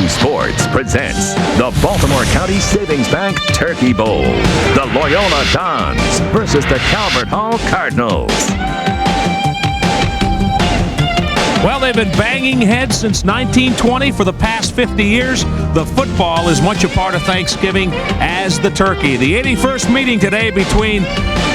2 Sports presents the Baltimore County Savings Bank Turkey Bowl. The Loyola Dons versus the Calvert Hall Cardinals. Well, they've been banging heads since 1920 for the past 50 years. The football is much a part of Thanksgiving as the turkey. The 81st meeting today between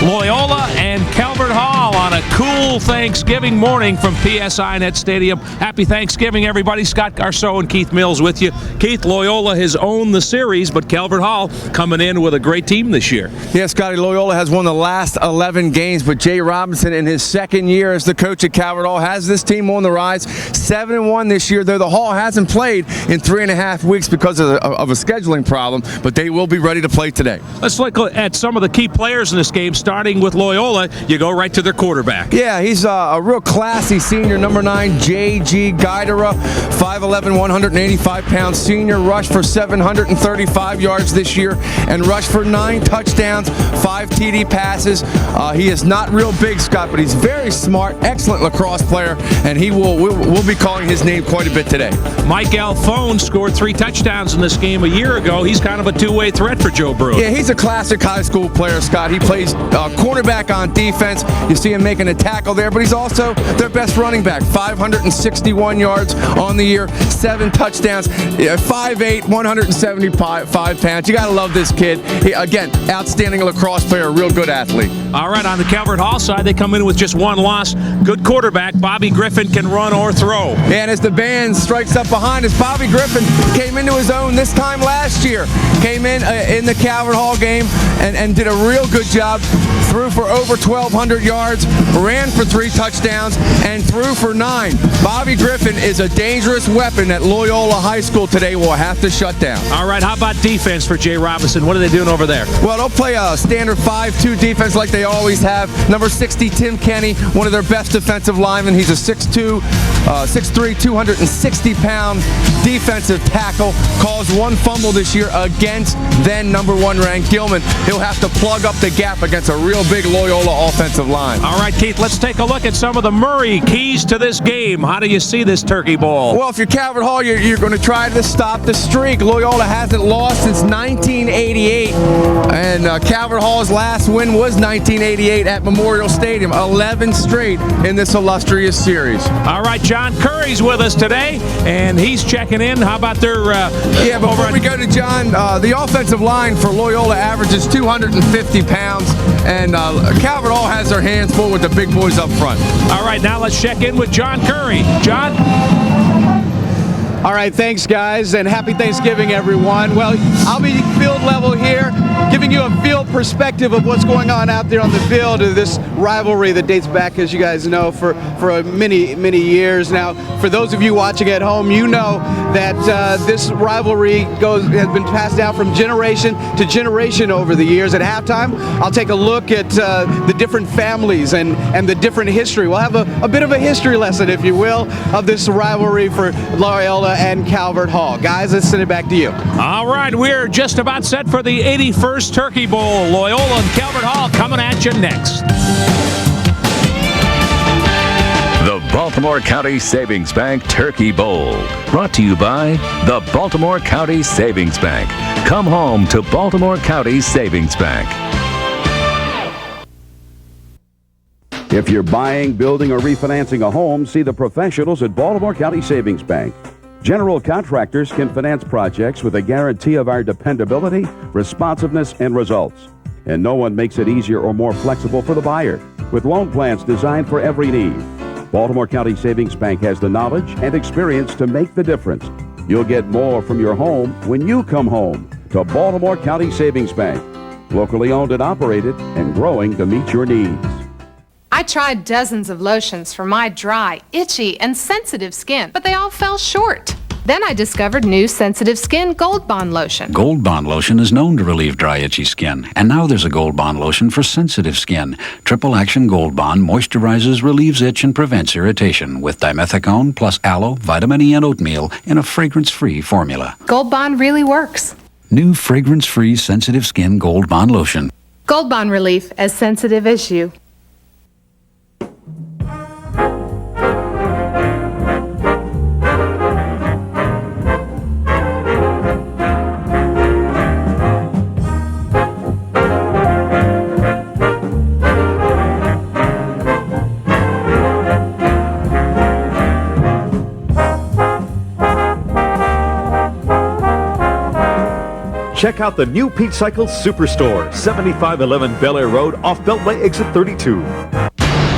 Loyola and Calvert Hall on a cool Thanksgiving morning from PSI Net Stadium. Happy Thanksgiving, everybody. Scott Garceau and Keith Mills with you. Keith, Loyola has owned the series, but Calvert Hall coming in with a great team this year. Yeah, Scotty, Loyola has won the last 11 games, but Jay Robinson, in his second year as the coach at Calvert Hall, has this team on the rise. 7-1 this year, though the Hall hasn't played in 3.5 weeks because of a scheduling problem, but they will be ready to play today. Let's look at some of the key players in this game, starting with Loyola. You go right to their quarterback. Yeah, he's a real classy senior, number 9, J.G. Guidera, 5'11", 185-pound senior, rushed for 735 yards this year and rushed for 9 touchdowns, 5 TD passes. He is not real big, Scott, but he's very smart, excellent lacrosse player, and we'll be calling his name quite a bit today. Mike Alphone scored 3 touchdowns in this game a year ago. He's kind of a two-way threat for Joe Brewer. Yeah, he's a classic high school player, Scott. He plays cornerback on defense. You see him making a tackle there, but he's also their best running back. 561 yards on the year, 7 touchdowns, 5'8", 175 pounds. You got to love this kid. Again, outstanding lacrosse player, a real good athlete. All right, on the Calvert Hall side, they come in with just 1 loss. Good quarterback, Bobby Griffin, can run or throw. And as the band strikes up behind us, Bobby Griffin came into his own this time last year. Came in the Calvert Hall game and did a real good job. Threw for over 1,200 yards, ran for 3 touchdowns, and threw for 9. Bobby Griffin is a dangerous weapon that Loyola High School today will have to shut down. All right, how about defense for Jay Robinson? What are they doing over there? Well, they'll play a standard 5-2 defense like they always have. Number 60, Tim Kenny, one of their best defensive linemen. He's a 6'2", 6'3", 260-pound defensive tackle. Caused 1 fumble this year against then number 1 ranked Gilman. He'll have to plug up the gap against a real big Loyola offensive line. All right, Keith, let's take a look at some of the Murray keys to this game. How do you see this Turkey Bowl? Well, if you're Calvert Hall, you're going to try to stop the streak. Loyola hasn't lost since 1988, and Calvert Hall's last win was 1988 at Memorial Stadium. 11 straight in this illustrious series. All right, John Curry's with us today, and he's checking in. How about their before we go to John, the offensive line for Loyola averages 250 pounds, and Calvert Hall has their hands full with the big boys up front. All right, now let's check in with John Curry. John? All right, thanks, guys, and happy Thanksgiving, everyone. Well, I'll be field level here, giving you a field perspective of what's going on out there on the field of this rivalry that dates back, as you guys know, for many years now. For those of you watching at home, you know that this rivalry has been passed down from generation to generation over the years. At halftime, I'll take a look at the different families and the different history. We'll have a bit of a history lesson, if you will, of this rivalry for Loyola and Calvert Hall. Guys, let's send it back to you. All right, we're just about set for the 81st Turkey Bowl. Loyola and Calvert Hall coming at you next. The Baltimore County Savings Bank Turkey Bowl. Brought to you by the Baltimore County Savings Bank. Come home to Baltimore County Savings Bank. If you're buying, building, or refinancing a home, see the professionals at Baltimore County Savings Bank. General contractors can finance projects with a guarantee of our dependability, responsiveness, and results. And no one makes it easier or more flexible for the buyer, with loan plans designed for every need. Baltimore County Savings Bank has the knowledge and experience to make the difference. You'll get more from your home when you come home to Baltimore County Savings Bank. Locally owned and operated and growing to meet your needs. I tried dozens of lotions for my dry, itchy, and sensitive skin, but they all fell short. Then I discovered new Sensitive Skin Gold Bond Lotion. Gold Bond Lotion is known to relieve dry, itchy skin. And now there's a Gold Bond Lotion for sensitive skin. Triple Action Gold Bond moisturizes, relieves itch, and prevents irritation with dimethicone plus aloe, vitamin E, and oatmeal in a fragrance-free formula. Gold Bond really works. New fragrance-free Sensitive Skin Gold Bond Lotion. Gold Bond Relief, as sensitive as you. check out the new Pete Cycle Superstore, 7511 Bel Air Road, off Beltway exit 32.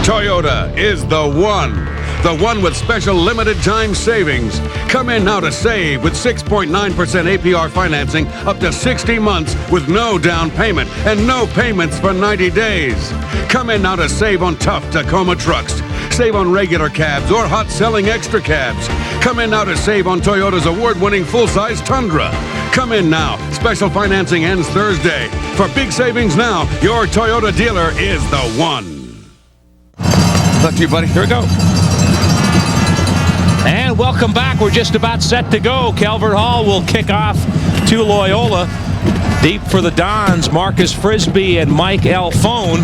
Toyota is the one with special limited time savings. Come in now to save with 6.9% APR financing up to 60 months with no down payment and no payments for 90 days. Come in now to save on tough Tacoma trucks. Save on regular cabs or hot selling extra cabs. Come in now to save on Toyota's award-winning full-size Tundra. Come in now. Special financing ends Thursday. For big savings now, your Toyota dealer is the one. Talk to you, buddy. Here we go. And welcome back. We're just about set to go. Calvert Hall will kick off to Loyola. Deep for the Dons, Marcus Frisbee and Mike Alfone.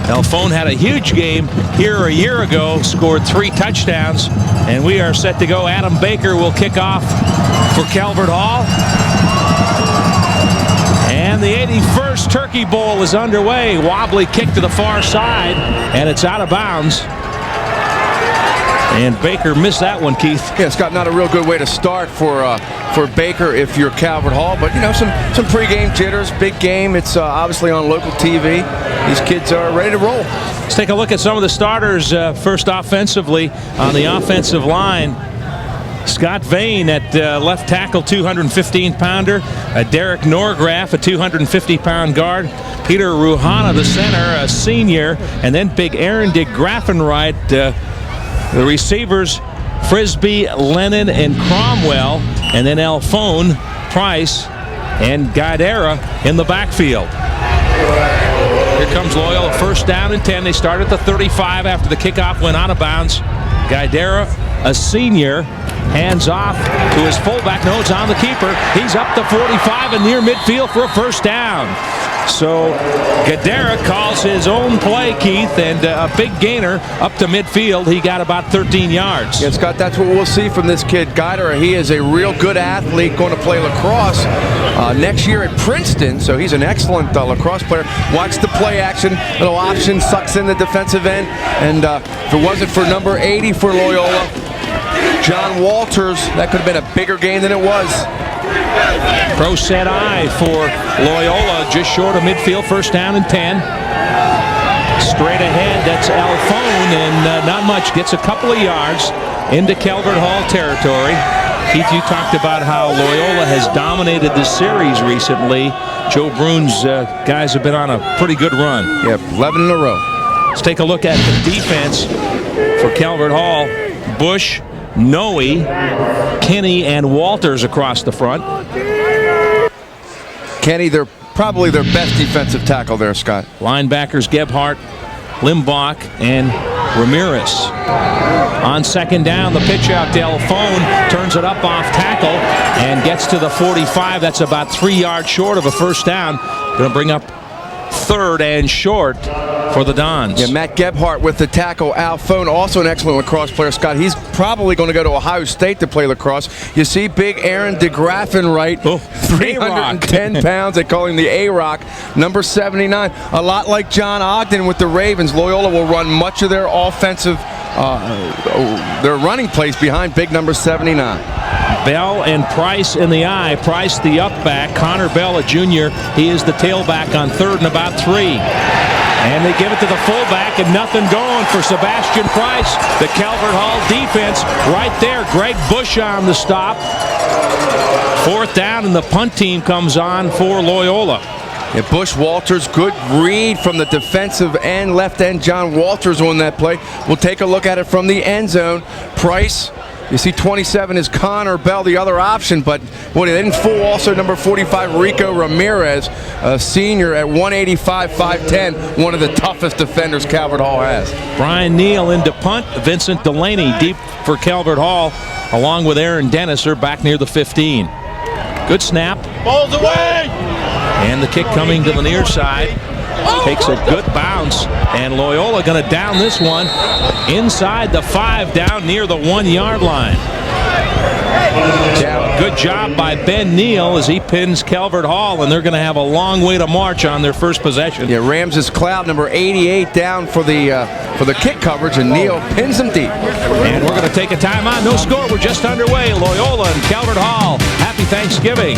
Alfone had a huge game here a year ago, scored 3 touchdowns, and we are set to go. Adam Baker will kick off for Calvert Hall. And the 81st Turkey Bowl is underway. Wobbly kick to the far side, and it's out of bounds. And Baker missed that one, Keith. Yeah, Scott, not a real good way to start for Baker if you're Calvert Hall. But, you know, some pregame jitters, big game. It's obviously on local TV. These kids are ready to roll. Let's take a look at some of the starters first offensively on the offensive line. Scott Vane at left tackle, 215-pounder. Derek Norgraf, a 250-pound guard. Peter Ruhana, the center, a senior. And then big Aaron DeGraffenreich, the receivers, Frisbee, Lennon, and Cromwell. And then Alfone, Price, and Guidera in the backfield. Here comes Loyola, first down and 10. They start at the 35 after the kickoff went out of bounds. Guidera, a senior, hands off to his fullback. No, it's on the keeper. He's up to 45 and near midfield for a first down. So Guidera calls his own play, Keith, and a big gainer up to midfield. He got about 13 yards. Yeah, Scott, that's what we'll see from this kid, Guidera. He is a real good athlete, going to play lacrosse next year at Princeton, so he's an excellent lacrosse player. Watch the play action, little option, sucks in the defensive end, and if it wasn't for number 80 for Loyola, John Walters, that could have been a bigger game than it was. Pro set eye for Loyola, just short of midfield, first down and 10. Straight ahead, that's Alfone, and not much, gets a couple of yards into Calvert Hall territory. Keith, you talked about how Loyola has dominated this series recently. Joe Brune's guys have been on a pretty good run. Yep, 11 in a row. Let's take a look at the defense for Calvert Hall. Bush, Noe, Kenny, and Walters across the front. Kenny, they're probably their best defensive tackle there, Scott. Linebackers Gebhardt, Limbach, and Ramirez. On second down, the pitch out to Alfone, turns it up off tackle and gets to the 45. That's about 3 yards short of a first down. Going to bring up third and short for the Dons. Yeah, Matt Gebhardt with the tackle. Alfone, also an excellent lacrosse player, Scott. He's probably going to go to Ohio State to play lacrosse. You see big Aaron DeGraffenreich, 310 pounds. They call him the A-Rock, number 79. A lot like John Ogden with the Ravens. Loyola will run much of their offensive, their running plays behind big number 79. Bell and Price in the eye. Price the up back. Connor Bell, a junior. He is the tailback on third and about 3. And they give it to the fullback, and nothing going for Sebastian Price. The Calvert Hall defense right there. Greg Bush on the stop. Fourth down, and the punt team comes on for Loyola. Yeah, Bush, Walters, good read from the defensive end, left end. John Walters on that play. We'll take a look at it from the end zone. Price. You see 27 is Connor Bell, the other option, but boy, they didn't fool also number 45, Rico Ramirez, a senior at 185, 5'10", one of the toughest defenders Calvert Hall has. Brian Neal into punt, Vincent Delaney deep for Calvert Hall, along with Aaron Dennis are back near the 15. Good snap. Ball's away! And the kick coming to the near side. Takes a good bounce, and Loyola going to down this one inside the 5, down near the 1-yard line. Good job by Ben Neal as he pins Calvert Hall, and they're going to have a long way to march on their first possession. Yeah, Ramses Cloud, number 88, down for the kick coverage, and Neal pins him deep. And we're going to take a timeout. No score. We're just underway. Loyola and Calvert Hall. Happy Thanksgiving.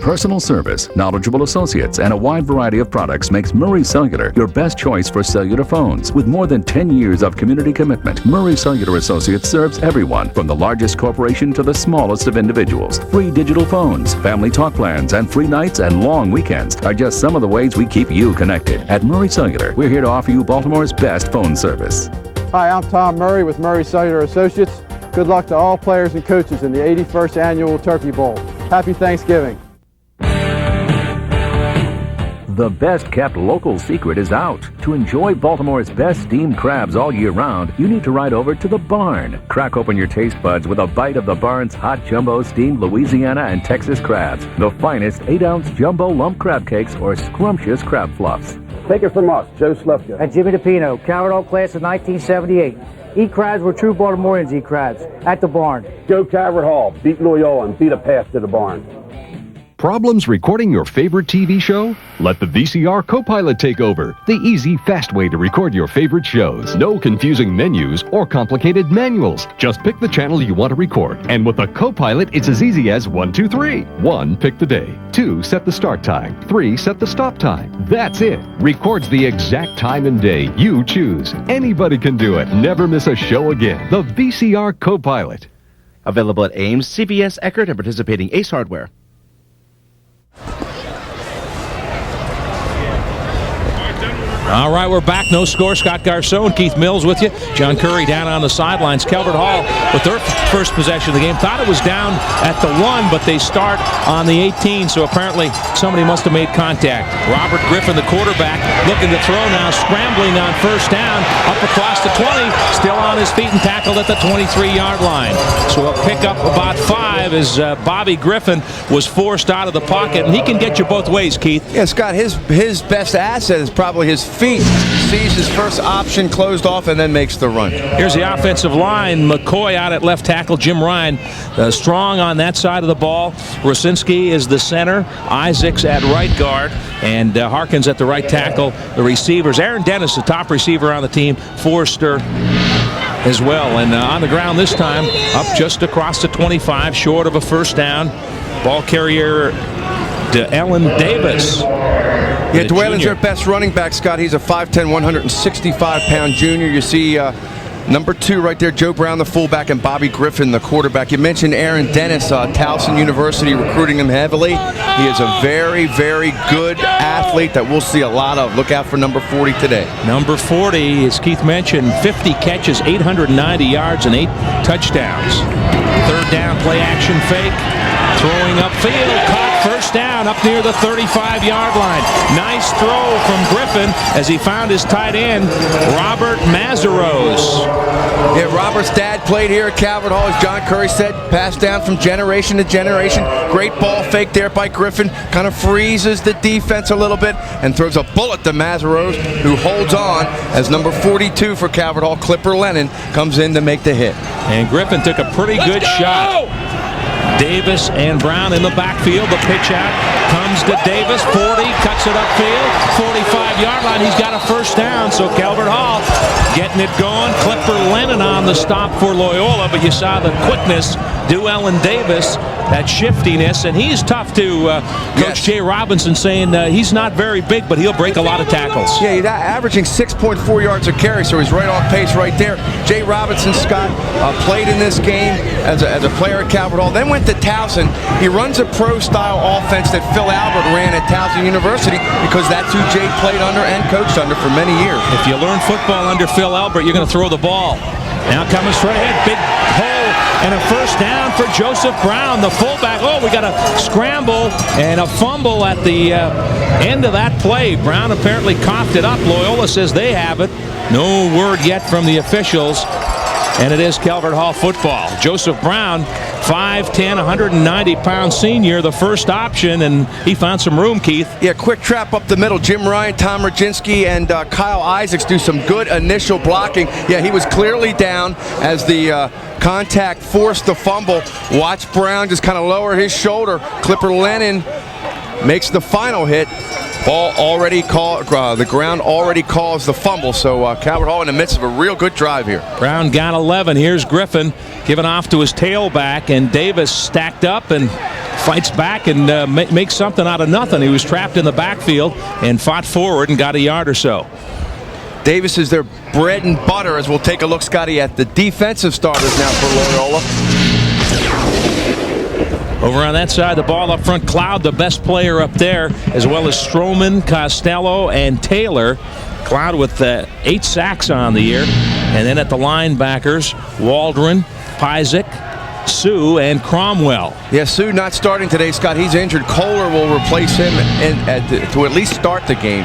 personal service, knowledgeable associates, and a wide variety of products makes Murray Cellular your best choice for cellular phones. With more than 10 years of community commitment, Murray Cellular Associates serves everyone, from the largest corporation to the smallest of individuals. Free digital phones, family talk plans, and free nights and long weekends are just some of the ways we keep you connected. At Murray Cellular, we're here to offer you Baltimore's best phone service. Hi, I'm Tom Murray with Murray Cellular Associates. Good luck to all players and coaches in the 81st Annual Turkey Bowl. Happy Thanksgiving. The best-kept local secret is out. To enjoy Baltimore's best steamed crabs all year round, you need to ride over to the Barn. Crack open your taste buds with a bite of the Barn's hot jumbo steamed Louisiana and Texas crabs, the finest 8-ounce jumbo lump crab cakes or scrumptious crab fluffs. Take it from us, Joe Slefka. And Jimmy DePino, Calvert Hall class of 1978. Eat crabs where true Baltimoreans eat crabs. At the Barn. Go Calvert Hall, beat Loyola, and beat a path to the Barn. Problems recording your favorite TV show? Let the VCR Copilot take over. The easy, fast way to record your favorite shows. No confusing menus or complicated manuals. Just pick the channel you want to record. And with the Copilot, it's as easy as 1, 2, 3. 1, pick the day. 2, set the start time. 3, set the stop time. That's it. Records the exact time and day you choose. Anybody can do it. Never miss a show again. The VCR Copilot. Available at Ames, CVS, Eckerd, and participating Ace Hardware. All right, we're back. No score. Scott Garceau, Keith Mills with you. John Curry down on the sidelines. Calvert Hall with their first possession of the game. Thought it was down at the 1, but they start on the 18, so apparently somebody must have made contact. Robert Griffin, the quarterback, looking to throw now, scrambling on first down, up across the 20, still on his feet and tackled at the 23-yard line. So a pickup about 5 as Bobby Griffin was forced out of the pocket, and he can get you both ways, Keith. Yeah, Scott, his best asset is probably his feet. Sees his first option closed off and then makes the run. Here's the offensive line. McCoy out at left tackle. Jim Ryan strong on that side of the ball. Rosinski is the center. Isaacs at right guard. And Harkins at the right tackle. The receivers. Aaron Dennis, the top receiver on the team. Forrester as well. And on the ground this time, up just across the 25, short of a first down. Ball carrier DeElon Davis. Yeah, DeWalen's their best running back, Scott. He's a 5'10", 165-pound junior. You see number 2 right there, Joe Brown, the fullback, and Bobby Griffin, the quarterback. You mentioned Aaron Dennis, Towson University recruiting him heavily. He is a very, very good athlete that we'll see a lot of. Look out for number 40 today. Number 40, as Keith mentioned, 50 catches, 890 yards, and 8 touchdowns. Third down, play action fake. Throwing upfield, caught first down up near the 35-yard line. Nice throw from Griffin as he found his tight end, Robert Mazeros. Yeah, Robert's dad played here at Calvert Hall, as John Curry said, passed down from generation to generation. Great ball fake there by Griffin, kind of freezes the defense a little bit and throws a bullet to Mazeros, who holds on as number 42 for Calvert Hall, Clipper Lennon, comes in to make the hit. And Griffin took a pretty good shot. Davis and Brown in the backfield. The pitch out comes to Davis. 40, cuts it upfield. 45-yard line. He's got a first down. So Calvert Hall getting it going. Clipper Lennon on the stop for Loyola. But you saw the quickness. DeElon Davis, that shiftiness. And he's tough to Coach Jay Robinson saying he's not very big, but he'll break a lot of tackles. Yeah, he's averaging 6.4 yards a carry, so he's right on pace right there. Jay Robinson, Scott, played in this game as a player at Calvert Hall, then went to Towson. He runs a pro-style offense that Phil Albert ran at Towson University because that's who Jay played under and coached under for many years. If you learn football under Phil Albert, you're going to throw the ball. Now coming straight ahead, big hole, and a first down for Joseph Brown, the fullback. Oh, we got a scramble and a fumble at the end of that play. Brown apparently coughed it up. Loyola says they have it. No word yet from the officials. And it is Calvert Hall football. Joseph Brown, 5'10", 190-pound senior, the first option, and he found some room, Keith. Yeah, quick trap up the middle. Jim Ryan, Tom Roginski, and Kyle Isaacs do some good initial blocking. Yeah, he was clearly down as the contact forced the fumble. Watch Brown just kind of lower his shoulder. Clipper Lennon makes the final hit. Ball already called, the ground already calls the fumble, so Calvert Hall in the midst of a real good drive here. Brown got 11. Here's Griffin giving off to his tailback, and Davis stacked up and fights back and makes something out of nothing. He was trapped in the backfield and fought forward and got a yard or so. Davis is their bread and butter, as we'll take a look, Scotty, at the defensive starters now for Loyola. Over on that side, the ball up front, Cloud, the best player up there, as well as Stroman, Costello, and Taylor. Cloud with 8 sacks on the year. And then at the linebackers, Waldron, Pyzik, Sue, and Cromwell. Yeah, Sue not starting today, Scott. He's injured. Kohler will replace him to at least start the game.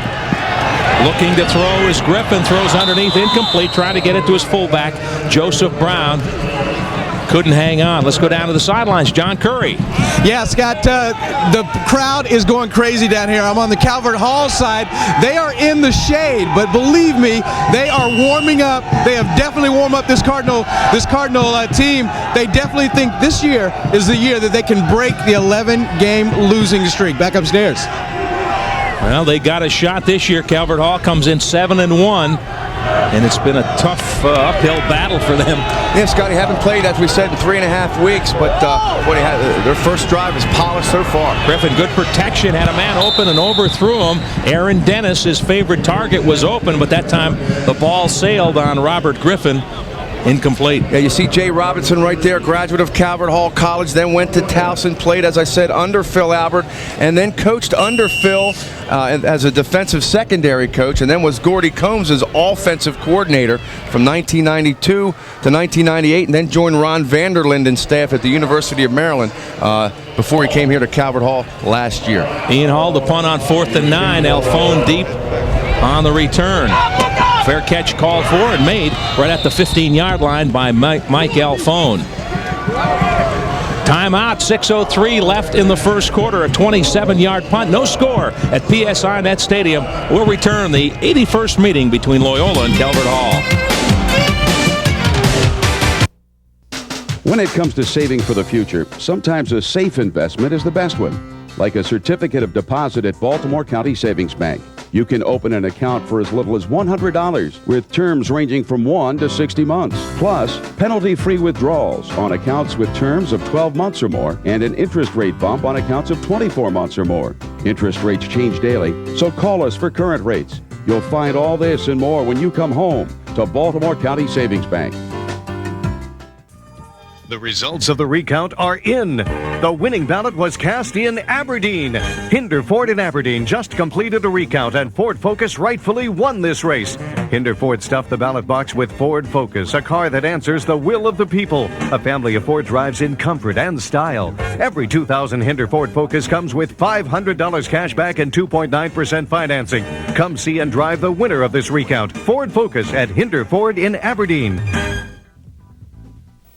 Looking to throw is Griffin, throws underneath, incomplete, trying to get it to his fullback, Joseph Brown. Couldn't hang on. Let's go down to the sidelines. John Curry. Yeah, Scott, the crowd is going crazy down here. I'm on the Calvert Hall side. They are in the shade, but believe me, they are warming up. They have definitely warmed up this Cardinal team. They definitely think this year is the year that they can break the 11-game losing streak. Back upstairs. Well, they got a shot this year. Calvert Hall comes in 7-1. And it's been a tough uphill battle for them. Yeah, Scotty, haven't played, as we said, in 3.5 weeks, but their first drive is polished so far. Griffin, good protection, had a man open and overthrew him. Aaron Dennis, his favorite target, was open, but that time the ball sailed on Robert Griffin. Incomplete. Yeah, you see Jay Robinson right there, graduate of Calvert Hall College, then went to Towson, played, as I said, under Phil Albert, and then coached under Phil as a defensive secondary coach, and then was Gordy Combs' offensive coordinator from 1992 to 1998, and then joined Ron Vanderlinden's staff at the University of Maryland before he came here to Calvert Hall last year. Ian Hall, the punt on 4th and 9. Alphone deep on the return. Fair catch called for and made right at the 15-yard line by Mike Alphone. Timeout, 6:03 left in the first quarter. A 27-yard punt. No score at PSI Net Stadium. We'll return the 81st meeting between Loyola and Calvert Hall. When it comes to saving for the future, sometimes a safe investment is the best one, like a certificate of deposit at Baltimore County Savings Bank. You can open an account for as little as $100 with terms ranging from 1 to 60 months. Plus, penalty-free withdrawals on accounts with terms of 12 months or more and an interest rate bump on accounts of 24 months or more. Interest rates change daily, so call us for current rates. You'll find all this and more when you come home to Baltimore County Savings Bank. The results of the recount are in. The winning ballot was cast in Aberdeen. Hinder Ford in Aberdeen just completed a recount, and Ford Focus rightfully won this race. Hinder Ford stuffed the ballot box with Ford Focus, a car that answers the will of the people. A family of Ford drives in comfort and style. Every 2000 Hinder Ford Focus comes with $500 cash back and 2.9% financing. Come see and drive the winner of this recount, Ford Focus at Hinder Ford in Aberdeen.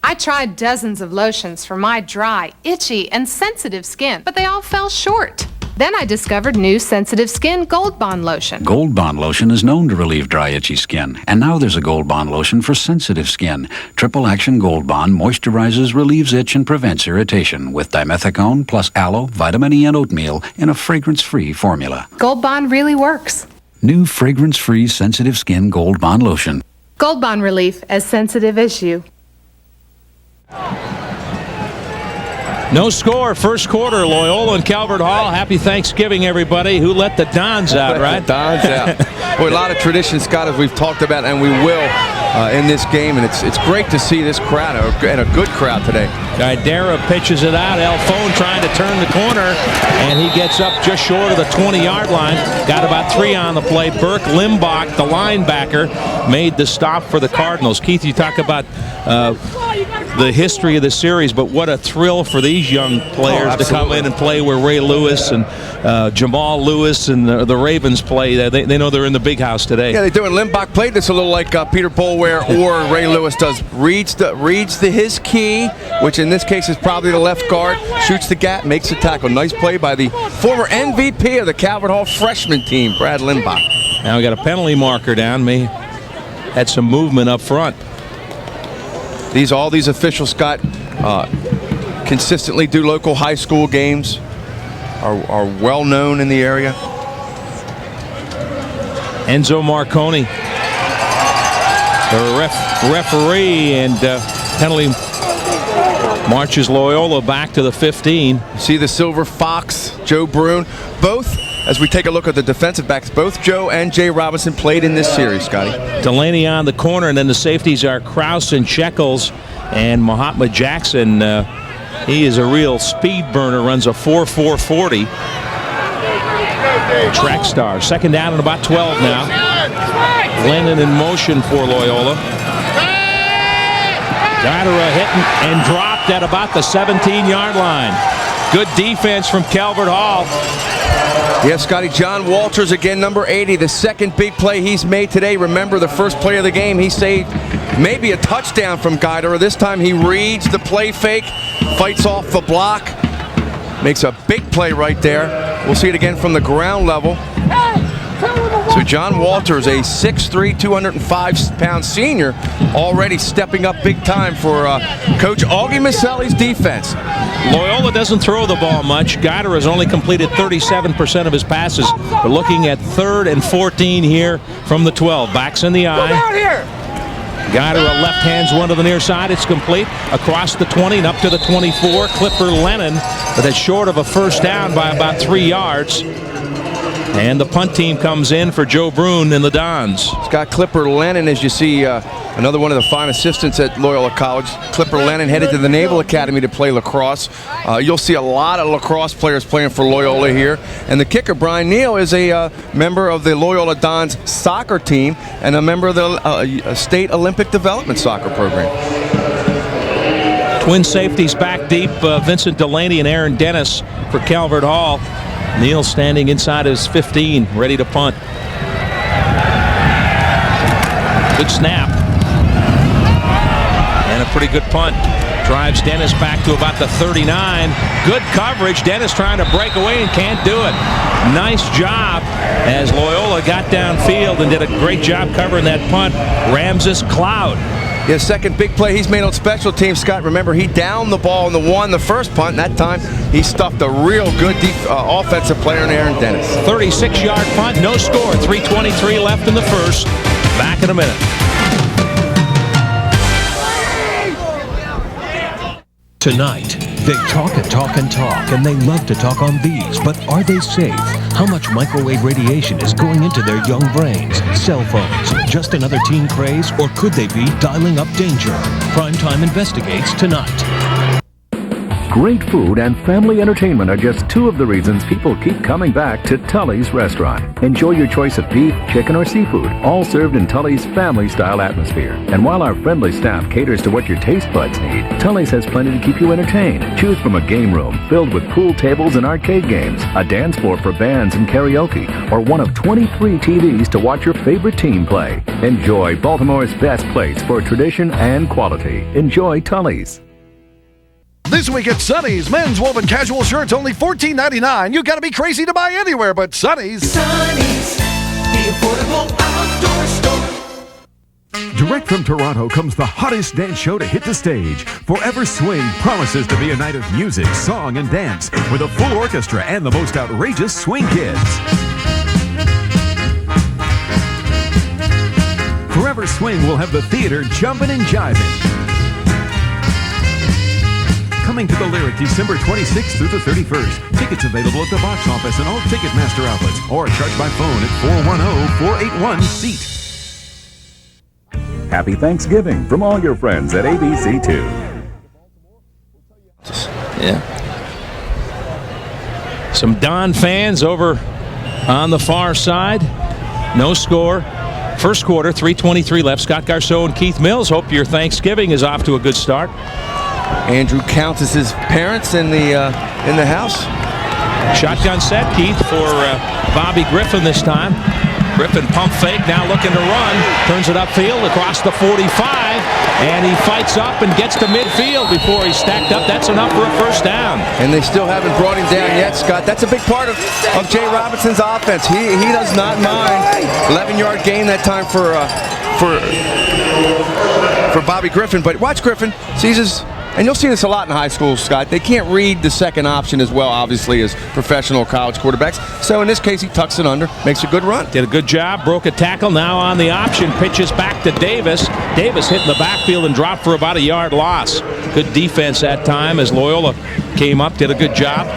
I tried dozens of lotions for my dry, itchy, and sensitive skin, but they all fell short. Then I discovered new Sensitive Skin Gold Bond Lotion. Gold Bond Lotion is known to relieve dry, itchy skin. And now there's a Gold Bond Lotion for sensitive skin. Triple Action Gold Bond moisturizes, relieves itch, and prevents irritation with dimethicone plus aloe, vitamin E, and oatmeal in a fragrance-free formula. Gold Bond really works. New fragrance-free sensitive skin Gold Bond Lotion. Gold Bond relief, as sensitive as you. No score, first quarter. Loyola and Calvert Hall. Happy Thanksgiving, everybody. Who let the Dons out, right? Dons out. Boy, a lot of tradition, Scott, as we've talked about, and we will in this game. And it's great to see this crowd, and a good crowd today. Guidera pitches it out. Alphone trying to turn the corner, and he gets up just short of the 20-yard line. Got about 3 on the play. Burke Limbach, the linebacker, made the stop for the Cardinals. Keith, you talk about the history of the series, but what a thrill for these young players to come in and play where Ray Lewis and Jamal Lewis and the Ravens play. They know they're in the big house today. Yeah, they do. And Limbach played this a little like Peter Boulware or Ray Lewis does. Reads his key, which in this case is probably the left guard, shoots the gap, makes the tackle. Nice play by the former MVP of the Calvert Hall freshman team, Brad Limbach. Now we got a penalty marker down. Had some movement up front. All these officials, Scott, consistently do local high school games, are well known in the area. Enzo Marconi, the referee, and penalty marches Loyola back to the 15. See the Silver Fox, Joe Brune. Both, as we take a look at the defensive backs, both Joe and Jay Robinson played in this series, Scotty. Delaney on the corner, and then the safeties are Krause and Shekels, and Mahatma Jackson. He is a real speed burner, runs a 4.440. Track star. Second down and about 12 now. Lennon in motion for Loyola. Guidera hit and dropped at about the 17-yard line. Good defense from Calvert Hall. Yes, Scotty, John Walters again, number 80, the second big play he's made today. Remember, the first play of the game, he saved maybe a touchdown from Guidera. This time he reads the play fake, fights off the block, makes a big play right there. We'll see it again from the ground level. So John Walters, a 6'3", 205-pound senior, already stepping up big time for Coach Augie Maselli's defense. Loyola doesn't throw the ball much. Guidera has only completed 37% of his passes. We're looking at 3rd and 14 here from the 12. Backs in the eye. Look out here! Guidera left hands one to the near side. It's complete across the 20 and up to the 24. Clipper Lennon, but that's short of a first down by about 3 yards. And the punt team comes in for Joe Brune and the Dons. Scott, Clipper Lennon, as you see, another one of the fine assistants at Loyola College. Clipper Lennon headed to the Naval Academy to play lacrosse. You'll see a lot of lacrosse players playing for Loyola here. And the kicker, Brian Neal, is a member of the Loyola Dons soccer team and a member of the State Olympic Development Soccer Program. Twin safeties back deep, Vincent Delaney and Aaron Dennis for Calvert Hall. Neal standing inside his 15, ready to punt. Good snap. And a pretty good punt. Drives Dennis back to about the 39. Good coverage. Dennis trying to break away and can't do it. Nice job as Loyola got downfield and did a great job covering that punt. Ramses Cloud. Yeah, second big play he's made on special teams, Scott. Remember, he downed the ball in the first punt, and that time he stuffed a real good offensive player in Aaron Dennis. 36-yard punt, no score. 3:23 left in the first. Back in a minute. Tonight, they talk and talk and talk, and they love to talk on these, but are they safe? How much microwave radiation is going into their young brains? Cell phones, just another teen craze, or could they be dialing up danger? Primetime investigates tonight. Great food and family entertainment are just two of the reasons people keep coming back to Tully's Restaurant. Enjoy your choice of beef, chicken, or seafood, all served in Tully's family-style atmosphere. And while our friendly staff caters to what your taste buds need, Tully's has plenty to keep you entertained. Choose from a game room filled with pool tables and arcade games, a dance floor for bands and karaoke, or one of 23 TVs to watch your favorite team play. Enjoy Baltimore's best place for tradition and quality. Enjoy Tully's. This week at Sonny's, men's woven casual shirts only $14.99. You gotta be crazy to buy anywhere but Sonny's. Sonny's, the affordable outdoor store. Direct from Toronto comes the hottest dance show to hit the stage. Forever Swing promises to be a night of music, song, and dance with a full orchestra and the most outrageous swing kids. Forever Swing will have the theater jumping and jiving. Coming to the Lyric December 26th through the 31st. Tickets available at the box office and all Ticketmaster outlets or charge by phone at 410-481-SEAT. Happy Thanksgiving from all your friends at ABC2. Yeah. Some Don fans over on the far side. No score. First quarter, 3:23 left. Scott Garceau and Keith Mills. Hope your Thanksgiving is off to a good start. Andrew counts as his parents in the house. Shotgun set, Keith, for Bobby Griffin this time. Griffin pump fake, now looking to run. Turns it upfield across the 45, and he fights up and gets to midfield before he's stacked up. That's enough for a first down. And they still haven't brought him down yet, Scott. That's a big part of Jay Robinson's offense. He does not mind 11-yard gain that time for Bobby Griffin. But watch Griffin, sees his And you'll see this a lot in high school, Scott. They can't read the second option as well, obviously, as professional college quarterbacks. So in this case, he tucks it under, makes a good run. Did a good job, broke a tackle. Now on the option, pitches back to Davis. Davis hit in the backfield and dropped for about a yard loss. Good defense that time as Loyola came up, did a good job.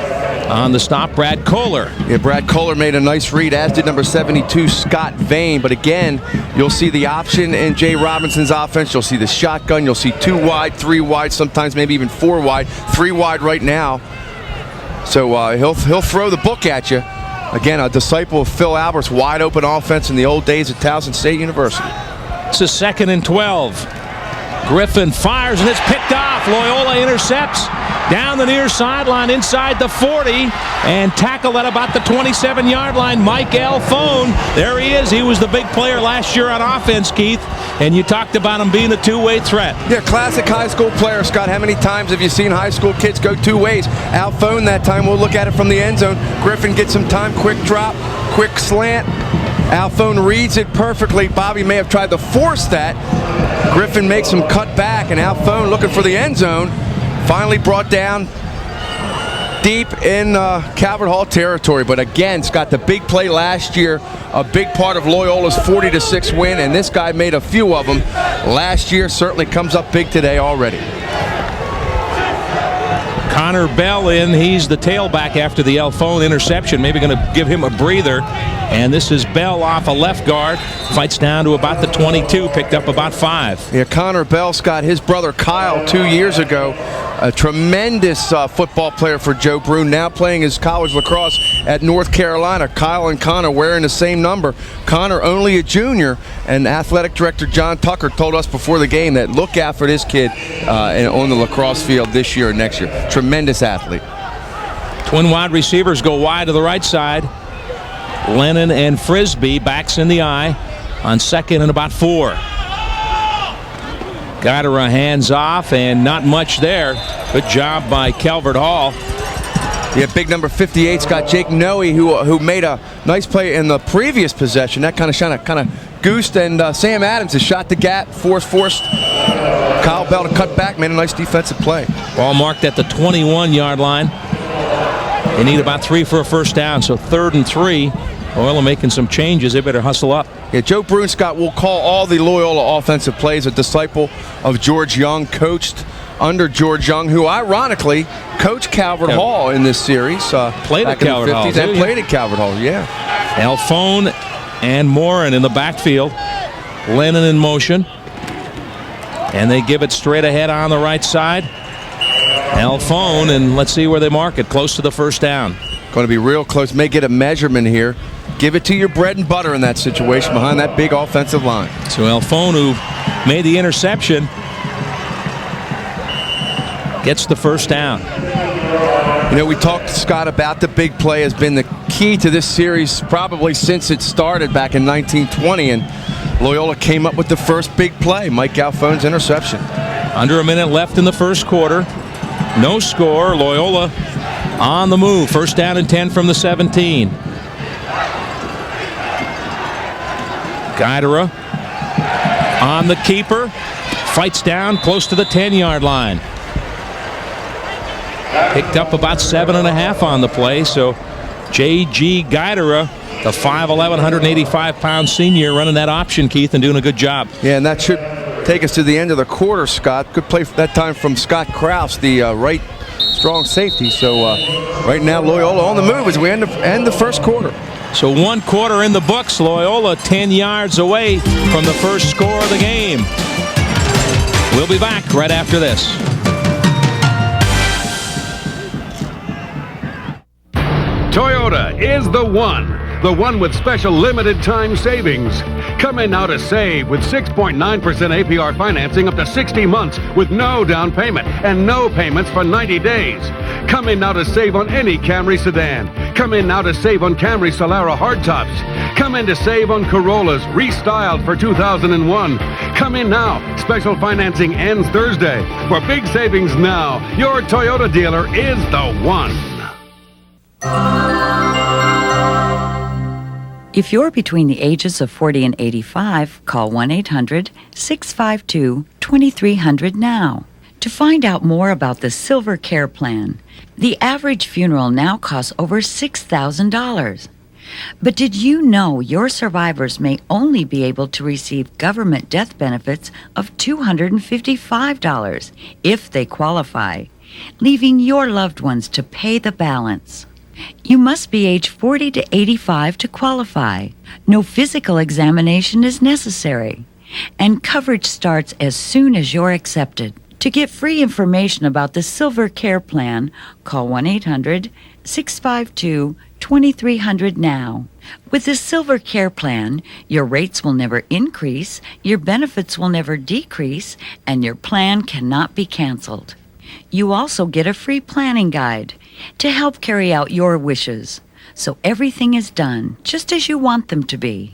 On the stop, Brad Kohler. Yeah, Brad Kohler made a nice read, as did number 72, Scott Vane. But again, you'll see the option in Jay Robinson's offense. You'll see the shotgun. You'll see 2 wide, 3 wide, sometimes maybe even 4 wide, 3 wide right now. So he'll throw the book at you. Again, a disciple of Phil Albert's wide open offense in the old days at Towson State University. It's a 2nd and 12. Griffin fires and it's picked off. Loyola intercepts down the near sideline inside the 40 and tackled at about the 27-yard line. Mike Alphone, there he is. He was the big player last year on offense, Keith, and you talked about him being a two-way threat. Yeah, classic high school player, Scott. How many times have you seen high school kids go 2 ways? Alphone that time, we'll look at it from the end zone. Griffin gets some time, quick drop, quick slant. Alphone reads it perfectly. Bobby may have tried to force that. Griffin makes him cut back, and Alphone looking for the end zone. Finally brought down deep in Calvert Hall territory. But again, Scott, the big play last year, a big part of Loyola's 40-6 win, and this guy made a few of them last year. Certainly comes up big today already. Connor Bell in. He's the tailback after the Alphone interception. Maybe going to give him a breather. And this is Bell off a left guard. Fights down to about the 22. Picked up about 5. Yeah, Connor Bell, Scott, his brother Kyle 2 years ago. A tremendous football player for Joe Brune. Now playing his college lacrosse at North Carolina. Kyle and Connor wearing the same number. Connor only a junior. And athletic director John Tucker told us before the game that look out for this kid on the lacrosse field this year and next year. Tremendous athlete. Twin wide receivers go wide to the right side. Lennon and Frisbee, backs in the eye on 2nd and about 4. Guidera hands off and not much there. Good job by Calvert Hall. Yeah, big number 58's got Jake Noe, who made a nice play in the previous possession. That kind of goosed, and Sam Adams has shot the gap, forced Kyle Bell to cut back, made a nice defensive play. Ball marked at the 21-yard line. They need about 3 for a first down, so 3rd and 3. Loyola making some changes. They better hustle up. Yeah, Joe Brune, Scott, will call all the Loyola offensive plays. A disciple of George Young, coached under George Young, who ironically coached Calvert Hall in this series. Played at Calvert Hall. And played at Calvert Hall, yeah. Alphone and Morin in the backfield. Lennon in motion. And they give it straight ahead on the right side. Alphone, and let's see where they mark it. Close to the first down. Going to be real close. May get a measurement here. Give it to your bread and butter in that situation behind that big offensive line. So Alphone, who made the interception, gets the first down. You know, we talked, Scott, about the big play has been the key to this series probably since it started back in 1920, and Loyola came up with the first big play, Mike Alphone's interception. Under a minute left in the first quarter. No score. Loyola on the move. First down and 10 from the 17. Guidera on the keeper. Fights down close to the 10-yard line. Picked up about 7.5 on the play. So J.G. Guidera, the 5'11", 185-pound senior, running that option, Keith, and doing a good job. Yeah, and that should take us to the end of the quarter, Scott. Good play that time from Scott Kraus, the right strong safety. So right now Loyola on the move as we end the first quarter. So 1 quarter in the books. Loyola 10 yards away from the first score of the game. We'll be back right after this. Toyota is the one with special limited time savings. Come in now to save with 6.9% APR financing up to 60 months with no down payment and no payments for 90 days. Come in now to save on any Camry sedan. Come in now to save on Camry Solara hardtops. Come in to save on Corollas restyled for 2001. Come in now. Special financing ends Thursday. For big savings now, your Toyota dealer is the one. If you're between the ages of 40 and 85, call 1-800-652-2300 now. To find out more about the Silver Care Plan, the average funeral now costs over $6,000. But did you know your survivors may only be able to receive government death benefits of $255 if they qualify, leaving your loved ones to pay the balance? You must be age 40 to 85 to qualify. No physical examination is necessary, and coverage starts as soon as you're accepted. To get free information about the Silver Care Plan, call 1-800-652-2300 now. With the Silver Care Plan, your rates will never increase, your benefits will never decrease, and your plan cannot be canceled. You also get a free planning guide to help carry out your wishes, so everything is done just as you want them to be.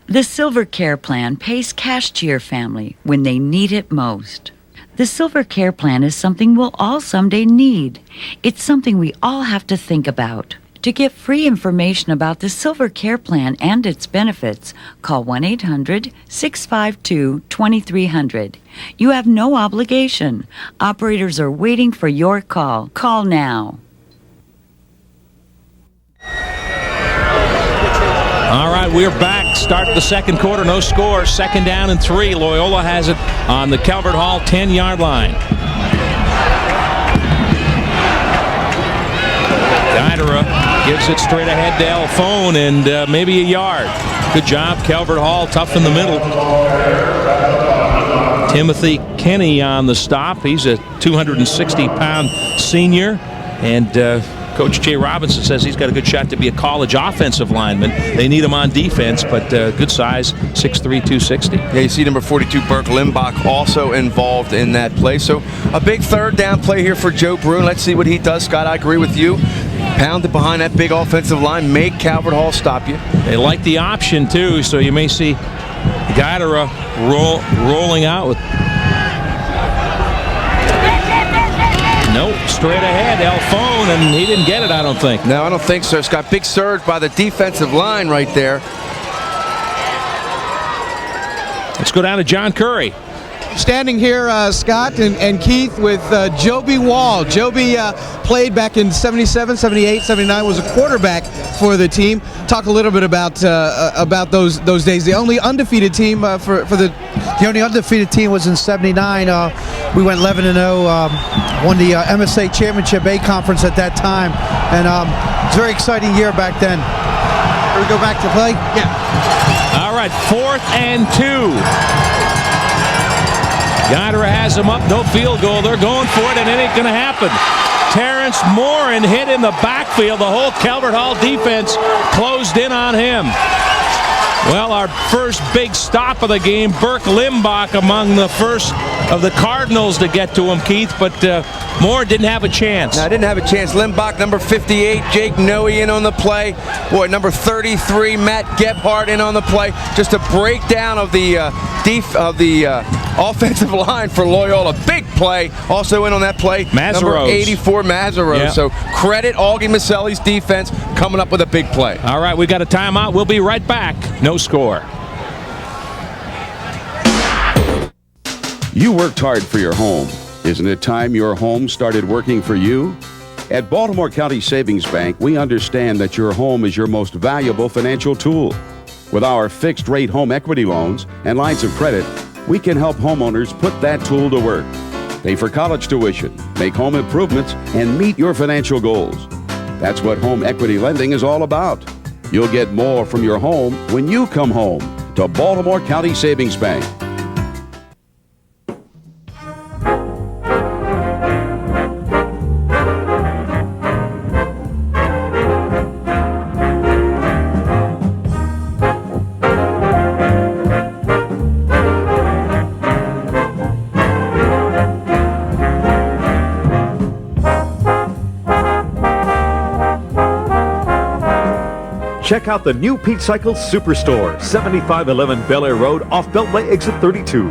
The Silver Care Plan pays cash to your family when they need it most. The Silver Care Plan is something we'll all someday need. It's something we all have to think about. To get free information about the Silver Care Plan and its benefits, call 1-800-652-2300. You have no obligation. Operators are waiting for your call. Call now. All right, we're back. Start of the second quarter, no score. Second down and 3. Loyola has it on the Calvert Hall 10-yard line. Guidera gives it straight ahead to Alphone and maybe a yard. Good job, Calvert Hall, tough in the middle. Timothy Kenny on the stop. He's a 260-pound senior, and Coach Jay Robinson says he's got a good shot to be a college offensive lineman. They need him on defense, but good size, 6'3", 260. Yeah, you see number 42, Burke Limbach, also involved in that play. So a big third down play here for Joe Brune. Let's see what he does. Scott, I agree with you. Pound it behind that big offensive line. Make Calvert Hall stop you. They like the option, too, so you may see Guidera rolling out with... Nope, straight ahead, Alphone, and he didn't get it, I don't think. No, I don't think so, Scott. Big surge by the defensive line right there. Let's go down to John Curry. Standing here, Scott and Keith, with Joby Wall. Joby played back in 77, 78, 79, was a quarterback for the team. Talk a little bit about those days. The only undefeated team The only undefeated team was in 79. We went 11-0, won the MSA Championship A Conference at that time, and it's a very exciting year back then. Here we go back to play? Yeah. All right, 4th and 2. Guidera has him up, no field goal. They're going for it, and it ain't going to happen. Terrence Morin hit in the backfield. The whole Calvert Hall defense closed in on him. Well, our first big stop of the game, Burke Limbach among the first of the Cardinals to get to him, Keith, but Moore didn't have a chance. No, didn't have a chance. Limbach, number 58, Jake Noe in on the play. Boy, number 33, Matt Gebhardt in on the play. Just a breakdown of the offensive line for Loyola. Big play. Also in on that play, Mazeros. number 84, Mazeros. Yeah. So credit Augie Maselli's defense coming up with a big play. All right, we got a timeout. We'll be right back. No score. You worked hard for your home. Isn't it time your home started working for you? At Baltimore County Savings Bank, we understand that your home is your most valuable financial tool. With our fixed-rate home equity loans and lines of credit, we can help homeowners put that tool to work. Pay for college tuition, make home improvements, and meet your financial goals. That's what home equity lending is all about. You'll get more from your home when you come home to Baltimore County Savings Bank. Check out the new Pete Cycle Superstore, 7511 Bel Air Road off Beltway exit 32.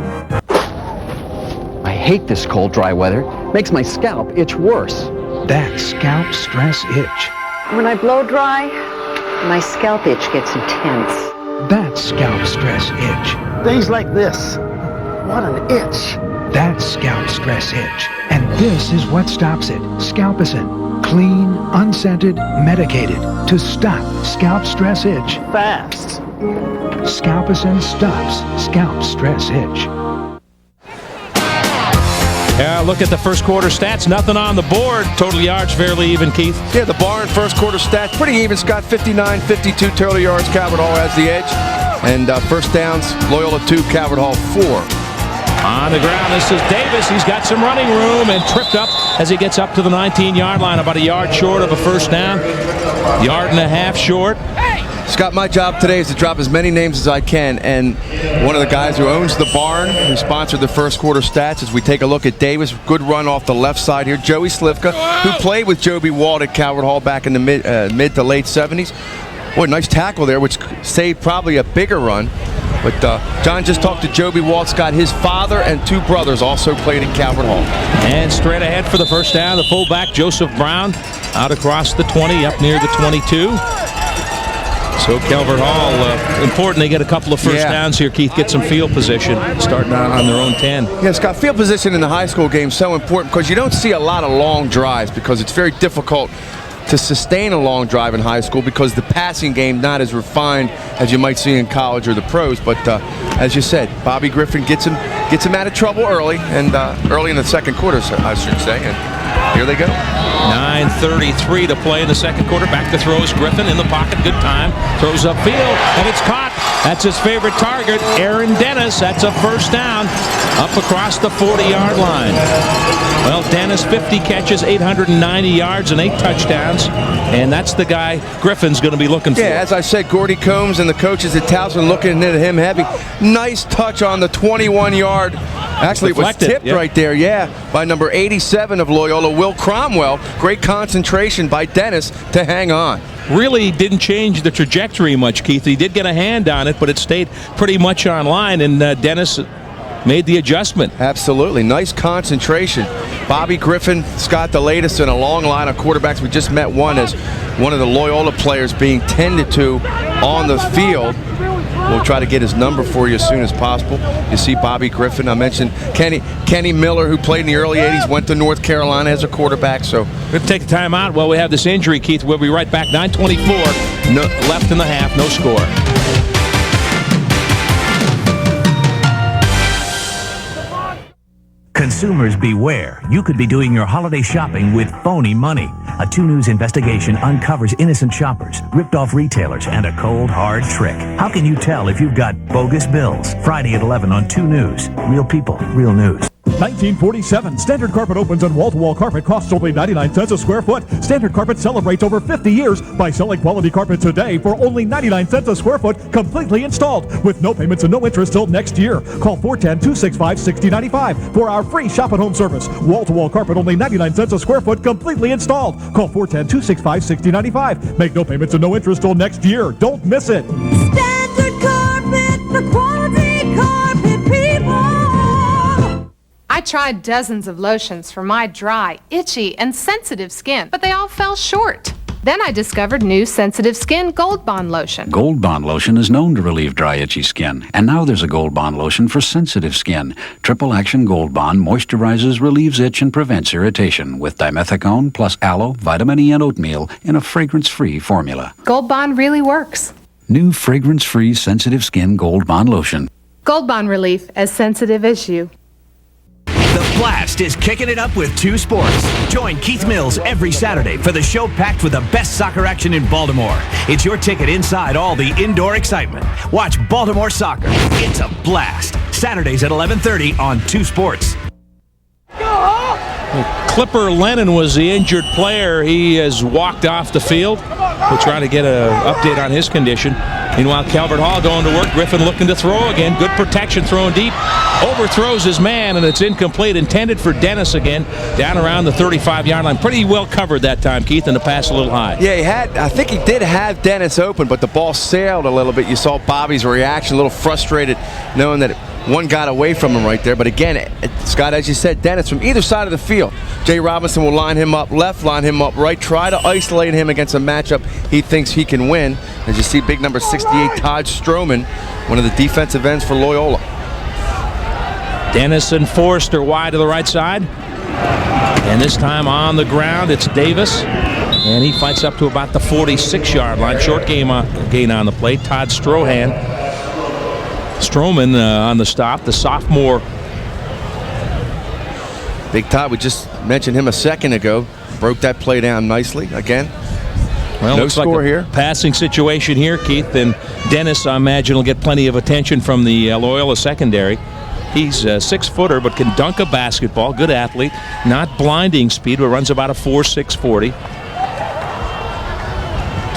I hate this cold, dry weather. Makes my scalp itch worse. That's scalp stress itch. When I blow dry, my scalp itch gets intense. That's scalp stress itch. Things like this. what an itch. That's scalp stress itch. And this is what stops it. Scalpicin. Clean, unscented, medicated to stop scalp stress itch fast. Scalpicin stops scalp stress itch. Yeah, look at the first quarter stats. Nothing on the board. Total yards fairly even, Keith. Yeah, the barn first quarter stats pretty even. Scott 59, 52 total yards. Calvert Hall has the edge. And first downs, Loyola 2, Calvert Hall 4. On the ground, this is Davis. He's got some running room and tripped up as he gets up to the 19-yard line, about a yard short of a first down. Yard and a half short. Scott, my job today is to drop as many names as I can, and one of the guys who owns the barn, who sponsored the first quarter stats, as we take a look at Davis. Good run off the left side here. Joey Slivka, who played with Joby Walt at Calvert Hall back in the mid to late 70s. Boy, nice tackle there, which saved probably a bigger run. But John just talked to Joby Walt. Scott, his father and two brothers also played at Calvert Hall. And straight ahead for the first down, the fullback, Joseph Brown, out across the 20, up near the 22. So Calvert Hall, important they get a couple of first downs here, Keith, get some field position, starting on their own 10. Yeah, Scott, field position in the high school game is so important because you don't see a lot of long drives because it's very difficult to sustain a long drive in high school because the passing game not as refined as you might see in college or the pros. But as you said, Bobby Griffin gets him out of trouble early, and early in the second quarter, I should say. And here they go. 9:33 to play in the second quarter. Back to throws Griffin in the pocket. Good time. Throws upfield, and it's caught. That's his favorite target, Aaron Dennis. That's a first down up across the 40-yard line. Well, Dennis, 50 catches, 890 yards, and 8 touchdowns. And that's the guy Griffin's going to be looking for. Yeah, as I said, Gordy Combs and the coaches at Towson looking at him heavy. Nice touch on the 21-yard. Actually, Deflected, it was tipped right there, by number 87 of Loyola, Will Cromwell. Great concentration by Dennis to hang on. Really didn't change the trajectory much, Keith. He did get a hand on it, but it stayed pretty much on line, and Dennis made the adjustment. Absolutely. Nice concentration. Bobby Griffin, Scott, the latest in a long line of quarterbacks. We just met one as one of the Loyola players being tended to on the field. We'll try to get his number for you as soon as possible. You see Bobby Griffin. I mentioned Kenny Miller, who played in the early 80s, went to North Carolina as a quarterback. So we'll take the time out while we have this injury, Keith. We'll be right back. 9:24 left in the half. No score. Consumers beware. You could be doing your holiday shopping with phony money. A 2 News investigation uncovers innocent shoppers, ripped off retailers, and a cold, hard trick. How can you tell if you've got bogus bills? Friday at 11 on 2 News. Real people, real news. 1947, Standard Carpet opens and wall-to-wall carpet costs only 99 cents a square foot. Standard Carpet celebrates over 50 years by selling quality carpet today for only 99 cents a square foot, completely installed, with no payments and no interest till next year. Call 410-265-6095 for our free shop-at-home service. Wall-to-wall carpet only 99 cents a square foot, completely installed. Call 410-265-6095. Make no payments and no interest till next year. Don't miss it. Standard Carpet for quality carpet people. I tried dozens of lotions for my dry, itchy, and sensitive skin, but they all fell short. Then I discovered new Sensitive Skin Gold Bond Lotion. Gold Bond Lotion is known to relieve dry, itchy skin. And now there's a Gold Bond Lotion for sensitive skin. Triple Action Gold Bond moisturizes, relieves itch, and prevents irritation with dimethicone plus aloe, vitamin E, and oatmeal in a fragrance-free formula. Gold Bond really works. New fragrance-free sensitive skin Gold Bond Lotion. Gold Bond relief, as sensitive as you. The Blast is kicking it up with 2 Sports. Join Keith Mills every Saturday for the show packed with the best soccer action in Baltimore. It's your ticket inside all the indoor excitement. Watch Baltimore soccer. It's a blast. Saturdays at 11:30 on 2 Sports. Clipper Lennon was the injured player. He has walked off the field. We'll try to get an update on his condition. Meanwhile, Calvert Hall going to work. Griffin looking to throw again. Good protection, throwing deep. Overthrows his man, and it's incomplete. Intended for Dennis again, down around the 35-yard line. Pretty well covered that time, Keith, and the pass a little high. Yeah, I think he did have Dennis open, but the ball sailed a little bit. You saw Bobby's reaction, a little frustrated, knowing that one got away from him right there. But again, Scott, as you said, Dennis from either side of the field. Jay Robinson will line him up left, line him up right, try to isolate him against a matchup he thinks he can win. As you see, big number 68, Todd Stroman, one of the defensive ends for Loyola. Dennis and Forrester wide to the right side. And this time on the ground, it's Davis. And he fights up to about the 46-yard line. Short gain on the play. Todd Stroman on the stop, the sophomore. Big Todd, we just mentioned him a second ago. Broke that play down nicely again. Well, no looks score like a here. Passing situation here, Keith. And Dennis, I imagine, will get plenty of attention from the Loyola secondary. He's a 6-footer, but can dunk a basketball. Good athlete. Not blinding speed, but runs about a 4.6 40.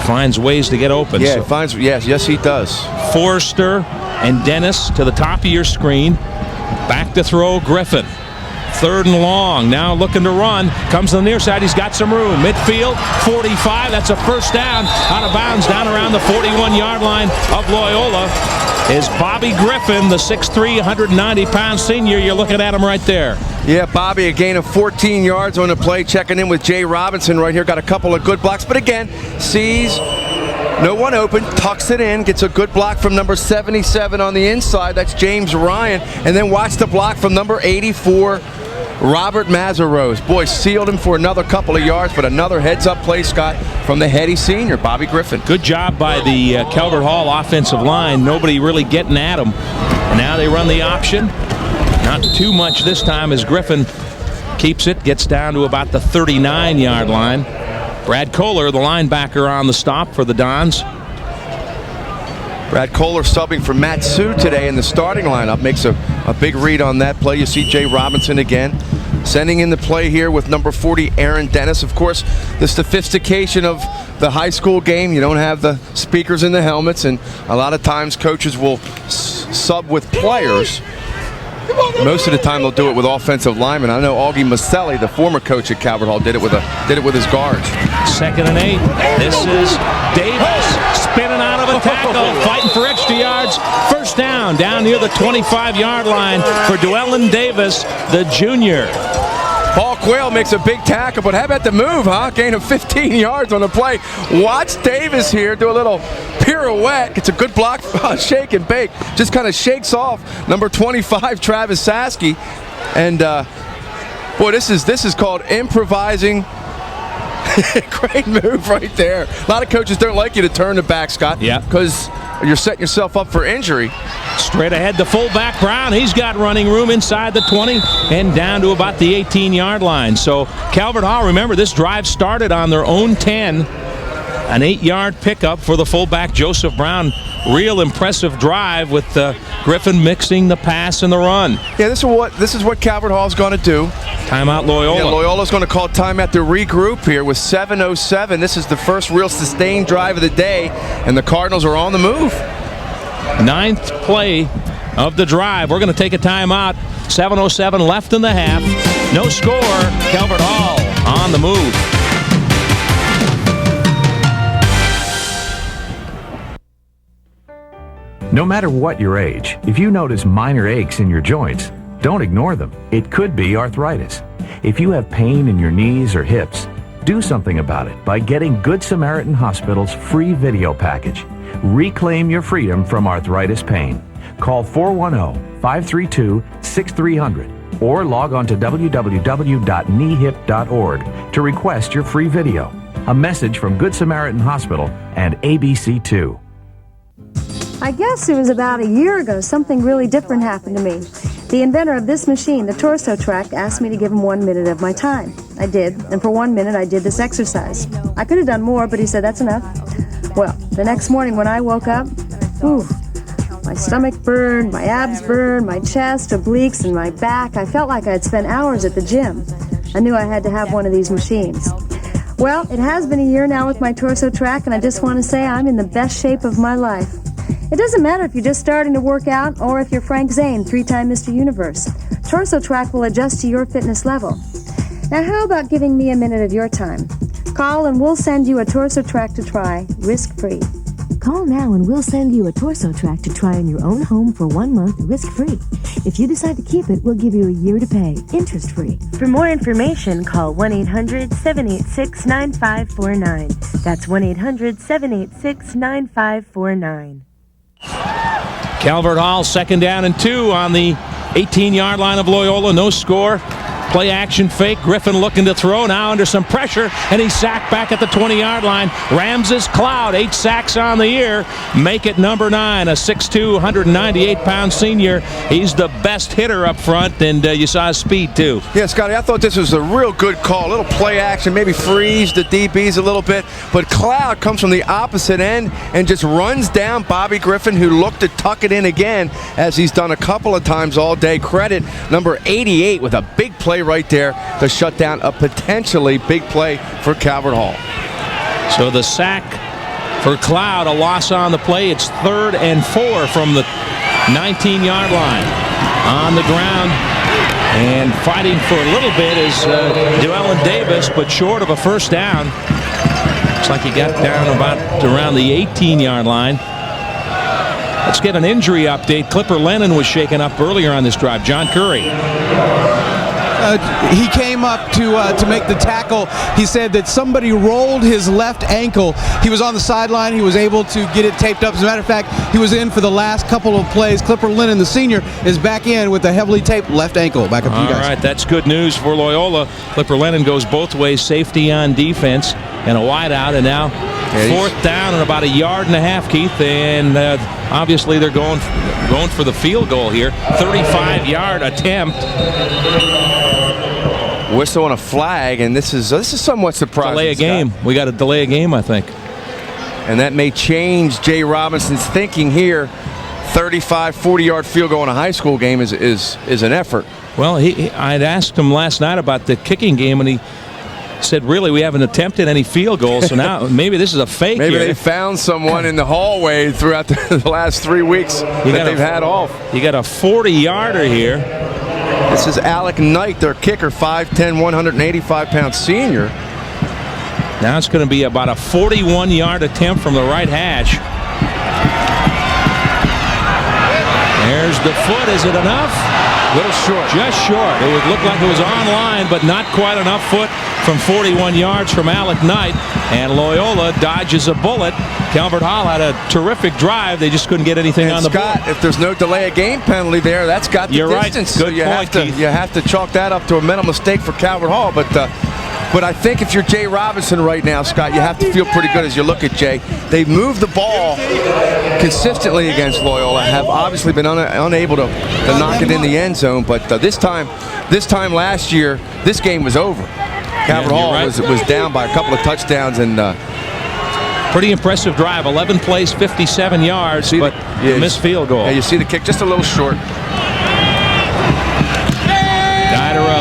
Finds ways to get open. Yeah, yes, he does. Forrester and Dennis to the top of your screen. Back to throw, Griffin. 3rd and long. Now looking to run. Comes to the near side. He's got some room. Midfield, 45. That's a first down. Out of bounds down around the 41-yard line of Loyola is Bobby Griffin, the 6'3", 190-pound senior. You're looking at him right there. Yeah, Bobby, a gain of 14 yards on the play. Checking in with Jay Robinson right here. Got a couple of good blocks. But again, sees no one open, tucks it in, gets a good block from number 77 on the inside. That's James Ryan. And then watch the block from number 84, Robert Mazarose. Boy, sealed him for another couple of yards, but another heads-up play, Scott, from the heady senior, Bobby Griffin. Good job by the Calvert Hall offensive line. Nobody really getting at him. And now they run the option. Not too much this time as Griffin keeps it, gets down to about the 39-yard line. Brad Kohler, the linebacker, on the stop for the Dons. Brad Kohler subbing for Matt Sue today in the starting lineup. Makes a big read on that play. You see Jay Robinson again. Sending in the play here with number 40, Aaron Dennis. Of course, the sophistication of the high school game. You don't have the speakers in the helmets, and a lot of times coaches will sub with players. Most of the time they'll do it with offensive linemen. I know Augie Maselli, the former coach at Calvert Hall, did it with his guards. 2nd and 8. This is Davis spinning out of a tackle, fighting for extra yards. First down near the 25-yard line for Dwellin Davis, the junior. Paul Quayle makes a big tackle, but how about the move, huh? Gain of 15 yards on the play. Watch Davis here do a little pirouette. Gets a good block, shake and bake. Just kind of shakes off number 25, Travis Saskey. And, boy, this is called improvising. Great move right there. A lot of coaches don't like you to turn the back, Scott. Yeah. Because you're setting yourself up for injury. Straight ahead to fullback Brown. He's got running room inside the 20 and down to about the 18-yard line. So Calvert Hall, remember, this drive started on their own 10. An 8-yard pickup for the fullback Joseph Brown. Real impressive drive with Griffin mixing the pass and the run. Yeah, this is what Calvert Hall's going to do. Timeout Loyola. Yeah, Loyola's going to call timeout to regroup here with 7:07. This is the first real sustained drive of the day, and the Cardinals are on the move. 9th play of the drive. We're going to take a timeout. 7:07 left in the half. No score. Calvert Hall on the move. No matter what your age, if you notice minor aches in your joints, don't ignore them. It could be arthritis. If you have pain in your knees or hips, do something about it by getting Good Samaritan Hospital's free video package. Reclaim your freedom from arthritis pain. Call 410-532-6300 or log on to www.kneehip.org to request your free video. A message from Good Samaritan Hospital and ABC2. I guess it was about a year ago something really different happened to me. The inventor of this machine, the Torso Track, asked me to give him 1 minute of my time. I did, and for 1 minute I did this exercise. I could have done more, but he said that's enough. Well, the next morning when I woke up, my stomach burned, my abs burned, my chest, obliques, and my back. I felt like I'd spent hours at the gym. I knew I had to have one of these machines. Well, it has been a year now with my Torso Track, and I just want to say I'm in the best shape of my life. It doesn't matter if you're just starting to work out or if you're Frank Zane, 3-time Mr. Universe. Torso Track will adjust to your fitness level. Now, how about giving me a minute of your time? Call and we'll send you a Torso Track to try, risk-free. Call now and we'll send you a Torso Track to try in your own home for 1 month, risk-free. If you decide to keep it, we'll give you a year to pay, interest-free. For more information, call 1-800-786-9549. That's 1-800-786-9549. Calvert Hall, 2nd down and 2 on the 18-yard line of Loyola, no score. Play action fake. Griffin looking to throw. Now under some pressure, and he's sacked back at the 20-yard line. Ramses Cloud, 8 sacks on the year. Make it number 9, a 6'2", 198-pound senior. He's the best hitter up front, and you saw his speed, too. Yeah, Scotty, I thought this was a real good call. A little play action, maybe freeze the DBs a little bit. But Cloud comes from the opposite end and just runs down Bobby Griffin, who looked to tuck it in again, as he's done a couple of times all day. Credit number 88 with a big play right there to shut down a potentially big play for Calvert Hall. So the sack for Cloud, a loss on the play. It's 3rd and 4 from the 19-yard line. On the ground and fighting for a little bit is Llewellyn Davis, but short of a first down. Looks like he got down about around the 18-yard line. Let's get an injury update. Clipper Lennon was shaken up earlier on this drive. John Curry. He came up to make the tackle. He said that somebody rolled his left ankle. He was on the sideline. He was able to get it taped up. As a matter of fact, he was in for the last couple of plays. Clipper Lennon, the senior, is back in with a heavily taped left ankle. Back up to you guys. All right, that's good news for Loyola. Clipper Lennon goes both ways, safety on defense and a wide out, and now 4th down and about 1.5 yards, Keith, and obviously they're going for the field goal here. 35-yard attempt. Whistle on a flag, and this is somewhat surprising. Delay a game. Scott. We got to delay a game, I think. And that may change Jay Robinson's thinking here. 35, 40-yard field goal in a high school game is an effort. Well, I'd asked him last night about the kicking game, and he said, really, we haven't attempted any field goals, so now maybe this is a fake. Maybe here. they found someone in the hallway throughout the last 3 weeks that they've had off. You got a 40-yarder here. This is Alec Knight, their kicker, 5'10", 185-pound senior. Now it's going to be about a 41-yard attempt from the right hash. There's the foot. Is it enough? A little short. Just short. It would look like it was on line, but not quite enough foot from 41 yards from Alec Knight. And Loyola dodges a bullet. Calvert Hall had a terrific drive. They just couldn't get anything on the board. Scott, if there's no delay of game penalty there, that's got the distance. Right. Good so point, you have to chalk that up to a mental mistake for Calvert Hall. But I think if you're Jay Robinson right now, Scott, you have to feel pretty good as you look at Jay. They've moved the ball consistently against Loyola, have obviously been unable to knock it in the end zone. But this time last year, this game was over. Calvert Hall was down by a couple of touchdowns, and pretty impressive drive. 11 plays, 57 yards, but missed field goal. Yeah, you see the kick just a little short.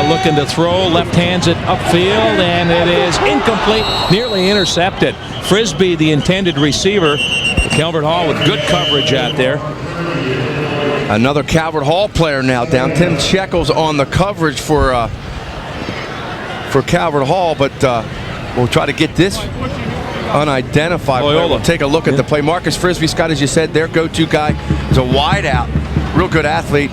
Looking to throw, left hands it upfield, and it is incomplete, nearly intercepted. Frisbee, the intended receiver. Calvert Hall with good coverage out there. Another Calvert Hall player now down. Tim Shekels on the coverage for Calvert Hall, but we'll try to get this unidentified. We'll take a look at the play. Marcus Frisbee, Scott, as you said, their go-to guy, is a wide out, real good athlete.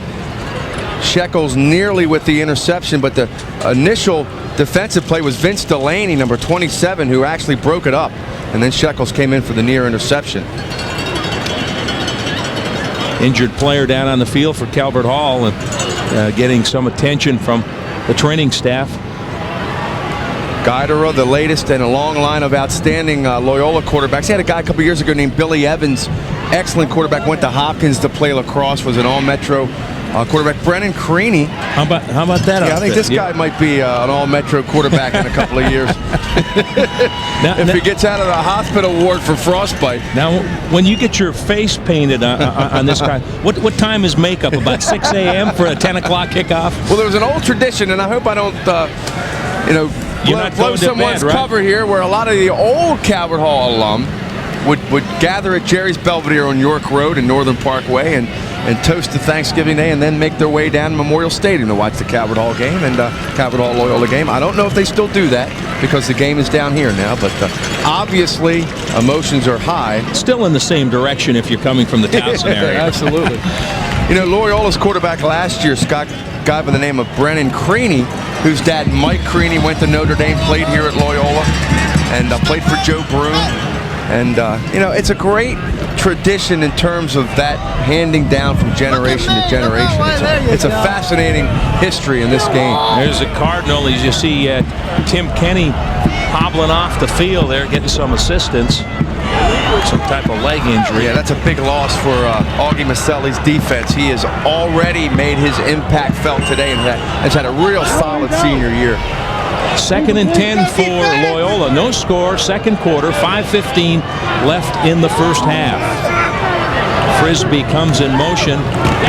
Shekels nearly with the interception, but the initial defensive play was Vince Delaney, number 27, who actually broke it up. And then Shekels came in for the near interception. Injured player down on the field for Calvert Hall, and getting some attention from the training staff. Guidera, the latest in a long line of outstanding Loyola quarterbacks. He had a guy a couple years ago named Billy Evans, excellent quarterback, went to Hopkins to play lacrosse, was an all-Metro quarterback. Brennan Creaney. How about that? Yeah, I think this guy might be an all-Metro quarterback in a couple of years. If he gets out of the hospital ward for frostbite. Now, when you get your face painted on this guy, what time is makeup? About 6 a.m. for a 10 o'clock kickoff? Well, there was an old tradition, and I hope I don't, blow someone's cover here, where a lot of the old Calvert Hall alum would gather at Jerry's Belvedere on York Road and Northern Parkway and toast to Thanksgiving Day, and then make their way down to Memorial Stadium to watch the Calvert Hall game and Calvert Hall Loyola game. I don't know if they still do that because the game is down here now, but obviously emotions are high. Still in the same direction if you're coming from the Towson area. Absolutely. Loyola's quarterback last year, Scott, guy by the name of Brennan Creaney, whose dad, Mike Creaney, went to Notre Dame, played here at Loyola, and played for Joe Broome. And, it's a great tradition in terms of that handing down from generation to generation. It's a fascinating history in this game. There's a Cardinal. As you see Tim Kenny hobbling off the field there, getting some assistance. Some type of leg injury. Yeah, that's a big loss for Augie Maselli's defense. He has already made his impact felt today and has had a real solid senior year. 2nd and 10 for Loyola. No score, second quarter, 5:15 left in the first half. Frisbee comes in motion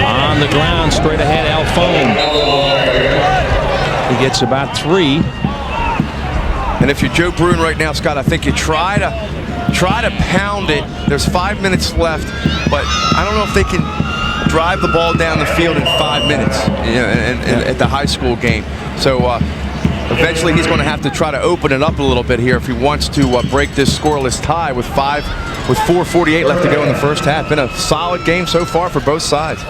on the ground, straight ahead, Alphone. He gets about 3. And if you're Joe Bruin right now, Scott, I think you try to pound it. There's 5 minutes left, but I don't know if they can drive the ball down the field in 5 minutes at the high school game. So eventually he's going to have to try to open it up a little bit here if he wants to break this scoreless tie with 4:48 left to go in the first half. Been a solid game so far for both sides.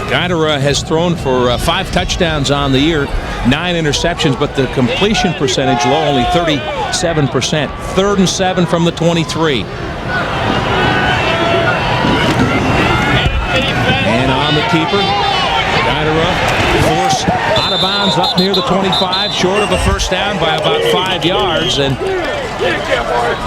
Guidera has thrown for 5 touchdowns on the year, 9 interceptions, but the completion percentage low, only 37%. 3rd and 7 from the 23. And on the keeper, Guidera forced out of bounds up near the 25, short of a first down by about 5 yards, and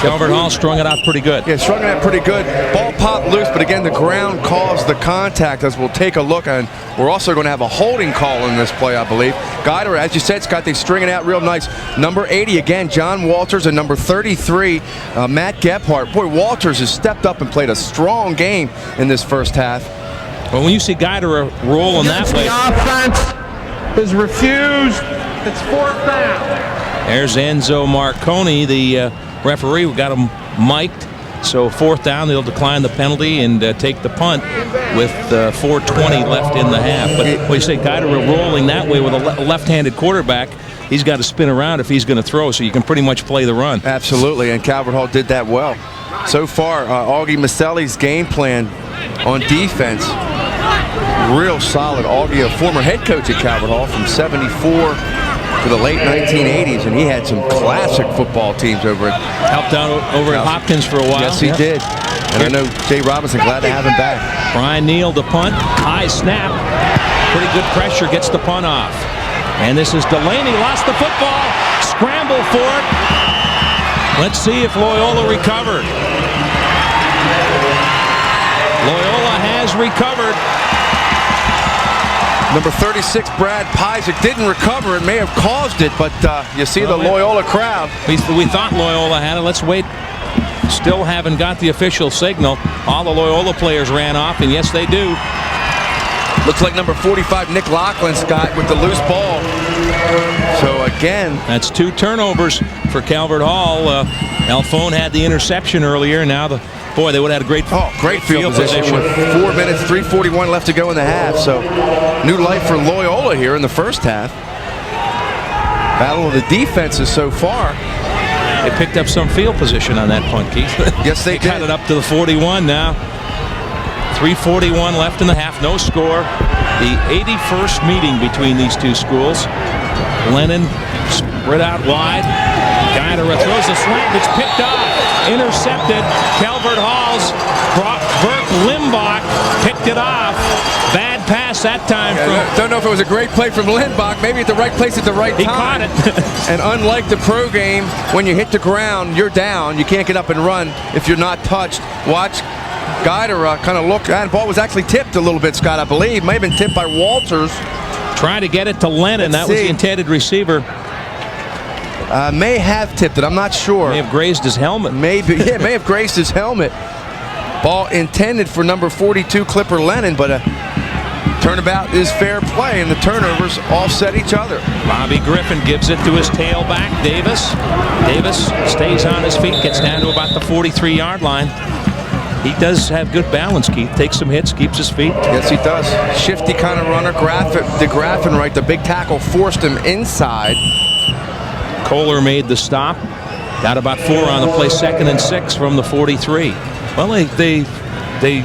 Calvert Hall strung it out pretty good. Yeah, strung it out pretty good. Ball popped loose, but again, the ground caused the contact, as we'll take a look. And we're also going to have a holding call in this play, I believe. Guidera, as you said, Scott, they string it out real nice. Number 80, again, John Walters, and number 33, Matt Gebhardt. Boy, Walters has stepped up and played a strong game in this first half. Well, when you see Guidera rolling that way. The offense is refused. It's 4th down. There's Enzo Marconi, the referee. We got him mic'd. So 4th down, they'll decline the penalty and take the punt with 4:20 left in the half. But when you say Guidera rolling that way with a left-handed quarterback, he's got to spin around if he's going to throw, so you can pretty much play the run. Absolutely, and Calvert Hall did that well. So far, Augie Maselli's game plan on defense, real solid. Augie, a former head coach at Calvert Hall from 74 to the late 1980s, and he had some classic football teams over at helped out over at Hopkins for a while. Yes, he did. And I know Jay Robinson, glad to have him back. Brian Neal, the punt, high snap, pretty good pressure, gets the punt off. And this is Delaney, lost the football, scramble for it. Let's see if Loyola recovered. Loyola has recovered. Number 36, Brad Pyzik, didn't recover. It may have caused it, but you see the Loyola crowd. We thought Loyola had it. Let's wait. Still haven't got the official signal. All the Loyola players ran off, and yes, they do. Looks like number 45, Nick Laughlin, Scott, with the loose ball. So again, that's 2 turnovers for Calvert Hall. Alphone had the interception earlier. Now they would have had a great field position with 4 minutes, 3:41 left to go in the half. So new life for Loyola here in the first half. Battle of the defenses so far. They picked up some field position on that punt, Keith. Yes, they did. Got it up to the 41 now. 3:41 left in the half, no score. The 81st meeting between these two schools. Lennon spread out wide. Guidera throws a slant. It's picked up. Intercepted. Calvert Hall's Burke Limbach picked it off. Bad pass that time. Don't know if it was a great play from Limbach. Maybe at the right place at the right time. He caught it. And unlike the pro game, when you hit the ground, you're down. You can't get up and run if you're not touched. Watch Guidera kind of look. That ball was actually tipped a little bit, Scott, I believe. May have been tipped by Walters. Trying to get it to Lennon. That was the intended receiver. May have tipped it. I'm not sure. May have grazed his helmet. Maybe. Yeah, may have grazed his helmet. Ball intended for number 42, Clipper Lennon, but turnabout is fair play, and the turnovers offset each other. Bobby Griffin gives it to his tailback, Davis. Davis stays on his feet, gets down to about the 43-yard line. He does have good balance, Keith. Takes some hits, keeps his feet. Yes, he does. Shifty kind of runner. DeGraffin, right, the big tackle forced him inside. Kohler made the stop. Got about 4 on the play, 2nd and 6 from the 43. Well, they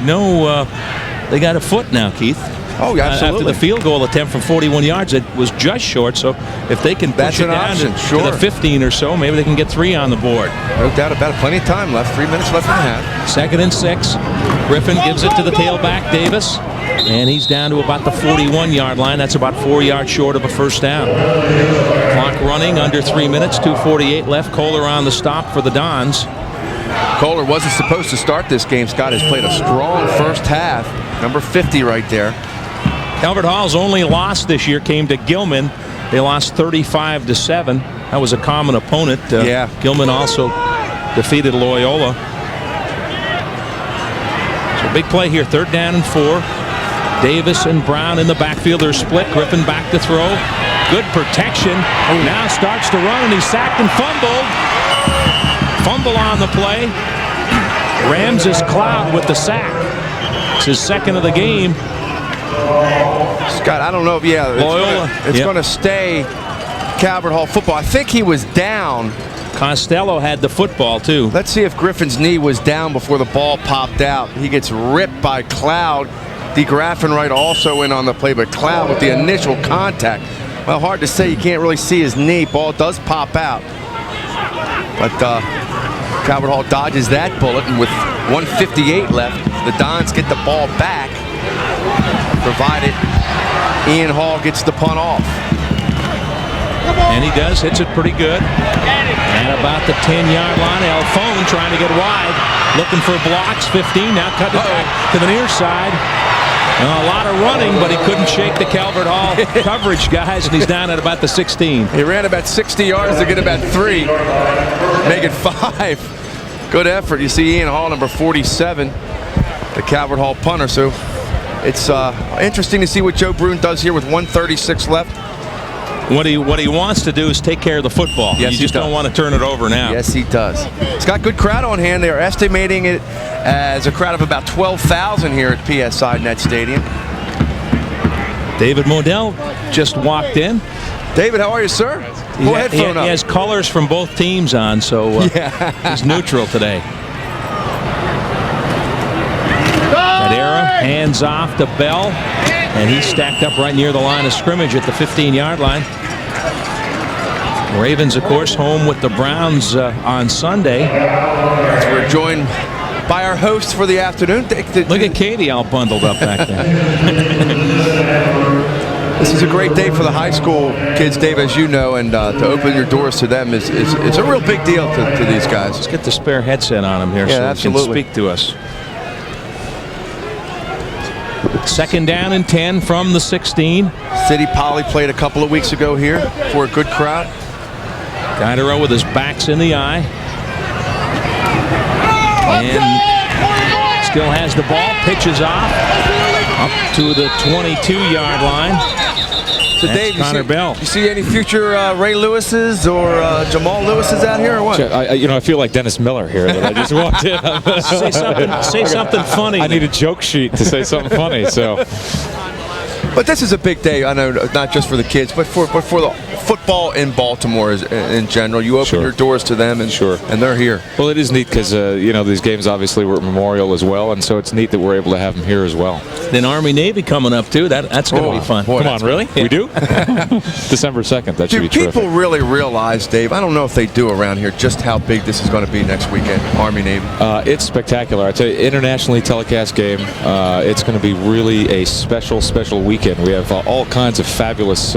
know they got a foot now, Keith. Oh, yeah, absolutely. After the field goal attempt from 41 yards, it was just short. So if they can push it down to the 15 or so, maybe they can get 3 on the board. No doubt about it. Plenty of time left. 3 minutes left in the half. 2nd and 6. Griffin gives it to the tailback, Davis. And he's down to about the 41-yard line. That's about 4 yards short of a first down. Clock running under 3 minutes. 2:48 left. Kohler on the stop for the Dons. Kohler wasn't supposed to start this game. Scott has played a strong first half. Number 50 right there. Calvert Hall's only loss this year came to Gilman. They lost 35-7. That was a common opponent. Gilman also defeated Loyola. So big play here. 3rd down and 4. Davis and Brown in the backfield. They're split. Griffin back to throw. Good protection. Now starts to run, and he's sacked and fumbled. Fumble on the play. Ramses Cloud with the sack. It's his 2nd of the game. Scott, I don't know if Loyola. It's going to stay Calvert Hall football. I think he was down. Costello had the football too. Let's see if Griffin's knee was down before the ball popped out. He gets ripped by Cloud. DeGraffenreich also in on the play, but Cloud with the initial contact. Well, hard to say. You can't really see his knee. Ball does pop out. But Calvert Hall dodges that bullet, and with 1:58 left, the Dons get the ball back, provided Ian Hall gets the punt off. And he does, hits it pretty good. And about the 10-yard line, Alphone trying to get wide, looking for blocks. 15, now cut it back to the near side. A lot of running, but he couldn't shake the Calvert Hall coverage guys, and he's down at about the 16. He ran about 60 yards to get about 3, make it 5. Good effort. You see Ian Hall, number 47, the Calvert Hall punter. So it's interesting to see what Joe Brune does here with 1:36 left. What he wants to do is take care of the football. Yes, you just don't want to turn it over now. Yes, he does. It's got good crowd on hand. They are estimating it as a crowd of about 12,000 here at PSI Net Stadium. David Modell just walked in. David, how are you, sir? Pull headphone up. He has colors from both teams on, so he's neutral today. Cadera hands off to Bell, and he's stacked up right near the line of scrimmage at the 15-yard line. Ravens, of course, home with the Browns on Sunday. As we're joined by our host for the afternoon. Look at Katie all bundled up back there. This is a great day for the high school kids, Dave, as you know, and to open your doors to them is a real big deal to these guys. Let's get the spare headset on him here so absolutely. he can speak to us. 2nd down and 10 from the 16. City Poly played a couple of weeks ago here for a good crowd. Guidero with his backs in the eye. And still has the ball, pitches off up to the 22-yard line. So That's Dave, Connor Bell. You see any future Ray Lewises or Jamal Lewises out here or what? I feel like Dennis Miller here that I just walked in. Say something funny. I need a joke sheet to say something funny. So, but this is a big day. I know, not just for the kids, but for the football in Baltimore in general. You open your doors to them, and they're here. Well, it is neat because these games obviously were at Memorial as well, and so it's neat that we're able to have them here as well. Then Army Navy coming up too. That's going to be fun. Come on, really? Yeah. We do? December 2nd. That should be terrific. People really realize, Dave, I don't know if they do around here, just how big this is going to be next weekend, Army Navy? It's spectacular. I tell you, internationally telecast game. It's going to be really a special weekend. We have all kinds of fabulous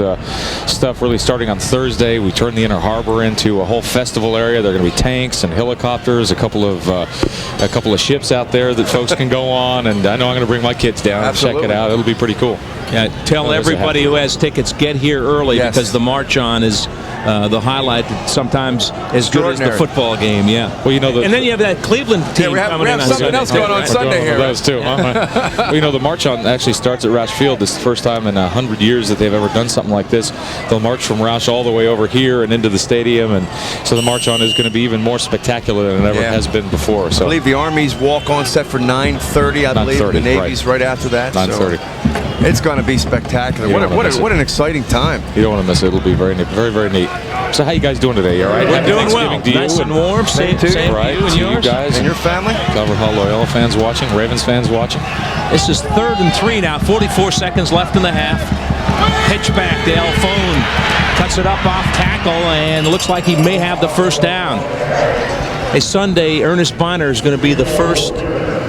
stuff really starting on Thursday. We turn the Inner Harbor into a whole festival area. There are going to be tanks and helicopters, a couple of ships out there that folks can go on, and I know I'm going to bring my kids down and check it out. It'll be pretty cool. Yeah, tell everybody who has tickets, get here early because the march on is the highlight sometimes as good as the football game. Yeah. Well, and then you have that Cleveland team coming in on something Sunday. else going on Sunday here. Those too. Well, the march on actually starts at Roush Field. This is the first time in 100 years that they've ever done something like this. They'll march from Roush all the way over here and into the stadium, and so the march on is going to be even more spectacular than it ever has been before. So I believe the Army's walk-on set for 9:30. I believe the Navy's right after that. 9:30. So it's going to be spectacular. What an exciting time. You don't want to miss it. It'll be very neat. Very, very neat. So how you guys doing today? All right? We're Happy doing well. Thanksgiving to you. Nice and warm. Same to Right, you and to you yours. guys. And your family? Calvert Hall Loyola fans watching, Ravens fans watching. This is 3rd and 3 now. 44 seconds left in the half. Pitch back to Alphone. Cuts it up off tackle, and looks like he may have the first down. Hey, Sunday, Ernest Bonner is going to be the first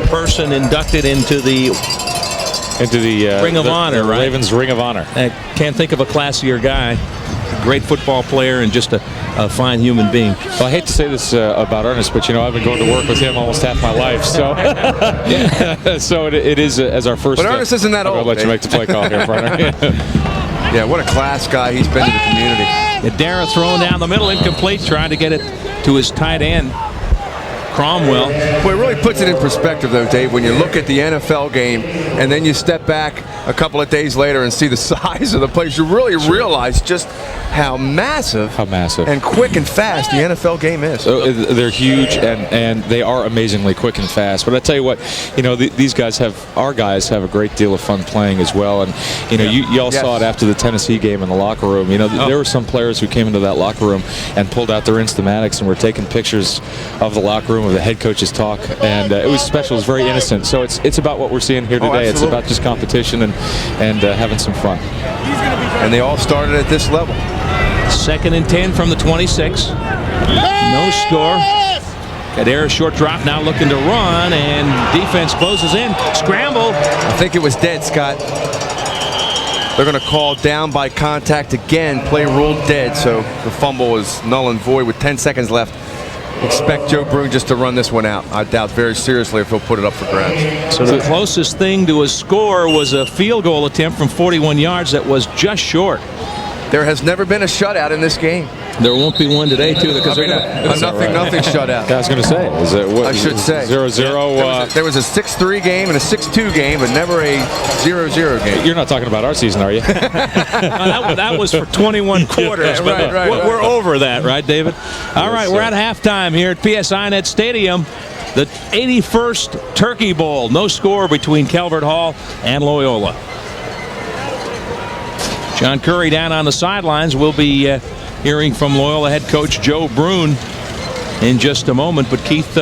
person inducted into the Ring of Honor, right? Ravens Ring of Honor. I can't think of a classier guy. Great football player and just a fine human being. Well, I hate to say this about Ernest, but I've been going to work with him almost half my life, so so it is as our first. But Ernest isn't that old. I'll let you make the play call here, partner. Yeah, what a class guy he's been to the community. Dara thrown down the middle, incomplete, trying to get it to his tight end, Cromwell. Well, it really puts it in perspective, though, Dave, when you look at the NFL game and then you step back a couple of days later and see the size of the place, you really realize just how massive and quick and fast the NFL game is. They're huge, and they are amazingly quick and fast. But I tell you what, these guys our guys have a great deal of fun playing as well. And you all saw it after the Tennessee game in the locker room. There were some players who came into that locker room and pulled out their Instamatics and were taking pictures of the locker room, of the head coach's talk, and it was special. It was very innocent. So it's about what we're seeing here today. It's about just competition and having some fun. And they all started at this level. 2nd and 10 from the 26. No score. Kadara's short drop, now looking to run, and defense closes in. Scramble. I think it was dead, Scott. They're going to call down by contact again. Play ruled dead, so the fumble is null and void with 10 seconds left. Expect Joe Brune just to run this one out. I doubt very seriously if he'll put it up for grabs. So the closest thing to a score was a field goal attempt from 41 yards that was just short. There has never been a shutout in this game. There won't be one today, too, because nothing shutout. I was going to say, is it what? I should say 0-0. There was a 6-3 game and a 6-2 game, but never a 0-0 game. You're not talking about our season, are you? that was for 21 quarters. Right. We're over that, right, David? All right, we're at halftime here at PSINet Stadium. The 81st Turkey Bowl. No score between Calvert Hall and Loyola. John Curry down on the sidelines. We'll be hearing from Loyola head coach Joe Brune in just a moment. But Keith,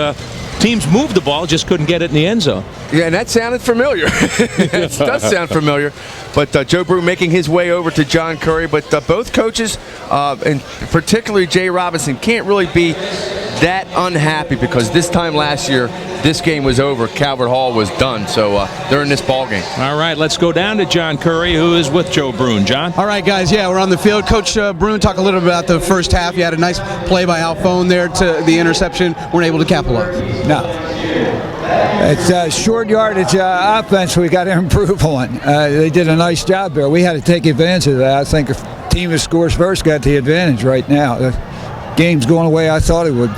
teams moved the ball, just couldn't get it in the end zone. Yeah, and that sounded familiar. It does sound familiar. But Joe Brune making his way over to John Curry. But both coaches, and particularly Jay Robinson, can't really be that unhappy because this time last year, this game was over. Calvert Hall was done, so they're in this ball game. All right, let's go down to John Curry, who is with Joe Brune. John? All right, guys, we're on the field. Coach Brune, talk a little bit about the first half. You had a nice play by Alphone there to the interception. Weren't able to capitalize. No. It's a short yardage offense we got to improve on. They did a nice job there. We had to take advantage of that. I think if the team that scores first got the advantage right now. The game's going the way I thought it would.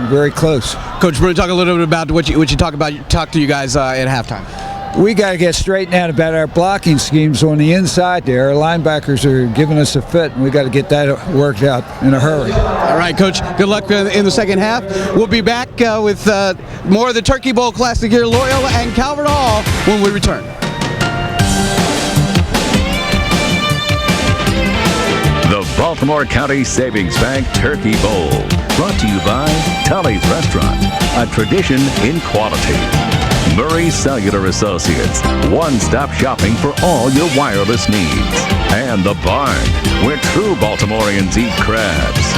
Very close. Coach Brune, talk a little bit about what you talk to you guys at halftime. We got to get straightened out about our blocking schemes on the inside there. Our linebackers are giving us a fit, and we got to get that worked out in a hurry. All right, Coach. Good luck in the second half. We'll be back with more of the Turkey Bowl Classic here, Loyola and Calvert Hall, when we return. The Baltimore County Savings Bank Turkey Bowl. Brought to you by Tully's Restaurant, a tradition in quality. Murray Cellular Associates, one-stop shopping for all your wireless needs. And The Barn, where true Baltimoreans eat crabs.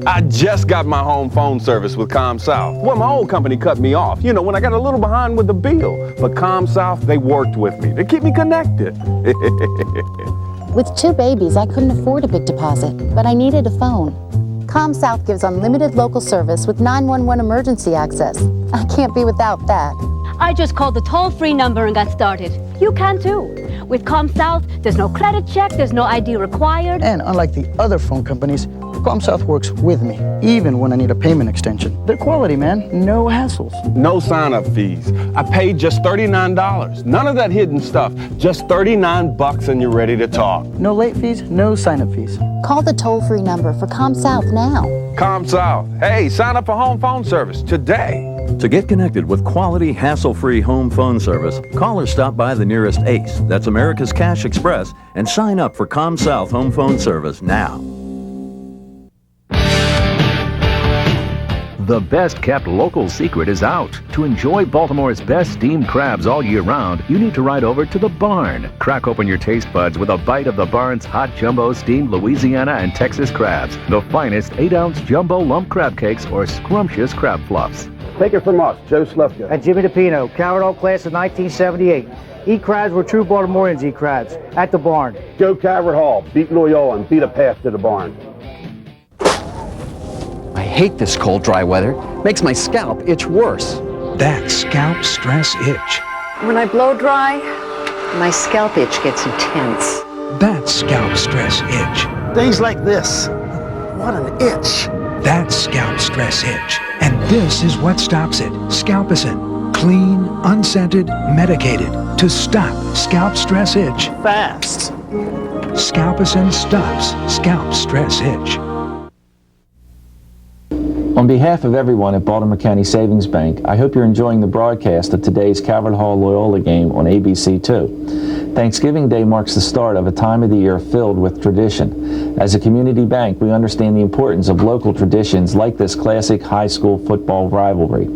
I just got my home phone service with ComSouth. Well, my old company cut me off, when I got a little behind with the bill. But ComSouth, they worked with me to keep me connected. With 2 babies, I couldn't afford a big deposit, but I needed a phone. ComSouth gives unlimited local service with 911 emergency access. I can't be without that. I just called the toll-free number and got started. You can too. With ComSouth, there's no credit check, there's no ID required. And unlike the other phone companies, ComSouth works with me, even when I need a payment extension. They're quality, man. No hassles. No sign-up fees. I paid just $39. None of that hidden stuff. Just $39 and you're ready to talk. No late fees, no sign-up fees. Call the toll-free number for ComSouth now. ComSouth. Hey, sign up for home phone service today. To get connected with quality, hassle-free home phone service, call or stop by the nearest ACE, that's America's Cash Express, and sign up for ComSouth home phone service now. The best-kept local secret is out. To enjoy Baltimore's best steamed crabs all year round, you need to ride over to the Barn. Crack open your taste buds with a bite of the Barn's hot jumbo steamed Louisiana and Texas crabs, the finest 8-ounce jumbo lump crab cakes or scrumptious crab fluffs. Take it from us, Joe Slufka. And Jimmy DePino, Calvert Hall class of 1978. Eat crabs where true Baltimoreans eat crabs. At the Barn. Go Calvert Hall, beat Loyola, and beat a path to the Barn. I hate this cold, dry weather. Makes my scalp itch worse. That's scalp stress itch. When I blow dry, my scalp itch gets intense. That's scalp stress itch. Things like this. What an itch. That's scalp stress itch. And this is what stops it. Scalpicin. Clean, unscented, medicated to stop scalp stress itch. Fast. Scalpicin stops scalp stress itch. On behalf of everyone at Baltimore County Savings Bank, I hope you're enjoying the broadcast of today's Calvert Hall Loyola game on ABC2. Thanksgiving Day marks the start of a time of the year filled with tradition. As a community bank, we understand the importance of local traditions like this classic high school football rivalry.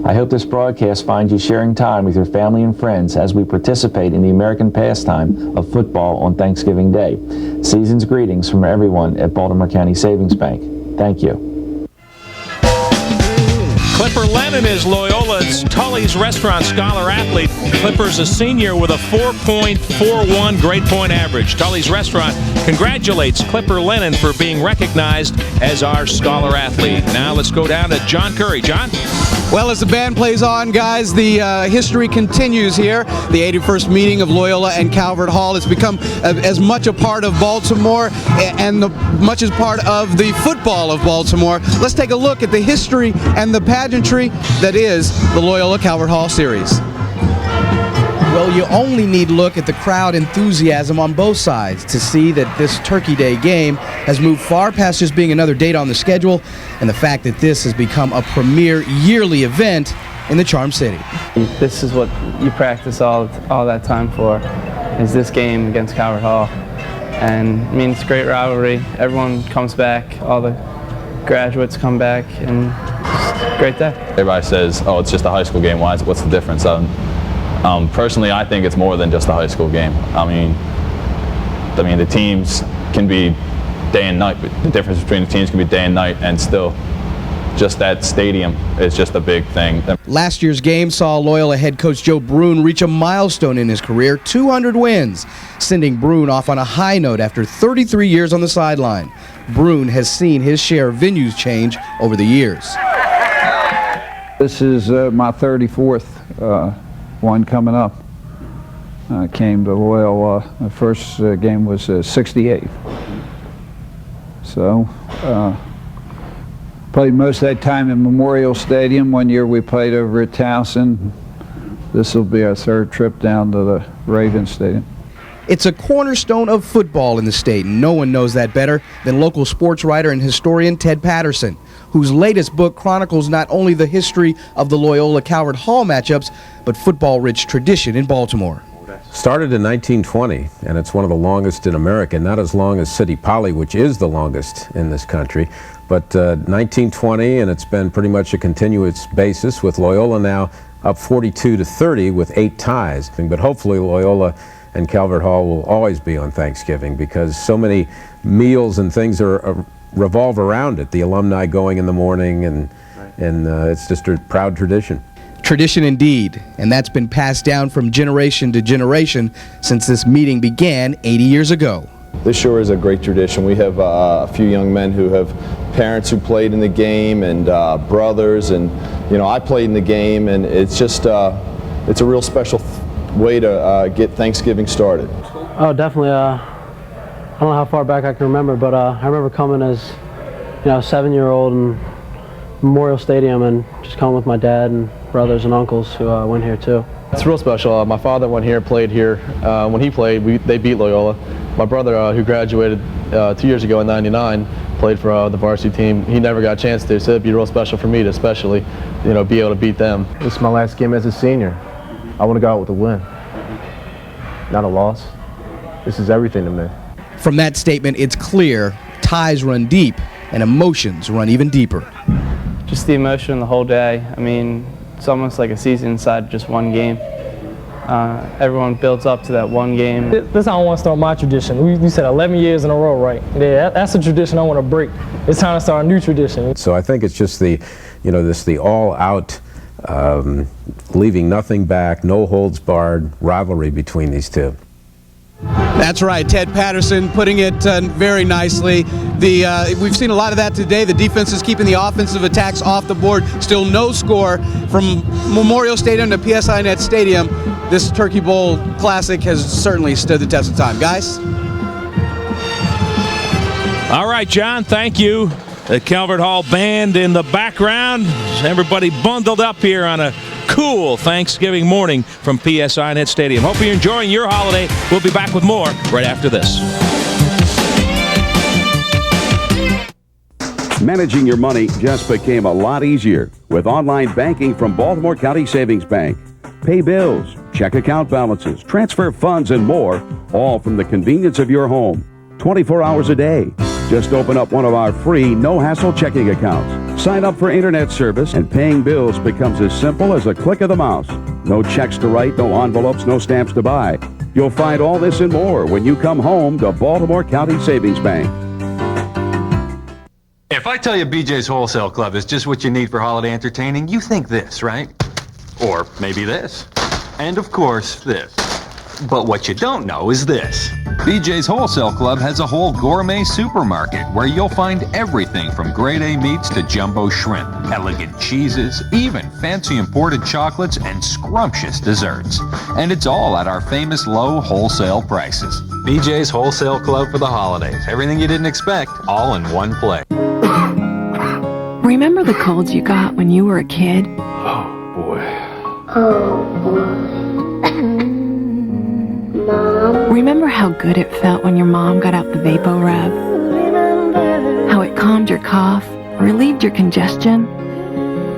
I hope this broadcast finds you sharing time with your family and friends as we participate in the American pastime of football on Thanksgiving Day. Season's greetings from everyone at Baltimore County Savings Bank. Thank you. Clipper Lennon is Loyola's Tully's Restaurant Scholar Athlete. Clipper's a senior with a 4.41 grade point average. Tully's Restaurant congratulates Clipper Lennon for being recognized as our Scholar Athlete. Now let's go down to John Curry. John? Well, as the band plays on, guys, the history continues here. The 81st meeting of Loyola and Calvert Hall has become as much a part of Baltimore and much as part of the football of Baltimore. Let's take a look at the history and the pageantry that is the Loyola Calvert Hall series. Well, you only need to look at the crowd enthusiasm on both sides to see that this Turkey Day game has moved far past just being another date on the schedule, and the fact that this has become a premier yearly event in the Charm City. This is what you practice all that time for, is this game against Calvert Hall. And I mean, it's a great rivalry. Everyone comes back, all the graduates come back, and it's a great day. Everybody says, oh, it's just a high school game. What's the difference? Personally, I think it's more than just a high school game. I mean, the teams can be day and night, but the difference between the teams can be day and night, and still, just that stadium is just a big thing. Last year's game saw Loyola head coach Joe Brune reach a milestone in his career, 200 wins, sending Brune off on a high note after 33 years on the sideline. Brune has seen his share of venues change over the years. This is my 34th one coming up. I came to Loyola. My first game was 68. So played most of that time in Memorial Stadium. One year we played over at Towson. This will be our third trip down to the Ravens Stadium. It's a cornerstone of football in the state, and no one knows that better than local sports writer and historian Ted Patterson, whose latest book chronicles not only the history of the Loyola-Calvert Hall matchups, but football-rich tradition in Baltimore. Started in 1920, and it's one of the longest in America, not as long as City Poly, which is the longest in this country, but 1920, and it's been pretty much a continuous basis, with Loyola now up 42-30 with 8 ties. But hopefully Loyola and Calvert Hall will always be on Thanksgiving, because so many meals and things revolve around it. The alumni going in the morning, and it's just a proud tradition. Tradition indeed, and that's been passed down from generation to generation since this meeting began 80 years ago. This sure is a great tradition. We have a few young men who have parents who played in the game, and brothers, and I played in the game, and it's just it's a real special way to get Thanksgiving started. Oh, definitely. I don't know how far back I can remember, but I remember coming as a 7-year-old in Memorial Stadium and just coming with my dad and brothers and uncles who went here too. It's real special. My father went here, played here. When he played, they beat Loyola. My brother, who graduated 2 years ago in '99, played for the varsity team. He never got a chance to, so it'd be real special for me to especially, be able to beat them. This is my last game as a senior. I want to go out with a win, not a loss. This is everything to me. From that statement, it's clear ties run deep and emotions run even deeper. Just the emotion the whole day. I mean, it's almost like a season inside just one game. Everyone builds up to that one game. This is how I want to start my tradition. We said 11 years in a row, right? Yeah, that's a tradition I want to break. It's time to start a new tradition. So I think it's just the all-out, leaving nothing back, no holds barred rivalry between these two. That's right, Ted Patterson putting it very nicely. We've seen a lot of that today. The defense is keeping the offensive attacks off the board. Still no score from Memorial Stadium to PSI Net Stadium. This Turkey Bowl Classic has certainly stood the test of time. Guys? All right, John, thank you. The Calvert Hall Band in the background. Everybody bundled up here on a cool Thanksgiving morning from PSI Net Stadium. Hope you're enjoying your holiday. We'll be back with more right after this. Managing your money just became a lot easier with online banking from Baltimore County Savings Bank. Pay bills, check account balances, transfer funds, and more, all from the convenience of your home, 24 hours a day. Just open up one of our free, no-hassle checking accounts. Sign up for internet service, and paying bills becomes as simple as a click of the mouse. No checks to write, no envelopes, no stamps to buy. You'll find all this and more when you come home to Baltimore County Savings Bank. If I tell you BJ's Wholesale Club is just what you need for holiday entertaining, you think this, right? Or maybe this. And of course, this. But what you don't know is this. BJ's Wholesale Club has a whole gourmet supermarket where you'll find everything from grade A meats to jumbo shrimp, elegant cheeses, even fancy imported chocolates and scrumptious desserts. And it's all at our famous low wholesale prices. BJ's Wholesale Club for the holidays. Everything you didn't expect, all in one place. Remember the colds you got when you were a kid? Oh, boy. Oh, boy. Remember how good it felt when your mom got out the Vapo Rub? How it calmed your cough, relieved your congestion?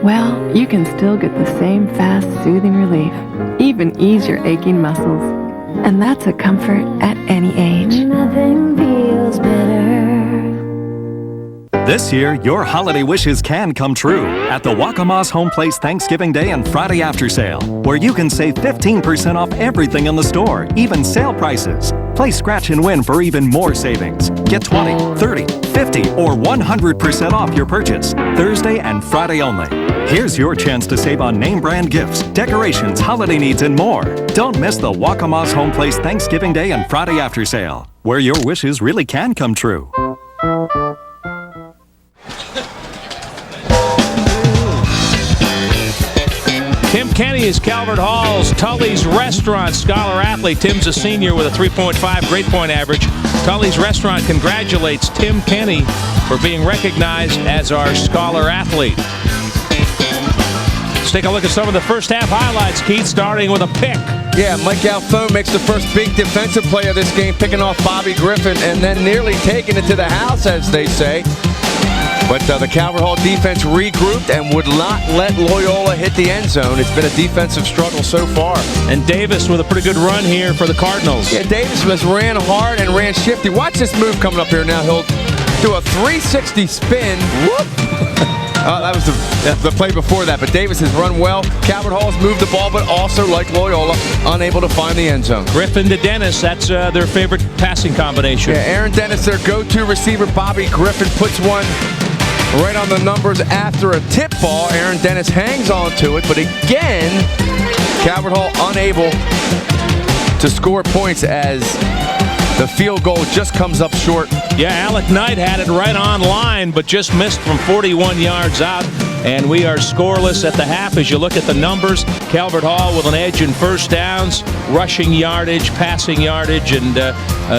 Well, you can still get the same fast, soothing relief, even ease your aching muscles. And that's a comfort at any age. Nothing feels better. This year, your holiday wishes can come true at the Waccama's Home Place Thanksgiving Day and Friday After Sale, where you can save 15% off everything in the store, even sale prices. Play Scratch and win for even more savings. Get 20, 30, 50, or 100% off your purchase, Thursday and Friday only. Here's your chance to save on name brand gifts, decorations, holiday needs, and more. Don't miss the Waccama's Home Place Thanksgiving Day and Friday After Sale, where your wishes really can come true. Tim Kenny is Calvert Hall's Tully's Restaurant Scholar Athlete. Tim's a senior with a 3.5 grade point average. Tully's Restaurant congratulates Tim Kenny for being recognized as our Scholar Athlete. Let's take a look at some of the first half highlights, Keith, starting with a pick. Yeah, Mike Alfone makes the first big defensive play of this game, picking off Bobby Griffin and then nearly taking it to the house, as they say. But the Calvert Hall defense regrouped and would not let Loyola hit the end zone. It's been a defensive struggle so far. And Davis with a pretty good run here for the Cardinals. Yeah, Davis was ran hard and ran shifty. Watch this move coming up here now. He'll do a 360 spin. Whoop! That was the play before that, but Davis has run well. Calvert Hall's moved the ball, but also, like Loyola, unable to find the end zone. Griffin to Dennis, that's their favorite passing combination. Yeah, Aaron Dennis, their go-to receiver. Bobby Griffin puts one right on the numbers after a tip ball. Aaron Dennis hangs on to it, but again, Calvert Hall unable to score points as the field goal just comes up short. Yeah, Alec Knight had it right on line, but just missed from 41 yards out. And we are scoreless at the half. As you look at the numbers, Calvert Hall with an edge in first downs, rushing yardage, passing yardage, and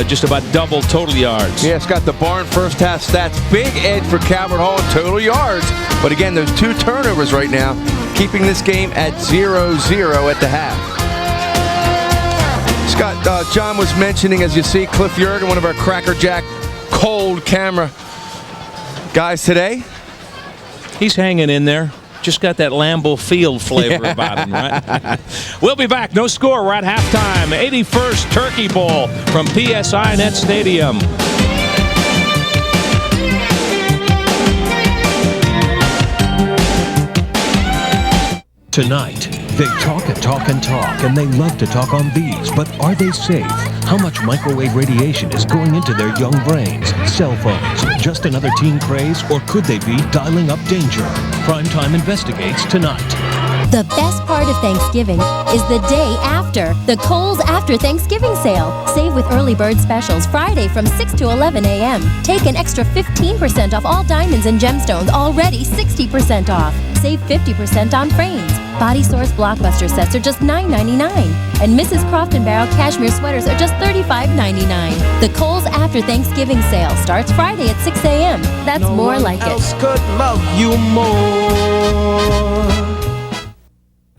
just about double total yards. Yeah, it's got the barn first half stats. Big edge for Calvert Hall in total yards. But again, those two turnovers right now, keeping this game at 0-0 at the half. Scott, John was mentioning, as you see, Cliff Jurgen, one of our Cracker Jack cold camera guys today? He's hanging in there. Just got that Lambeau Field flavor about him, right? We'll be back. No score. We're at halftime. 81st Turkey Bowl from PSI Net Stadium. Tonight, they talk and talk and talk, and they love to talk on these, but are they safe? How much microwave radiation is going into their young brains? Cell phones, just another teen craze, or could they be dialing up danger? Primetime investigates tonight. The best part of Thanksgiving is the day after, the Kohl's After Thanksgiving Sale. Save with early bird specials Friday from 6 to 11 a.m. Take an extra 15% off all diamonds and gemstones, already 60% off. Save 50% on frames. Body Source Blockbuster sets are just $9.99. And Mrs. Croft & Barrow cashmere sweaters are just $35.99. The Kohl's After Thanksgiving Sale starts Friday at 6 a.m. That's more like it. Else could love you more.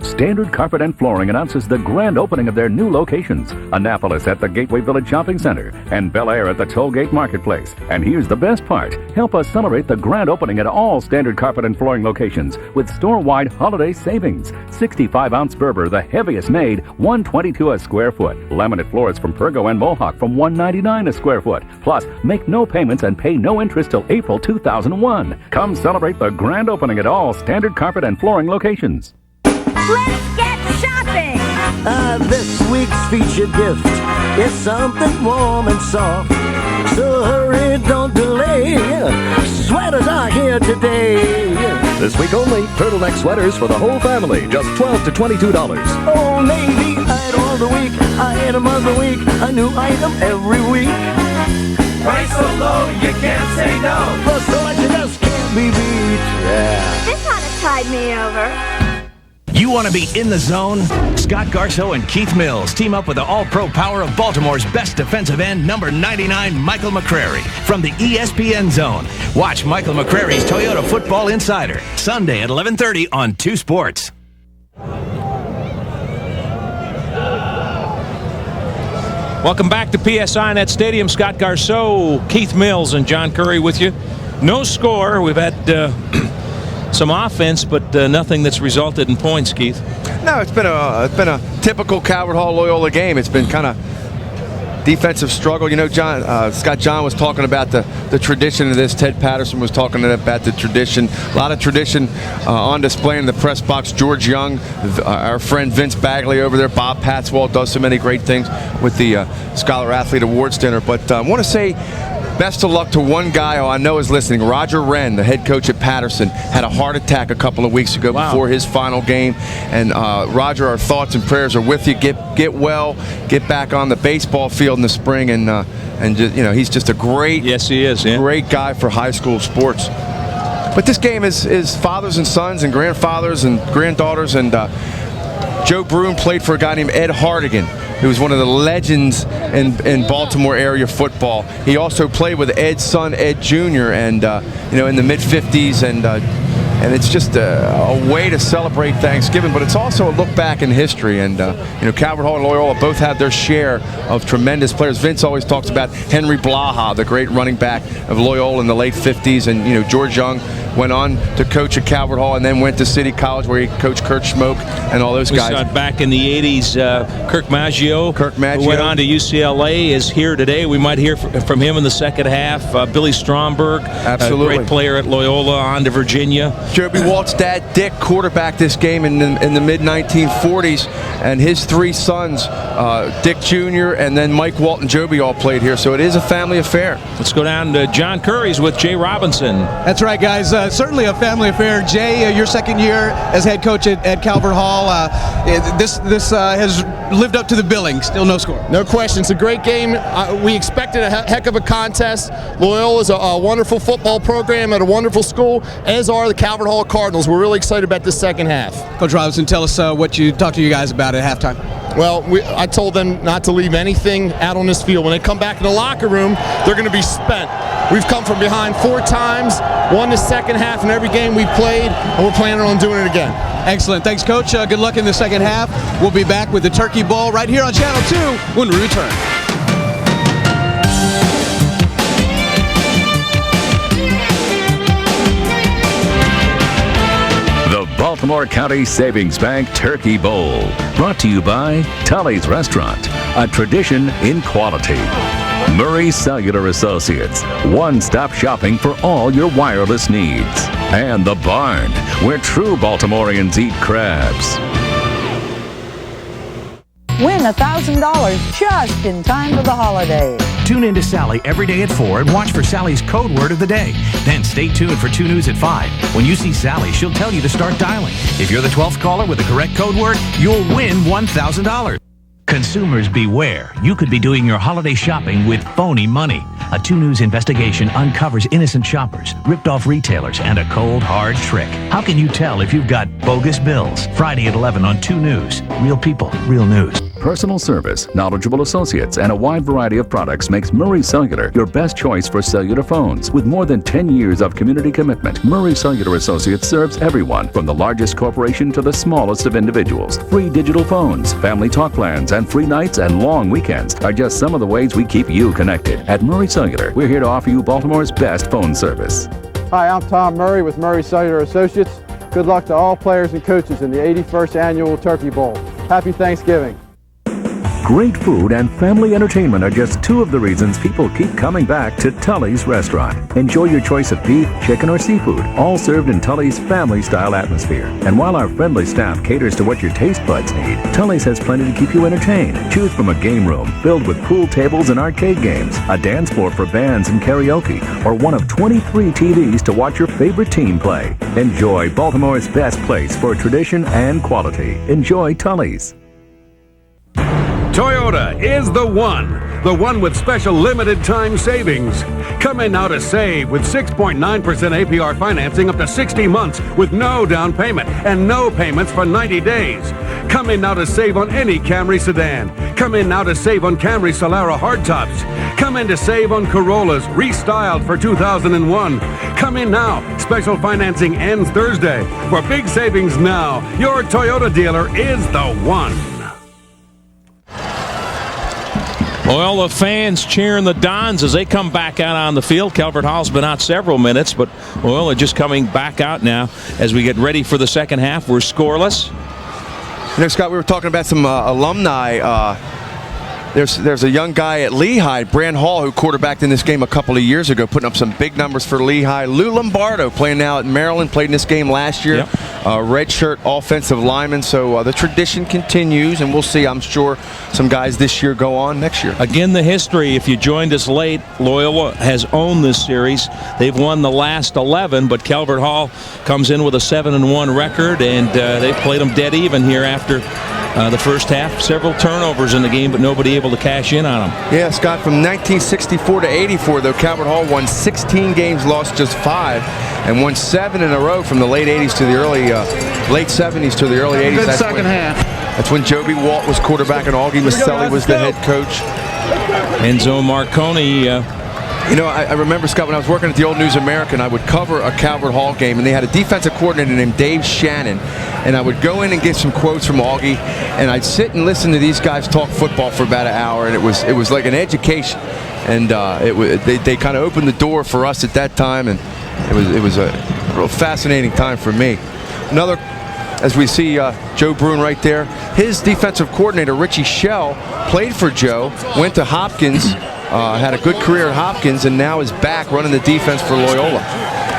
Standard Carpet and Flooring announces the grand opening of their new locations. Annapolis at the Gateway Village Shopping Center and Bel Air at the Tollgate Marketplace. And here's the best part. Help us celebrate the grand opening at all Standard Carpet and Flooring locations with store-wide holiday savings. 65-ounce Berber, the heaviest made, $122 a square foot. Laminate floors from Pergo and Mohawk from $199 a square foot. Plus, make no payments and pay no interest till April 2001. Come celebrate the grand opening at all Standard Carpet and Flooring locations. Let's get shopping! This week's featured gift is something warm and soft. So hurry, don't delay. Sweaters are here today. This week only, turtleneck sweaters for the whole family, just $12 to $22. Old Navy, item of the week, item of the week, a new item every week. Price so low, you can't say no. The selection just can't be beat. Yeah. This ought to tide me over. You want to be in the zone? Scott Garceau and Keith Mills team up with the all-pro power of Baltimore's best defensive end, number 99, Michael McCrary, from the ESPN Zone. Watch Michael McCrary's Toyota Football Insider, Sunday at 11:30 on 2 Sports. Welcome back to PSI Net Stadium. Scott Garceau, Keith Mills, and John Curry with you. No score. We've had some offense, but nothing that's resulted in points, Keith. No, it's been a typical Calvert Hall Loyola game. It's been kind of defensive struggle. You know, John was talking about the tradition of this. Ted Patterson was talking about the tradition. A lot of tradition on display in the press box. George Young, our friend Vince Bagley over there. Bob Patswell does so many great things with the Scholar Athlete Awards dinner. But I want to say best of luck to one guy who I know is listening. Roger Wren, the head coach at Patterson, had a heart attack a couple of weeks ago before his final game. And Roger, our thoughts and prayers are with you. Get well, get back on the baseball field in the spring, and just, you know, he's just a great, great guy for high school sports. But this game is fathers and sons and grandfathers and granddaughters. And Joe Broom played for a guy named Ed Hardigan, who was one of the legends in Baltimore area football. He also played with Ed's son, Ed Jr., and you know, in the mid-50s, and it's just a way to celebrate Thanksgiving, but it's also a look back in history. And you know, Calvert Hall and Loyola both have their share of tremendous players. Vince always talks about Henry Blaha, the great running back of Loyola in the late 50s, and you know, George Young went on to coach at Calvert Hall and then went to City College where he coached Kurt Schmoke and all those guys. We saw it back in the 80s. Kirk Maggio, who went on to UCLA, is here today. We might hear from him in the second half. Billy Stromberg, absolutely, a great player at Loyola, on to Virginia. Joby Walt's dad, Dick, quarterbacked this game in the mid-1940s, and his three sons, Dick Jr. and then Mike Walt and Joby, all played here. So it is a family affair. Let's go down to John Curry's with Jay Robinson. That's right, guys. Certainly a family affair. Jay, your second year as head coach at Calvert Hall. This has lived up to the billing. Still no score. No question. It's a great game. We expected a heck of a contest. Loyola is a wonderful football program at a wonderful school, as are the Calvert Hall Cardinals. We're really excited about this second half. Coach Robinson, tell us what you talked to you guys about at halftime. Well, I told them not to leave anything out on this field. When they come back in the locker room, they're going to be spent. We've come from behind 4 times, won the second half in every game we played, and we're planning on doing it again. Excellent. Thanks, Coach. Good luck in the second half. We'll be back with the Turkey Bowl right here on Channel 2 when we return. Baltimore County Savings Bank Turkey Bowl. Brought to you by Tully's Restaurant, a tradition in quality. Murray Cellular Associates, one-stop shopping for all your wireless needs. And The Barn, where true Baltimoreans eat crabs. Win $1,000 just in time for the holidays. Tune in to Sally every day at 4 and watch for Sally's code word of the day. Then stay tuned for 2 News at 5. When you see Sally, she'll tell you to start dialing. If you're the 12th caller with the correct code word, you'll win $1,000. Consumers beware. You could be doing your holiday shopping with phony money. A 2 News investigation uncovers innocent shoppers, ripped off retailers, and a cold, hard trick. How can you tell if you've got bogus bills? Friday at 11 on 2 News. Real people, real news. Personal service, knowledgeable associates, and a wide variety of products makes Murray Cellular your best choice for cellular phones. With more than 10 years of community commitment, Murray Cellular Associates serves everyone, from the largest corporation to the smallest of individuals. Free digital phones, family talk plans, and free nights and long weekends are just some of the ways we keep you connected. At Murray Cellular, we're here to offer you Baltimore's best phone service. Hi, I'm Tom Murray with Murray Cellular Associates. Good luck to all players and coaches in the 81st Annual Turkey Bowl. Happy Thanksgiving. Great food and family entertainment are just 2 of the reasons people keep coming back to Tully's Restaurant. Enjoy your choice of beef, chicken, or seafood, all served in Tully's family-style atmosphere. And while our friendly staff caters to what your taste buds need, Tully's has plenty to keep you entertained. Choose from a game room filled with pool tables and arcade games, a dance floor for bands and karaoke, or one of 23 TVs to watch your favorite team play. Enjoy Baltimore's best place for tradition and quality. Enjoy Tully's. Toyota is the one with special limited time savings. Come in now to save with 6.9% APR financing up to 60 months with no down payment and no payments for 90 days. Come in now to save on any Camry sedan. Come in now to save on Camry Solara hardtops. Come in to save on Corollas restyled for 2001. Come in now. Special financing ends Thursday. For big savings now, your Toyota dealer is the one. Well, the fans cheering the Dons as they come back out on the field. Calvert Hall's been out several minutes, but, well, they're just coming back out now as we get ready for the second half. We're scoreless. You know, Scott, we were talking about some alumni. There's a young guy at Lehigh, Brand Hall, who quarterbacked in this game a couple of years ago, putting up some big numbers for Lehigh. Lou Lombardo playing now at Maryland, played in this game last year. Yep. Redshirt offensive lineman. So the tradition continues, and we'll see, I'm sure, some guys this year go on next year. Again, the history, if you joined us late, Loyola has owned this series. They've won the last 11, but Calvert Hall comes in with a 7-1 record, and they've played them dead even here after the first half. Several turnovers in the game, but nobody able to cash in on them. Yeah, Scott, from 1964 to 84, though, Calvert Hall won 16 games, lost just 5, and won 7 in a row from the late 80s to the late 70s to the early 80s. Good second half. That's when Joby Walt was quarterback and Augie Maselli was the head coach. Enzo Marconi. You know, I remember, Scott, when I was working at the Old News American, I would cover a Calvert Hall game, and they had a defensive coordinator named Dave Shannon, and I would go in and get some quotes from Augie, and I'd sit and listen to these guys talk football for about an hour, and it was like an education, and they kind of opened the door for us at that time, and it was a real fascinating time for me. Another, as we see Joe Bruin right there, his defensive coordinator, Richie Shell, played for Joe, went to Hopkins, had a good career at Hopkins, and now is back running the defense for Loyola.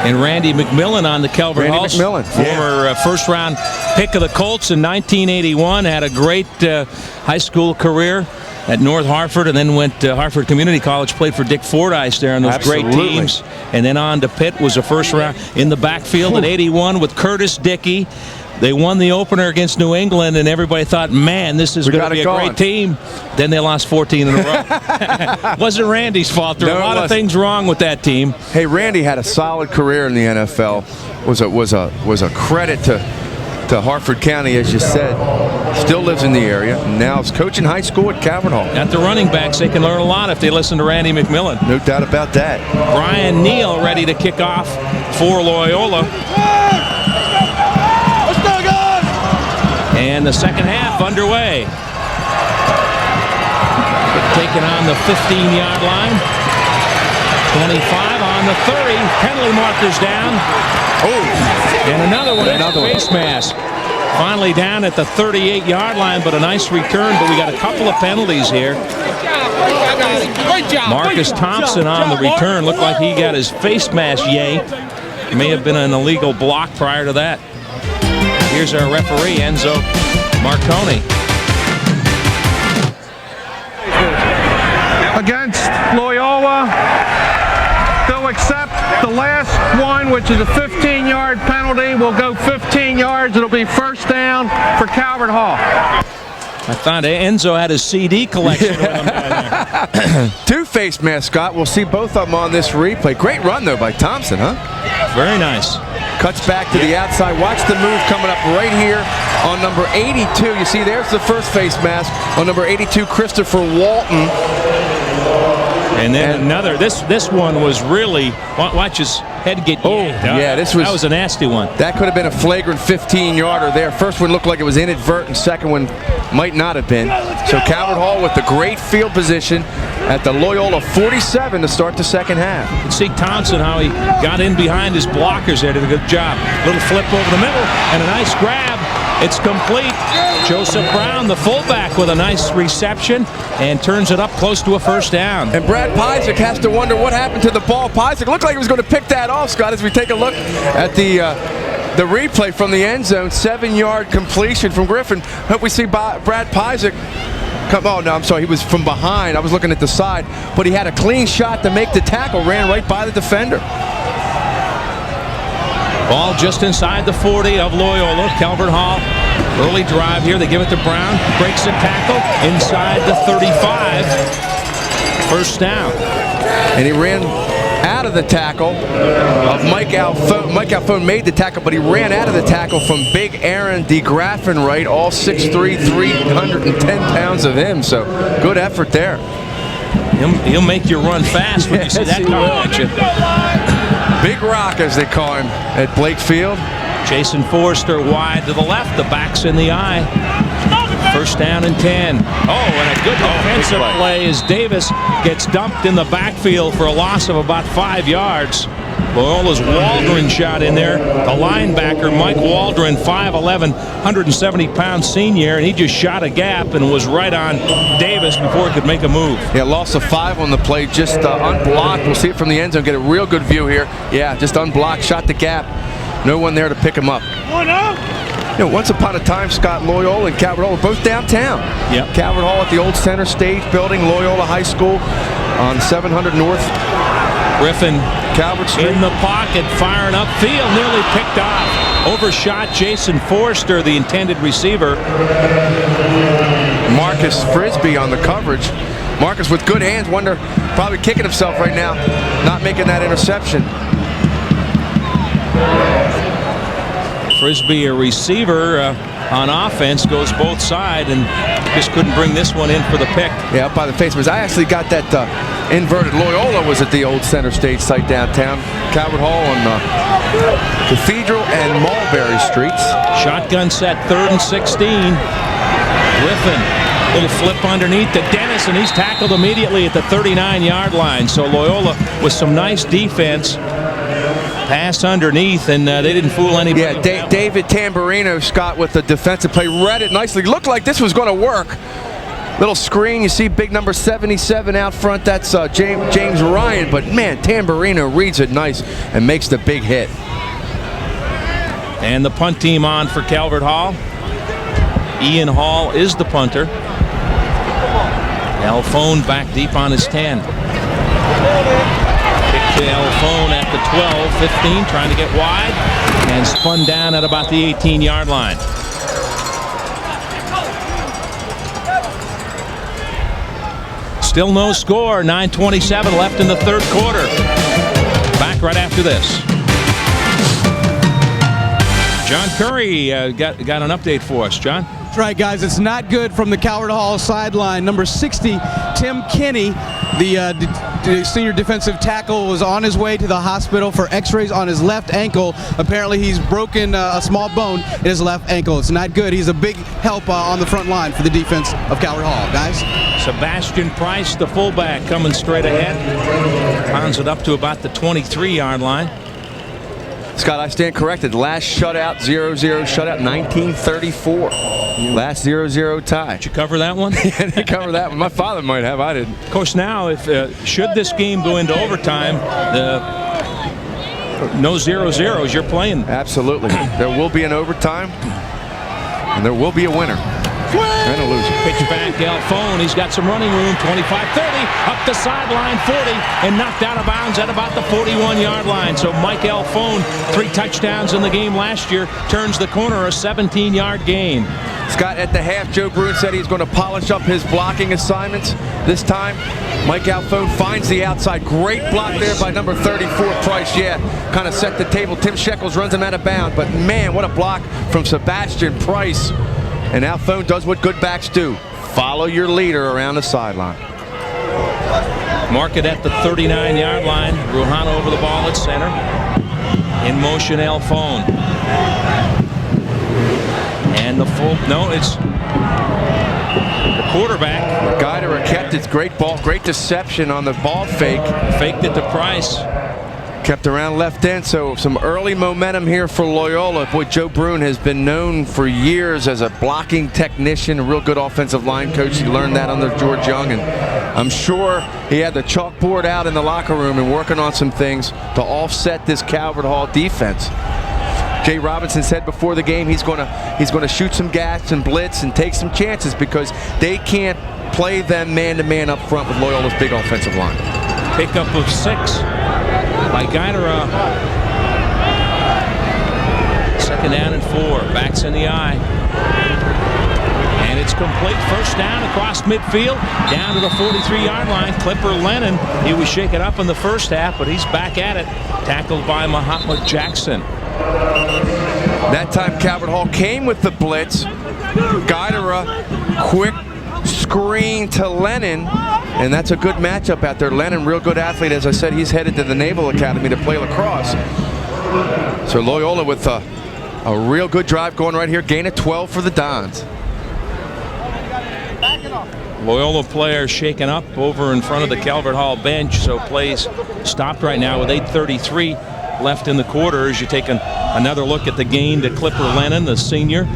And Randy McMillan on the Calvert Hall. Former first-round pick of the Colts in 1981. Had a great high school career at North Hartford, and then went to Hartford Community College, played for Dick Fordyce there on those great teams. And then on to Pitt, was a first-round in the backfield at 81 with Curtis Dickey. They won the opener against New England, and everybody thought, man, this is going to be a great team. Then they lost 14 in a row. Wasn't Randy's fault. There were a lot of things wrong with that team. Hey, Randy had a solid career in the NFL. Was a credit to Hartford County, as you said. Still lives in the area, and now is coaching high school at Calvert Hall. At the running backs, they can learn a lot if they listen to Randy McMillan. No doubt about that. Brian Neal ready to kick off for Loyola. And the second half underway. Taken on the 15-yard line. 25 on the 30. Penalty markers down. Oh, and another one. Another face mask. Finally down at the 38-yard line, but a nice return. But we got a couple of penalties here. Marcus Thompson on the return. Looked like he got his face mask yanked. May have been an illegal block prior to that. Here's our referee, Enzo Marconi. Against Loyola, they'll accept the last one, which is a 15-yard penalty. We'll go 15 yards. It'll be first down for Calvert Hall. I thought Enzo had his CD collection with him down there. Two face masks, Scott. We'll see both of them on this replay. Great run, though, by Thompson, huh? Very nice. Cuts back to the outside. Watch the move coming up right here on number 82. You see, there's the first face mask on number 82, Christopher Walton. And then another. This one was really. Watch his head get yanked. Yeah, that was a nasty one. That could have been a flagrant 15-yarder there. First one looked like it was inadvertent. Second one might not have been. So Calvert Hall with the great field position at the Loyola 47 to start the second half. You can see Thompson, how he got in behind his blockers there. Did a good job. Little flip over the middle and a nice grab. It's complete. Joseph Brown, the fullback, with a nice reception and turns it up close to a first down. And Brad Pyzik has to wonder what happened to the ball. Pyzik looked like he was going to pick that off, Scott, as we take a look at the replay from the end zone. 7-yard completion from Griffin. Hope we see Brad Pyzik come. Oh, no, I'm sorry. He was from behind. I was looking at the side. But he had a clean shot to make the tackle. Ran right by the defender. Ball just inside the 40 of Loyola. Calvert Hall, early drive here. They give it to Brown. Breaks a tackle inside the 35. First down. And he ran out of the tackle of Mike Alfone. Mike Alfone made the tackle, but he ran out of the tackle from big Aaron DeGraffenright, all 6'3", 310 pounds of him. So good effort there. He'll make you run fast when you see that coming at you. Big Rock, as they call him at Blake Field. Jason Forrester wide to the left. The back's in the eye. First down and 10. Oh, and a good defensive play as Davis gets dumped in the backfield for a loss of about 5 yards. Loyola's Waldron shot in there. The linebacker, Mike Waldron, 5'11", 170-pound senior, and he just shot a gap and was right on Davis before he could make a move. Yeah, loss of 5 on the play, just unblocked. We'll see it from the end zone, get a real good view here. Yeah, just unblocked, shot the gap. No one there to pick him up. You know, once upon a time, Scott, Loyola and Calvert Hall were both downtown. Yep. Calvert Hall at the old Center Stage building, Loyola High School on 700 North. Griffin Calvert Street. In the pocket, firing upfield, nearly picked off. Overshot Jason Forrester, the intended receiver. Marcus Frisbee on the coverage. Marcus with good hands, probably kicking himself right now, not making that interception. Frisbee, a receiver on offense, goes both sides and just couldn't bring this one in for the pick. Yeah, up by the face. I actually got that inverted. Loyola was at the old Center Stage site downtown. Calvert Hall on Cathedral and Mulberry Streets. Shotgun set, 3rd and 16. Griffin, little flip underneath to Dennis, and he's tackled immediately at the 39-yard line. So Loyola with some nice defense. Pass underneath, and they didn't fool anybody. Yeah, David Tamburino, Scott, with the defensive play, read it nicely. Looked like this was going to work. Little screen, you see big number 77 out front. That's James Ryan, but man, Tamburino reads it nice and makes the big hit. And the punt team on for Calvert Hall. Ian Hall is the punter. Alfone back deep on his 10. To Alfone at the 12, 15, trying to get wide, and spun down at about the 18-yard line. Still no score, 9:27 left in the third quarter. Back right after this. John Curry got an update for us. John? That's right, guys. It's not good from the Calvert Hall sideline. Number 60, Tim Kinney, The senior defensive tackle was on his way to the hospital for x-rays on his left ankle. Apparently he's broken a small bone in his left ankle. It's not good. He's a big help on the front line for the defense of Calvert Hall, guys. Sebastian Price, the fullback, coming straight ahead. Pounds it up to about the 23-yard line. Scott, I stand corrected. Last shutout, 0-0 shutout, 1934. Last 0-0 tie. Did you cover that one? Yeah, I didn't cover that one. My father might have. I didn't. Of course, now, if should this game go into overtime, no 0-0s, you're playing. Absolutely. There will be an overtime, and there will be a winner. And a loser. Pitch back, Alphone. He's got some running room. 25-30, up the sideline, 40, and knocked out of bounds at about the 41-yard line. So Mike Alphone, 3 touchdowns in the game last year, turns the corner, a 17-yard gain. Scott, at the half, Joe Bruin said he's going to polish up his blocking assignments. This time, Mike Alphone finds the outside. Great block there by number 34, Price. Yeah, kind of set the table. Tim Shekels runs him out of bounds. But, man, what a block from Sebastian Price. And Alphone does what good backs do. Follow your leader around the sideline. Mark it at the 39-yard line. Ruhana over the ball at center. In motion, Alphone. And the full, no, it's the quarterback. Guidera kept it. Great ball, great deception on the ball fake. Faked it to Price. Kept around left end, so some early momentum here for Loyola. Boy, Joe Bruin has been known for years as a blocking technician, a real good offensive line coach. He learned that under George Young, and I'm sure he had the chalkboard out in the locker room and working on some things to offset this Calvert Hall defense. Jay Robinson said before the game he's going to shoot some gas and blitz and take some chances because they can't play them man-to-man up front with Loyola's big offensive line. Pickup of 6 by Guidera. 2nd down and 4. Backs in the eye. And it's complete. First down across midfield. Down to the 43-yard line. Clipper Lennon. He was shaken up in the first half, but he's back at it. Tackled by Mahatma Jackson. That time Calvert Hall came with the blitz. Guidera, quick screen to Lennon. And that's a good matchup out there. Lennon, real good athlete. As I said, he's headed to the Naval Academy to play lacrosse. So Loyola with a real good drive going right here. Gain of 12 for the Dons. Loyola player shaken up over in front of the Calvert Hall bench. So plays stopped right now with 8:33 left in the quarter. As you take another look at the gain to Clipper Lennon, the senior.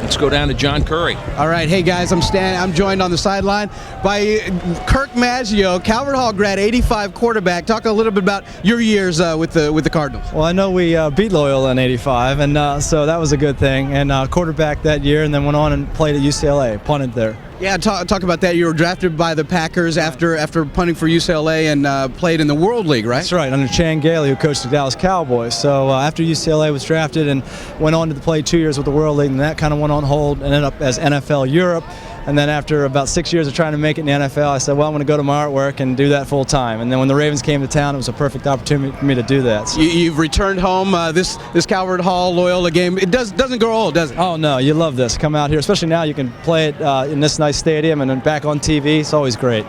Let's go down to John Curry. All right, hey guys, I'm joined on the sideline by Kirk Maggio, Calvert Hall grad, 85 quarterback. Talk a little bit about your years with the Cardinals. Well, I know we beat Loyola in '85, and so that was a good thing. And quarterback that year, and then went on and played at UCLA, punted there. Yeah, talk about that. You were drafted by the Packers after punting for UCLA and played in the World League, right? That's right, under Chan Gailey, who coached the Dallas Cowboys. So after UCLA was drafted and went on to play 2 years with the World League, and that kind of went on hold and ended up as NFL Europe. And then after about 6 years of trying to make it in the NFL, I said, well, I'm going to go to my artwork and do that full time. And then when the Ravens came to town, it was a perfect opportunity for me to do that. So. You've returned home. This Calvert Hall Loyola game, it doesn't grow old, does it? Oh, no, you love this. Come out here, especially now you can play it in this nice stadium and then back on TV. It's always great.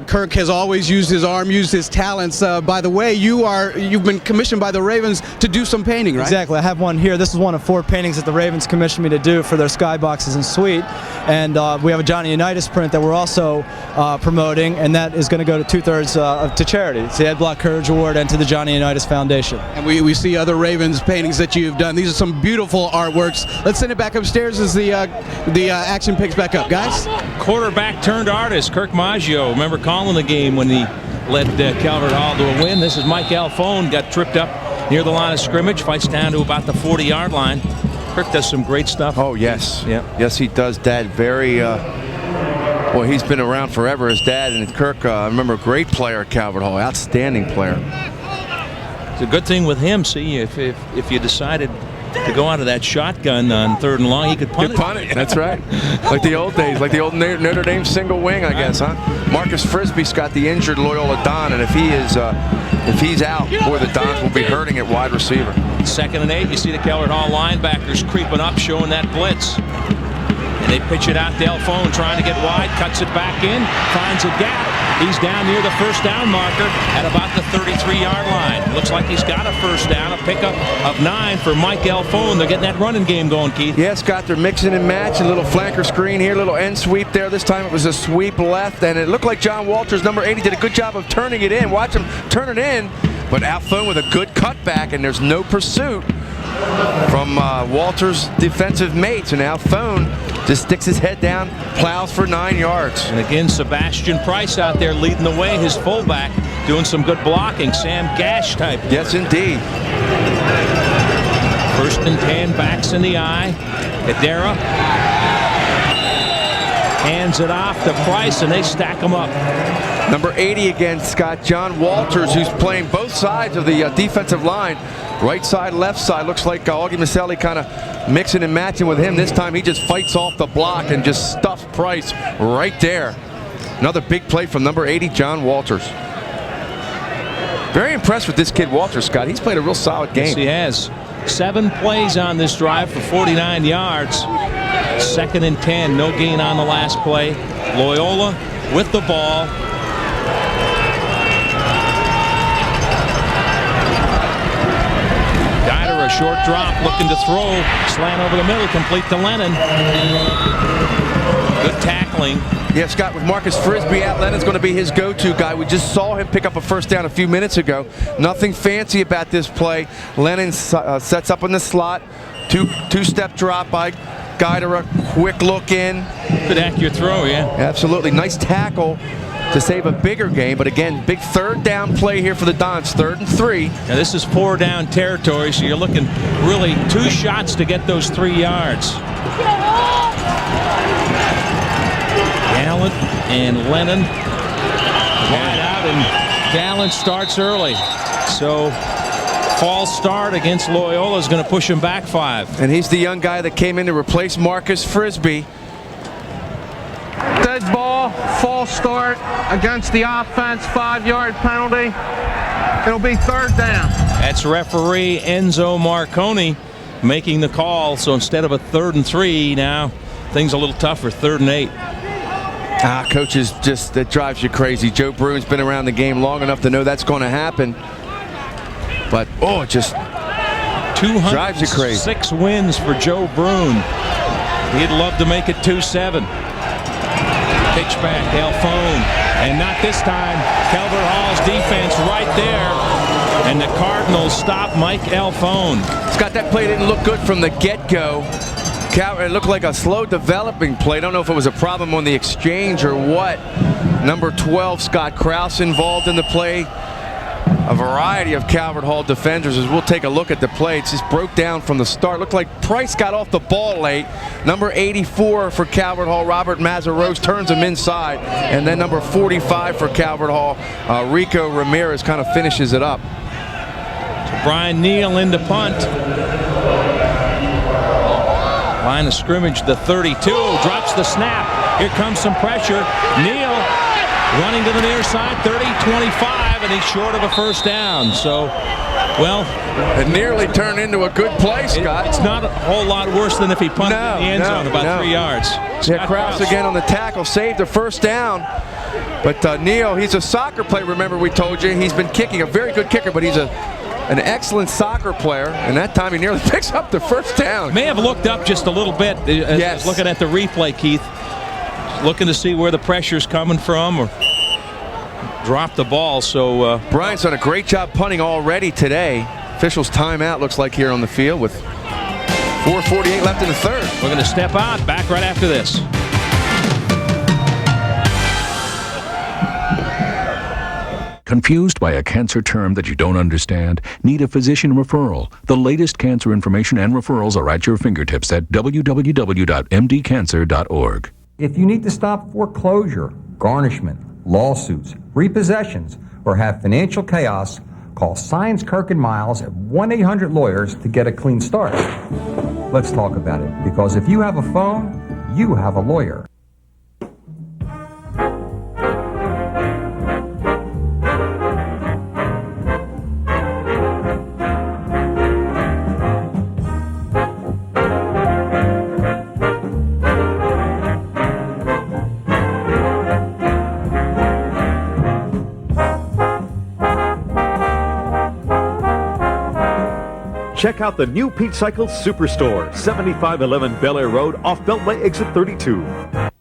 Kirk has always used his arm, used his talents. By the way, you've been commissioned by the Ravens to do some painting, right? Exactly. I have one here. This is one of 4 paintings that the Ravens commissioned me to do for their skyboxes and suite. And we have a Johnny Unitas print that we're also promoting, and that is going to go to 2/3 to charity. It's the Ed Block Courage Award and to the Johnny Unitas Foundation. And we see other Ravens paintings that you've done. These are some beautiful artworks. Let's send it back upstairs as the action picks back up, guys. Quarterback turned artist, Kirk Maggio. Remember calling the game when he led Calvert Hall to a win. This is Mike Alphone, got tripped up near the line of scrimmage, fights down to about the 40-yard line. Kirk does some great stuff. Oh, yes. Yeah. Yes, he does, Dad. Very, well, he's been around forever, his dad. And Kirk, I remember, a great player at Calvert Hall, outstanding player. It's a good thing with him, see, if you decided to go out of that shotgun on 3rd and long, he could punt it. That's right. Like the old days, like the old Notre Dame single wing, I guess, huh? Marcus Frisbee's got the injured Loyola Don, and if he's out, boy, the Dons will be hurting at wide receiver. 2nd and 8. You see the Calvert Hall linebackers creeping up, showing that blitz. And they pitch it out to Elfone, trying to get wide, cuts it back in, finds a gap. He's down near the first down marker at about the 33-yard line. Looks like he's got a first down, a pickup of 9 for Mike Elfone. They're getting that running game going, Keith. Yeah, Scott, they're mixing and matching. A little flanker screen here, little end sweep there. This time it was a sweep left, and it looked like John Walters, number 80, did a good job of turning it in. Watch him turn it in, but Elfone with a good cutback, and there's no pursuit from Walters' defensive mates, and Elfone just sticks his head down, plows for 9 yards. And again, Sebastian Price out there leading the way, his fullback, doing some good blocking. Sam Gash type. Yes, indeed. 1st and 10, backs in the eye. Kadera hands it off to Price, and they stack them up. Number 80 again, Scott, John Walters, who's playing both sides of the defensive line. Right side, left side. Looks like Augie Maselli kind of mixing and matching with him. This time he just fights off the block and just stuffs Price right there. Another big play from number 80, John Walters. Very impressed with this kid, Walters, Scott. He's played a real solid game. Yes, he has. 7 plays on this drive for 49 yards. 2nd and 10, no gain on the last play. Loyola with the ball. A short drop, looking to throw, slant over the middle, complete to Lennon. Good tackling. Yeah, Scott, with Marcus Frisbee out, Lennon's going to be his go-to guy. We just saw him pick up a first down a few minutes ago. Nothing fancy about this play. Lennon sets up in the slot. Two-step drop by Guidera. Quick look in. Good accurate throw, yeah. Absolutely. Nice tackle to save a bigger game, but again, big 3rd down play here for the Dons, 3rd and 3. Now this is 4 down territory, so you're looking really 2 shots to get those 3 yards. Gallant and Lennon wide out, and Gallant starts early. So false start against Loyola is going to push him back 5. And he's the young guy that came in to replace Marcus Frisbee. Dead ball, false start against the offense, 5-yard penalty. It'll be 3rd down. That's referee Enzo Marconi making the call. So instead of a 3rd and 3, now things a little tougher, 3rd and 8. Coaches, just that drives you crazy. Joe Bruin's been around the game long enough to know that's going to happen. But it just drives you crazy. 6 wins for Joe Bruin. He'd love to make it 2-7. Pitch back, Elfone, and not this time. Calvert Hall's defense right there, and the Cardinals stop Mike Elfone. Scott, that play didn't look good from the get-go. It looked like a slow developing play. I don't know if it was a problem on the exchange or what. Number 12, Scott Krause, involved in the play. A variety of Calvert Hall defenders. As we'll take a look at the play, it just broke down from the start. Looked like Price got off the ball late. Number 84 for Calvert Hall, Robert Mazaros, turns him inside. And then number 45 for Calvert Hall, Rico Ramirez, kind of finishes it up. Brian Neal into punt. Line of scrimmage, the 32, drops the snap. Here comes some pressure. Neal running to the near side, 30-25, and he's short of a first down. So, well, it nearly turned into a good play, Scott. It's not a whole lot worse than if he punted in the end zone, about 3 yards. Yeah, Krause again on the tackle, saved a first down. But Neal, he's a soccer player, remember we told you. He's been kicking, a very good kicker, but he's an excellent soccer player, and that time he nearly picks up the first down. May have looked up just a little bit. Yes. Looking at the replay, Keith. Looking to see where the pressure's coming from, or drop the ball. So Brian's done a great job punting already today. Officials timeout looks like here on the field with 4:48 left in the 3rd. We're going to step out. Back right after this. Confused by a cancer term that you don't understand? Need a physician referral? The latest cancer information and referrals are at your fingertips at www.mdcancer.org. If you need to stop foreclosure, garnishment, lawsuits, repossessions, or have financial chaos, call Science Kirk and Miles at 1-800-LAWYERS to get a clean start. Let's talk about it, because if you have a phone, you have a lawyer. Check out the new Pete Cycle Superstore, 7511 Bel Air Road off Beltway exit 32.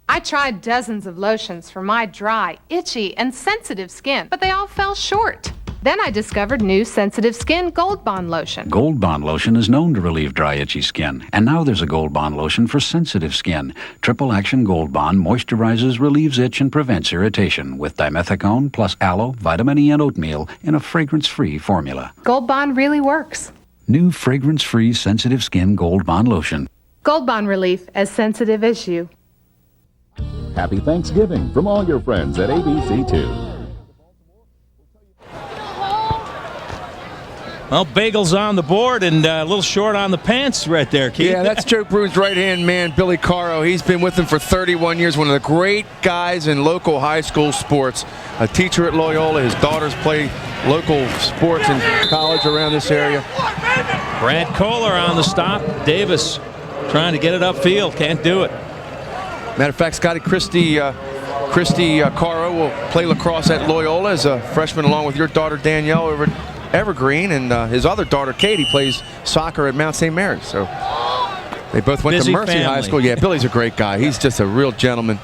I tried dozens of lotions for my dry, itchy, and sensitive skin, but they all fell short. Then I discovered new Sensitive Skin Gold Bond Lotion. Gold Bond Lotion is known to relieve dry, itchy skin. And now there's a Gold Bond Lotion for sensitive skin. Triple Action Gold Bond moisturizes, relieves itch, and prevents irritation with dimethicone plus aloe, vitamin E, and oatmeal in a fragrance-free formula. Gold Bond really works. New fragrance-free sensitive skin Gold Bond Lotion. Gold Bond Relief, as sensitive as you. Happy Thanksgiving from all your friends at ABC2. Well, Bagel's on the board and a little short on the pants right there, Keith. Yeah, that's Joe Brune's right-hand man, Billy Caro. He's been with him for 31 years, one of the great guys in local high school sports. A teacher at Loyola. His daughters play local sports in college around this area. Brad Kohler on the stop. Davis trying to get it upfield. Can't do it. Matter of fact, Scotty Christie Caro will play lacrosse at Loyola as a freshman along with your daughter Danielle over at Evergreen, and his other daughter Katie plays soccer at Mount St. Mary's. So they both went Busy to Mercy family. High School. Yeah, Billy's a great guy. He's just a real gentleman.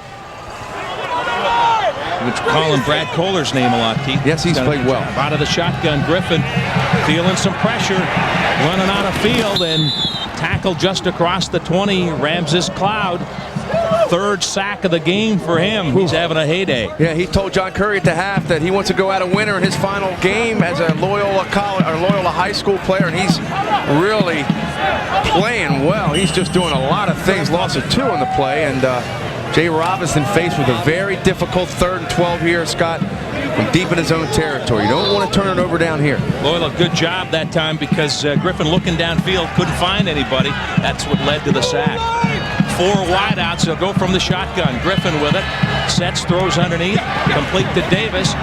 Which calling Brad Kohler's name a lot, Keith. Yes, he's played well. Out of the shotgun, Griffin feeling some pressure, running out of field, and tackle just across the 20. Ramses Cloud, third sack of the game for him. He's having a heyday. Yeah, he told John Curry at the half that he wants to go out a winner in his final game as a Loyola high school player, and he's really playing well. He's just doing a lot of things. Loss of 2 on the play, and Jay Robinson faced with a very difficult 3rd and 12 here, Scott, from deep in his own territory. You don't want to turn it over down here. Loyola, good job that time because Griffin looking downfield couldn't find anybody. That's what led to the sack. 4 wideouts. He'll go from the shotgun. Griffin with it. Sets, throws underneath. Complete to Davis.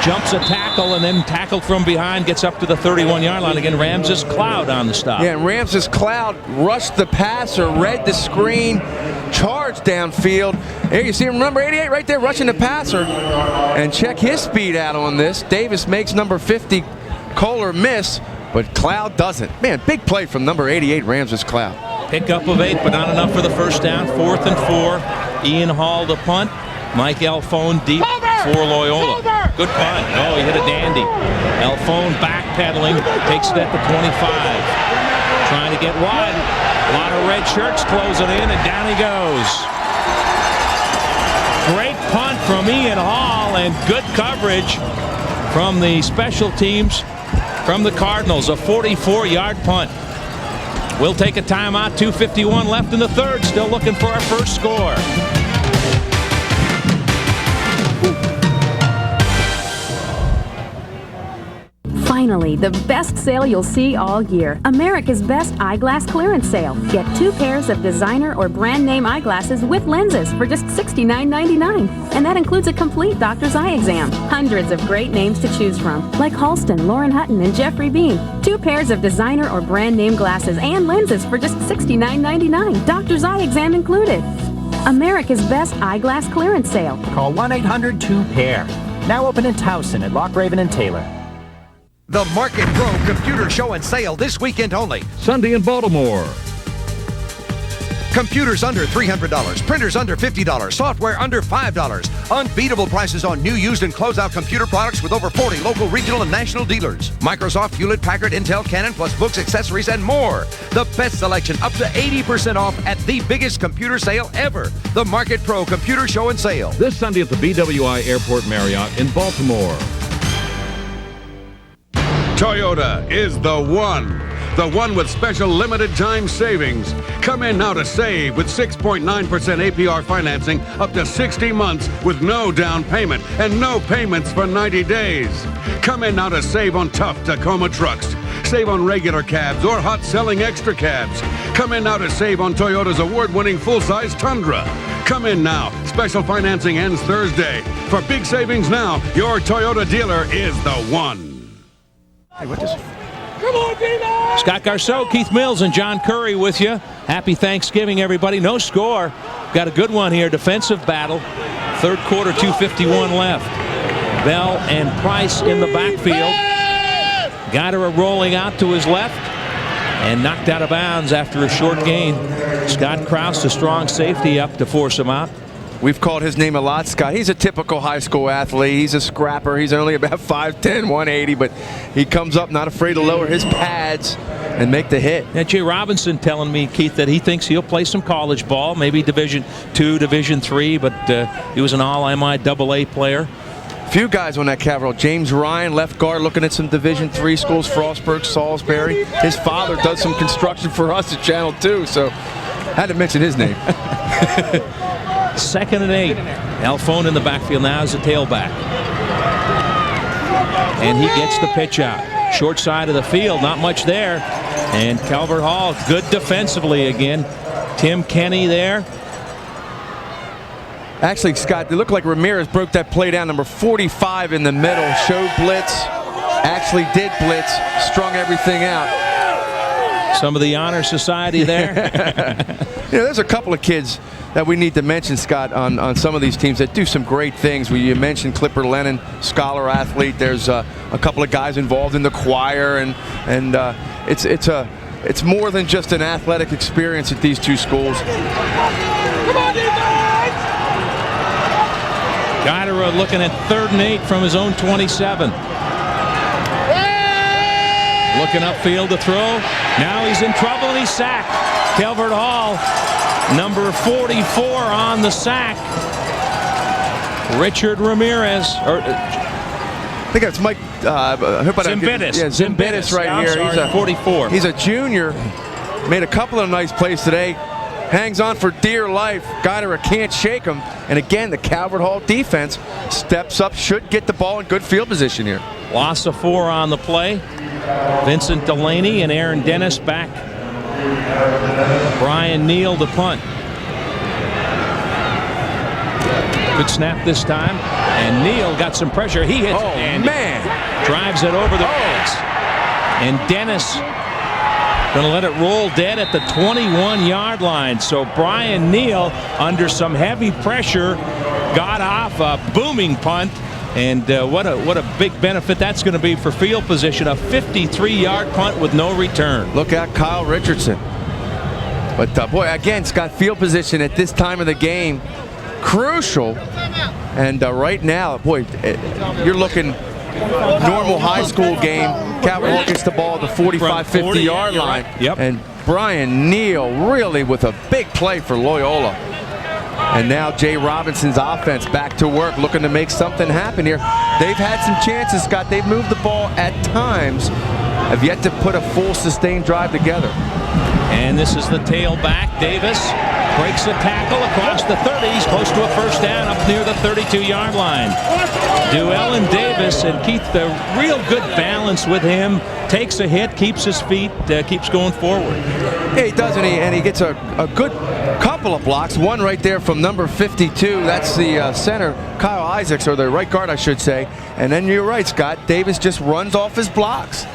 Jumps a tackle and then tackled from behind. Gets up to the 31-yard line. Again, Ramses Cloud on the stop. Yeah, and Ramses Cloud rushed the passer, read the screen, charged downfield. Here you see him, number 88 right there, rushing the passer. And check his speed out on this. Davis makes number 50, Kohler, miss, but Cloud doesn't. Man, big play from number 88, Ramses Cloud. Pickup of 8, but not enough for the first down. 4th and 4. Ian Hall to punt. Mike Alfone deep for Loyola. Good punt. Oh, he hit a dandy. Alfone backpedaling. Takes it at the 25. Trying to get wide. A lot of red shirts closing in, and down he goes. Great punt from Ian Hall, and good coverage from the special teams from the Cardinals. A 44-yard punt. We'll take a timeout. 2:51 left in the 3rd. Still looking for our first score. Finally, the best sale you'll see all year. America's best eyeglass clearance sale. Get 2 pairs of designer or brand name eyeglasses with lenses for just $69.99. And that includes a complete doctor's eye exam. Hundreds of great names to choose from, like Halston, Lauren Hutton, and Jeffrey Beam. 2 pairs of designer or brand name glasses and lenses for just $69.99. Doctor's eye exam included. America's best eyeglass clearance sale. Call 1-800-2-PAIR. Now open in Towson at Lochraven and Taylor. The Market Pro Computer Show and Sale this weekend only. Sunday in Baltimore. Computers under $300, printers under $50, software under $5. Unbeatable prices on new, used, and closeout computer products with over 40 local, regional, and national dealers. Microsoft, Hewlett-Packard, Intel, Canon, plus books, accessories, and more. The best selection, up to 80% off at the biggest computer sale ever. The Market Pro Computer Show and Sale. This Sunday at the BWI Airport Marriott in Baltimore. Toyota is the one with special limited time savings. Come in now to save with 6.9% APR financing up to 60 months with no down payment and no payments for 90 days. Come in now to save on tough Tacoma trucks. Save on regular cabs or hot-selling extra cabs. Come in now to save on Toyota's award-winning full-size Tundra. Come in now. Special financing ends Thursday. For big savings now, your Toyota dealer is the one. Hey, what is it? Come on, Dino! Scott Garceau, Keith Mills, and John Curry with you. Happy Thanksgiving, everybody. No score. Got a good one here. Defensive battle. 3rd quarter, 2:51 left. Bell and Price in the backfield. Guidera rolling out to his left. and knocked out of bounds after a short gain. Scott Krause, a strong safety, up to force him out. We've called his name a lot, Scott. He's a typical high school athlete. He's a scrapper. He's only about 5'10", 180, but he comes up not afraid to lower his pads and make the hit. Now, Jay Robinson telling me, Keith, that he thinks he'll play some college ball, maybe Division II, Division III, but he was an all-MIAA player. Few guys on that Calvert. James Ryan, left guard, looking at some Division III schools, Frostburg, Salisbury. His father does some construction for us at Channel 2, so had to mention his name. 2nd and 8. Alphone in the backfield now as a tailback. And he gets the pitch out. Short side of the field, not much there. And Calvert Hall, good defensively again. Tim Kenny there. Actually, Scott, it looked like Ramirez broke that play down. Number 45 in the middle, showed blitz, actually did blitz, strung everything out. Some of the honor society there. There's a couple of kids that we need to mention, Scott, on some of these teams that do some great things. You mentioned Clipper Lennon, scholar athlete. There's a couple of guys involved in the choir, and it's more than just an athletic experience at these two schools. Come on, defense! Guidera looking at 3rd and 8 from his own 27. Looking upfield to throw. Now he's in trouble and he's sacked. Calvert Hall, number 44 on the sack. Richard Ramirez. I think that's Mike Zimbitis. Yeah, Zimbitis right here. He's a 44. He's a junior. Made a couple of nice plays today. Hangs on for dear life. Guidera can't shake him. And again, the Calvert Hall defense steps up, should get the ball in good field position here. Loss of 4 on the play. Vincent Delaney and Aaron Dennis back. Brian Neal to punt. Good snap this time. And Neal got some pressure. He hits and drives it over the fence. And Dennis going to let it roll dead at the 21-yard line. So Brian Neal, under some heavy pressure, got off a booming punt. And what a big benefit that's going to be for field position. A 53-yard punt with no return. Look at Kyle Richardson. But boy, again, Scott, field position at this time of the game, crucial. And right now, boy, you're looking normal high school game. Calvert Hall gets the ball at the 45, 50-yard line. Right. Yep. And Brian Neal really with a big play for Loyola. And now Jay Robinson's offense back to work, looking to make something happen here. They've had some chances, Scott. They've moved the ball at times, have yet to put a full sustained drive together. And this is the tailback. Davis breaks a tackle across the 30. He's close to a first down up near the 32-yard line. Llewellyn Davis, and Keith, the real good balance with him. Takes a hit, keeps his feet, keeps going forward. Yeah, he does, and he gets a good couple of blocks. One right there from number 52. That's the center, Kyle Isaacs, or the right guard, I should say. And then you're right, Scott. Davis just runs off his blocks.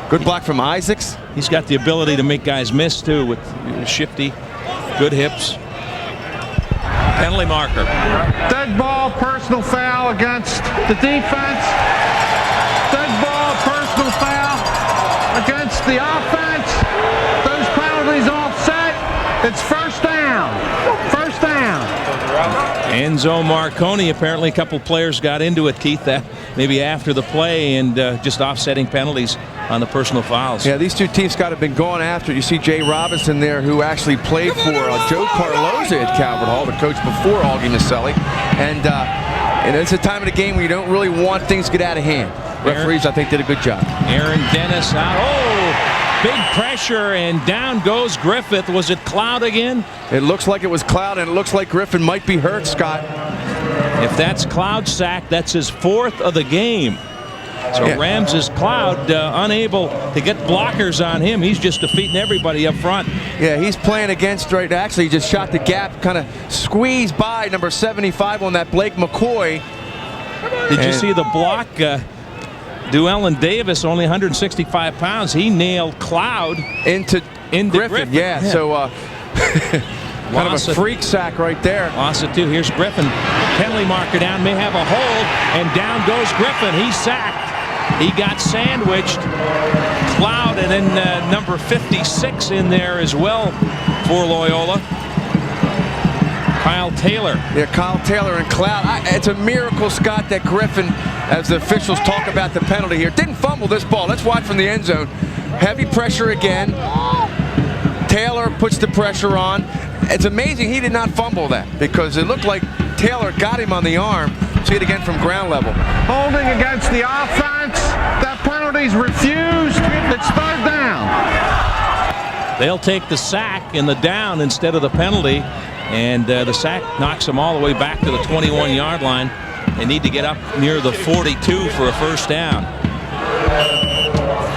Good block from Isaacs. He's got the ability to make guys miss, too, with shifty, good hips. Penalty marker. Dead ball, personal foul against the defense. Dead ball, personal foul against the offense. Those penalties offset. It's first down. First down. Enzo Marconi, apparently a couple players got into it, Keith, that maybe after the play, and just offsetting penalties on the personal fouls. Yeah, these two teams got to have been going after it. You see Jay Robinson there, who actually played for Joe Carloza at Calvert Hall, the coach before Augie Maselli. And it's a time of the game where you don't really want things to get out of hand. Referees, I think, did a good job. Aaron Dennis out. Oh, big pressure, and down goes Griffith. Was it Cloud again? It looks like it was Cloud, and it looks like Griffin might be hurt, Scott. If that's Cloud's sack, that's his 4th of the game. So yeah. Ramses Cloud unable to get blockers on him. He's just defeating everybody up front. Yeah, he's playing against right. Actually, he just shot the gap, kind of squeezed by number 75 on that Blake McCoy. Did you see the block? Llewellyn Davis, only 165 pounds. He nailed Cloud into Griffin. Yeah, so kind of a freak sack right there. Loss of 2. Here's Griffin. Penalty marker down. May have a hold. And down goes Griffin. He's sacked. He got sandwiched. Cloud, and then number 56 in there as well for Loyola. Kyle Taylor. Yeah, Kyle Taylor and Cloud. It's a miracle, Scott, that Griffin, as the officials talk about the penalty here, didn't fumble this ball. Let's watch from the end zone. Heavy pressure again. Taylor puts the pressure on. It's amazing he did not fumble that, because it looked like Taylor got him on the arm. See it again from ground level. Holding against the offense. That penalty's refused. It's third down. They'll take the sack in the down instead of the penalty, and the sack knocks them all the way back to the 21-yard line. They need to get up near the 42 for a first down.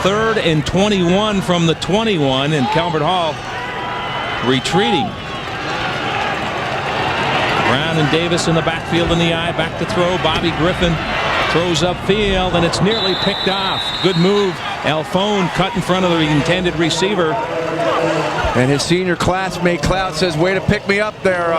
3rd and 21 from the 21, and Calvert Hall retreating. Brown and Davis in the backfield in the eye. Back to throw. Bobby Griffin throws upfield, and it's nearly picked off. Good move. Alphone cut in front of the intended receiver. And his senior classmate Cloud says, way to pick me up there,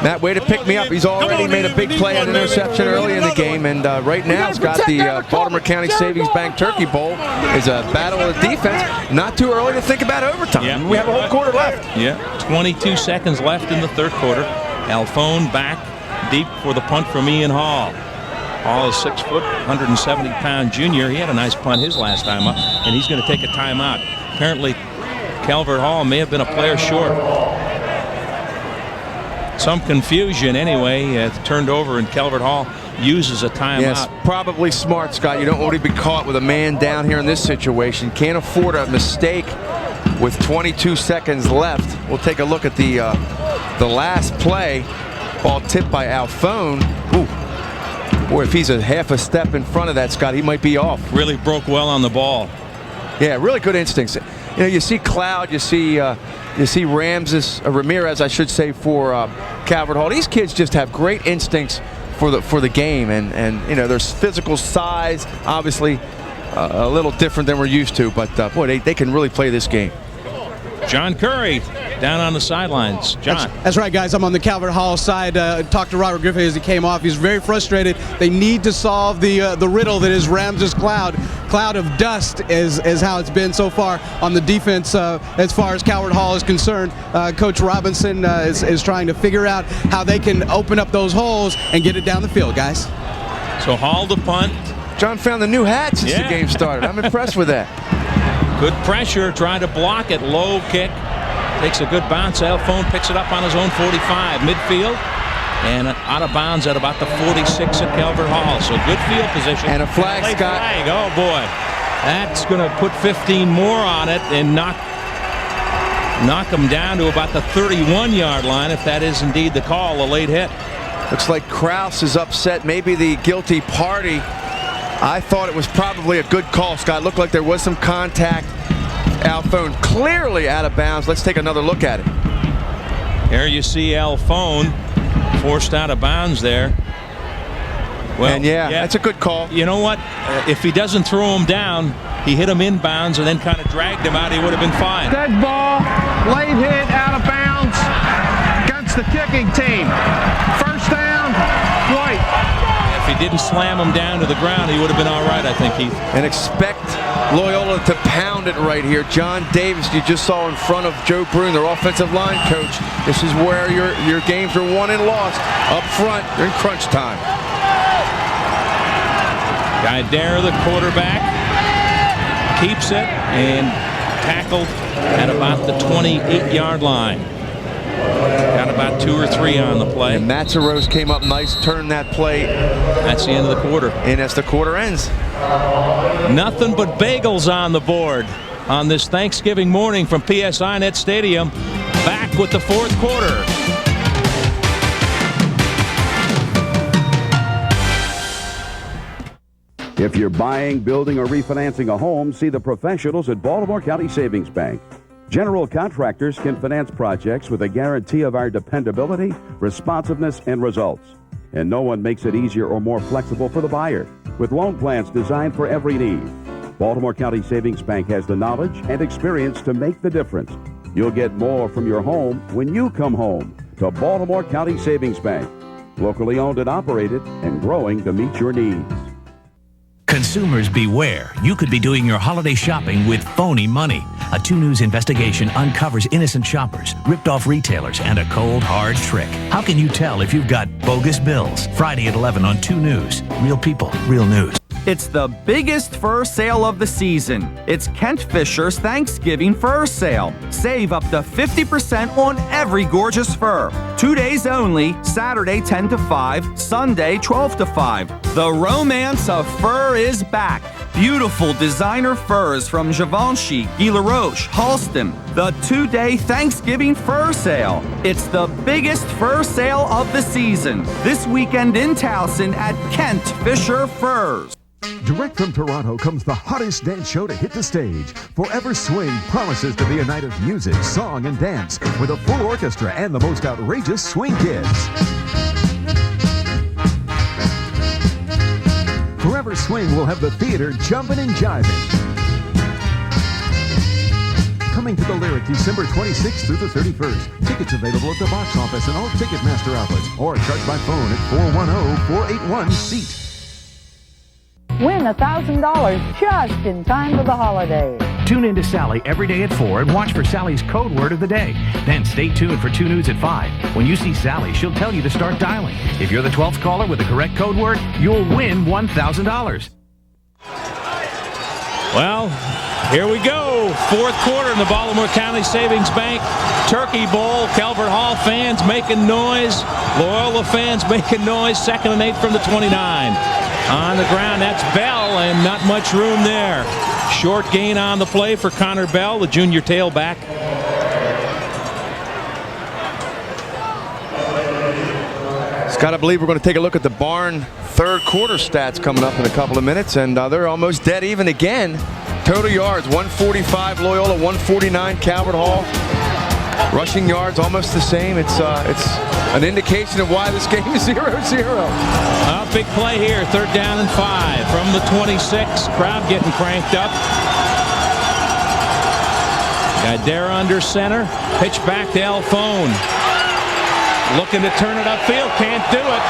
Matt, way to pick me up. He's already made a big play on an interception early in the game, and right now it's got the Baltimore County Savings Bank Turkey Bowl. Is a battle of defense. Not too early to think about overtime. Yeah. We have a whole quarter left. Yeah, 22 seconds left in the third quarter. Alphone back deep for the punt from Ian Hall. Hall is 6 foot, 170-pound junior. He had a nice punt his last time up, and he's going to take a timeout. Apparently, Calvert Hall may have been a player short. Some confusion anyway. Turned over, and Calvert Hall uses a timeout. Yes, probably smart, Scott. You don't want to be caught with a man down here in this situation. Can't afford a mistake with 22 seconds left. We'll take a look at the last play. Ball tipped by Alphone. Ooh. Boy, if he's a half a step in front of that, Scott, he might be off. Really broke well on the ball. Yeah, really good instincts. You know, you see Cloud, you see Ramirez, I should say, for Calvert Hall. These kids just have great instincts for the game, and you know, their physical size, obviously, a little different than we're used to, but boy, they can really play this game. John Curry down on the sidelines. John. That's right, guys. I'm on the Calvert Hall side. Talked to Robert Griffin as he came off. He's very frustrated. They need to solve the riddle that is Ramses Cloud. Cloud of dust is how it's been so far on the defense as far as Calvert Hall is concerned. Coach Robinson is trying to figure out how they can open up those holes and get it down the field, guys. So Hall to punt. John found the new hat since the game started. I'm impressed with that. Good pressure, trying to block it. Low kick. Takes a good bounce. Alphone picks it up on his own 45. Midfield. And out of bounds at about the 46 at Calvert Hall. So good field position. And a flag, Scott. Flag. Oh, boy. That's going to put 15 more on it and knock them down to about the 31-yard line, if that is indeed the call, a late hit. Looks like Krause is upset. Maybe the guilty party. I thought it was probably a good call, Scott. Looked like there was some contact. Alphone clearly out of bounds. Let's take another look at it. Here you see Alphone forced out of bounds there. Well, and yeah, that's a good call. You know what? If he doesn't throw him down, he hit him inbounds and then kind of dragged him out, he would have been fine. Dead ball, late hit, out of bounds against the kicking team. First down, White. If he didn't slam him down to the ground, he would have been all right, I think, Keith. And expect Loyola to pound it right here. John Davis, you just saw in front of Joe Brune, their offensive line coach. This is where your games are won and lost. Up front, they're in crunch time. Guidera, the quarterback, keeps it and tackled at about the 28-yard line. Got about 2 or 3 on the play. And Matzeros came up nice, turned that play. That's the end of the quarter. And as the quarter ends. Nothing but bagels on the board on this Thanksgiving morning from PSI Net Stadium. Back with the fourth quarter. If you're buying, building, or refinancing a home, see the professionals at Baltimore County Savings Bank. General contractors can finance projects with a guarantee of our dependability, responsiveness, and results. And no one makes it easier or more flexible for the buyer, with loan plans designed for every need. Baltimore County Savings Bank has the knowledge and experience to make the difference. You'll get more from your home when you come home to Baltimore County Savings Bank. Locally owned and operated and growing to meet your needs. Consumers beware. You could be doing your holiday shopping with phony money. A 2 News investigation uncovers innocent shoppers, ripped off retailers, and a cold, hard trick. How can you tell if you've got bogus bills? Friday at 11 on 2 News. Real people, real news. It's the biggest fur sale of the season. It's Kent Fisher's Thanksgiving Fur Sale. Save up to 50% on every gorgeous fur. 2 days only, Saturday 10 to 5, Sunday 12 to 5. The romance of fur is back. Beautiful designer furs from Givenchy, Guy Laroche, Halston. The 2-day Thanksgiving Fur Sale. It's the biggest fur sale of the season. This weekend in Towson at Kent Fisher Furs. Direct from Toronto comes the hottest dance show to hit the stage. Forever Swing promises to be a night of music, song, and dance with a full orchestra and the most outrageous swing kids. Forever Swing will have the theater jumping and jiving. Coming to the Lyric December 26th through the 31st. Tickets available at the box office and all Ticketmaster outlets or charge by phone at 410-481-SEAT. Win $1,000 just in time for the holidays. Tune in to Sally every day at 4 and watch for Sally's code word of the day. Then stay tuned for 2 News at 5. When you see Sally, she'll tell you to start dialing. If you're the 12th caller with the correct code word, you'll win $1,000. Well, here we go. Fourth quarter in the Baltimore County Savings Bank Turkey Bowl. Calvert Hall fans making noise. Loyola fans making noise. 2nd and 8 from the 29. On the ground, that's Bell, and not much room there. Short gain on the play for Connor Bell, the junior tailback. It's got to believe we're going to take a look at the barn third quarter stats coming up in a couple of minutes, and they're almost dead even again. Total yards, 145 Loyola, 149 Calvert Hall. Rushing yards almost the same. It's an indication of why this game is 0-0. Big play here, 3rd down and 5 from the 26. Crowd getting cranked up. Guidera under center. Pitch back to Alphone. Looking to turn it upfield. Can't do it.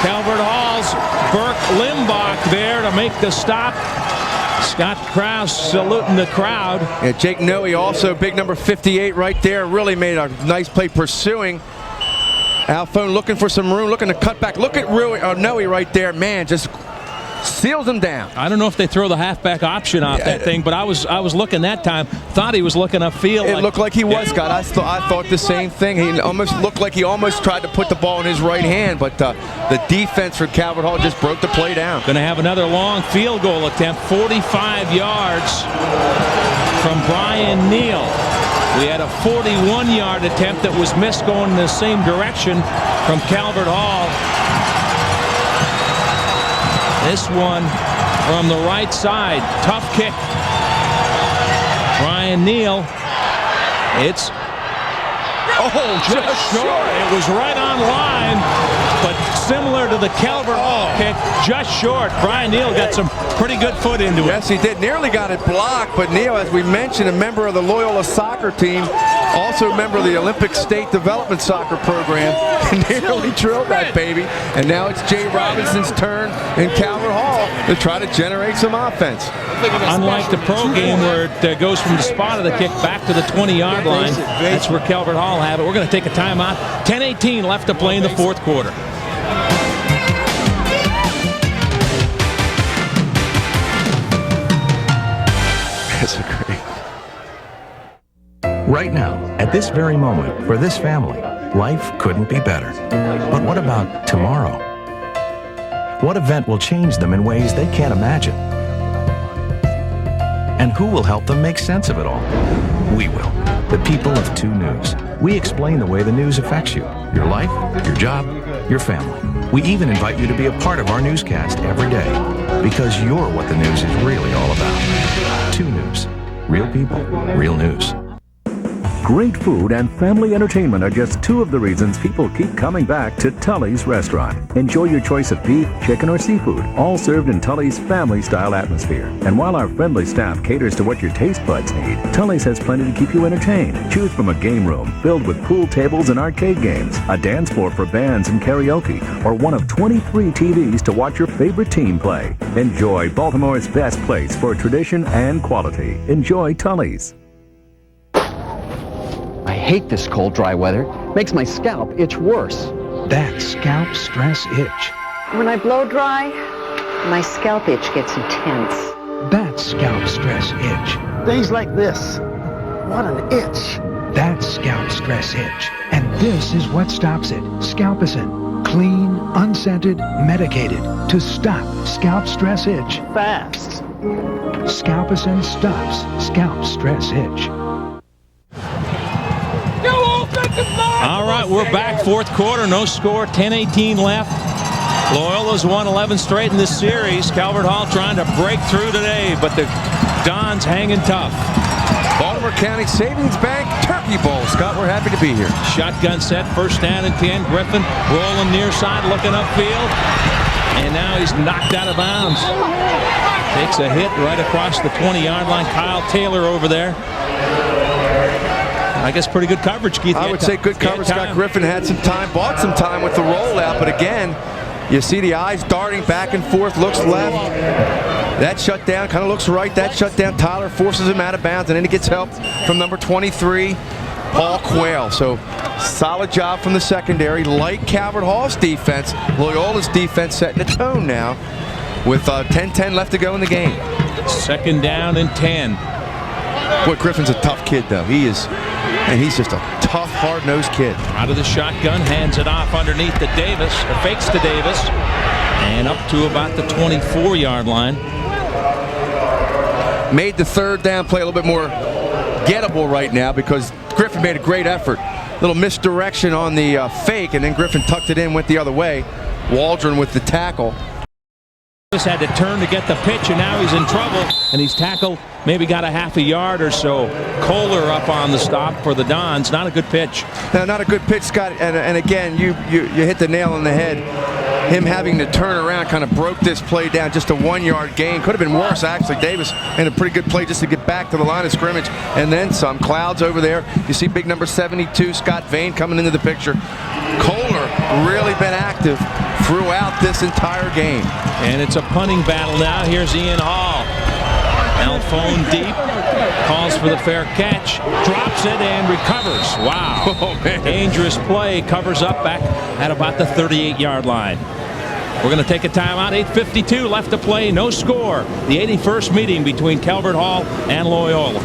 Calvert Hall's Burke Limbach there to make the stop. Scott Krause saluting the crowd. Yeah, Jake Noe also, big number 58 right there. Really made a nice play pursuing. Alphone looking for some room, looking to cut back. Look at Noe right there. Man, just seals him down. I don't know if they throw the halfback option off that thing, but I was looking that time. Thought he was looking upfield. It looked like he was, Scott. I thought the same thing. He almost looked like he almost tried to put the ball in his right hand, but the defense for Calvert Hall just broke the play down. Going to have another long field goal attempt, 45 yards from Brian Neal. We had a 41-yard attempt that was missed going in the same direction from Calvert Hall. This one from the right side. Tough kick. Brian Neal. It's just short. It was right on line, but similar to the Calvert Hall kick, just short. Brian Neal got some pretty good foot into it. Yes, he did. Nearly got it blocked, but Neal, as we mentioned, a member of the Loyola soccer team, also a member of the Olympic State Development Soccer Program, nearly drilled that baby. And now it's Jay Robinson's turn in Calvert Hall to try to generate some offense. Unlike the pro game where it goes from the spot of the kick back to the 20-yard line, that's where Calvert Hall have it. We're going to take a timeout. 10:18 left to play in the fourth quarter. That's great. Right now, at this very moment, for this family, life couldn't be better. But what about tomorrow? What event will change them in ways they can't imagine? And who will help them make sense of it all? We will. The people of 2 News. We explain the way the news affects you, your life, your job, your family. We even invite you to be a part of our newscast every day, because you're what the news is really all about. 2 News. Real people, real news. Great food and family entertainment are just two of the reasons people keep coming back to Tully's Restaurant. Enjoy your choice of beef, chicken, or seafood, all served in Tully's family-style atmosphere. And while our friendly staff caters to what your taste buds need, Tully's has plenty to keep you entertained. Choose from a game room filled with pool tables and arcade games, a dance floor for bands and karaoke, or one of 23 TVs to watch your favorite team play. Enjoy Baltimore's best place for tradition and quality. Enjoy Tully's. I hate this cold, dry weather. Makes my scalp itch worse. That's scalp stress itch. When I blow dry, my scalp itch gets intense. That's scalp stress itch. Things like this. What an itch. That's scalp stress itch. And this is what stops it. Scalpicin. Clean, unscented, medicated to stop scalp stress itch. Fast. Scalpicin stops scalp stress itch. All right, we're back, fourth quarter, no score, 10-18 left. Loyola's won 11 straight in this series. Calvert Hall trying to break through today, but the Dons hanging tough. Baltimore County Savings Bank Turkey Bowl. Scott, we're happy to be here. Shotgun set, first down and 10. Griffin rolling near side, looking upfield. And now he's knocked out of bounds. Takes a hit right across the 20-yard line. Kyle Taylor over there. I guess pretty good coverage, Keith. I would say good coverage. Scott Griffin had some time, bought some time with the rollout, but again, you see the eyes darting back and forth, looks left. That shut down, kind of looks right. That shut down. Tyler forces him out of bounds, and then he gets help from number 23, Paul Quayle. So solid job from the secondary. Like Calvert Hall's defense, Loyola's defense setting a tone now with 10-10 left to go in the game. Second down and 10. Boy, Griffin's a tough kid, though. He is. And he's just a tough, hard-nosed kid. Out of the shotgun, hands it off underneath to Davis, or fakes to Davis, and up to about the 24-yard line. Made the third down play a little bit more gettable right now because Griffin made a great effort. Little misdirection on the fake, and then Griffin tucked it in, went the other way. Waldron with the tackle. Davis had to turn to get the pitch, and now he's in trouble, and he's tackled, maybe got a half a yard or so. Kohler up on the stop for the Dons. Not a good pitch. No, not a good pitch, Scott. And again, you hit the nail on the head. Him having to turn around kind of broke this play down. Just a 1-yard gain. Could have been worse, actually. Davis in a pretty good play just to get back to the line of scrimmage. And then some. Clouds over there. You see big number 72, Scott Vane, coming into the picture. Kohler really been active throughout this entire game. And it's a punting battle now. Here's Ian Hall. Alphone deep, calls for the fair catch, drops it and recovers. Wow. Oh, man. Dangerous play, covers up back at about the 38-yard line. We're going to take a timeout. 8:52 left to play, no score. The 81st meeting between Calvert Hall and Loyola.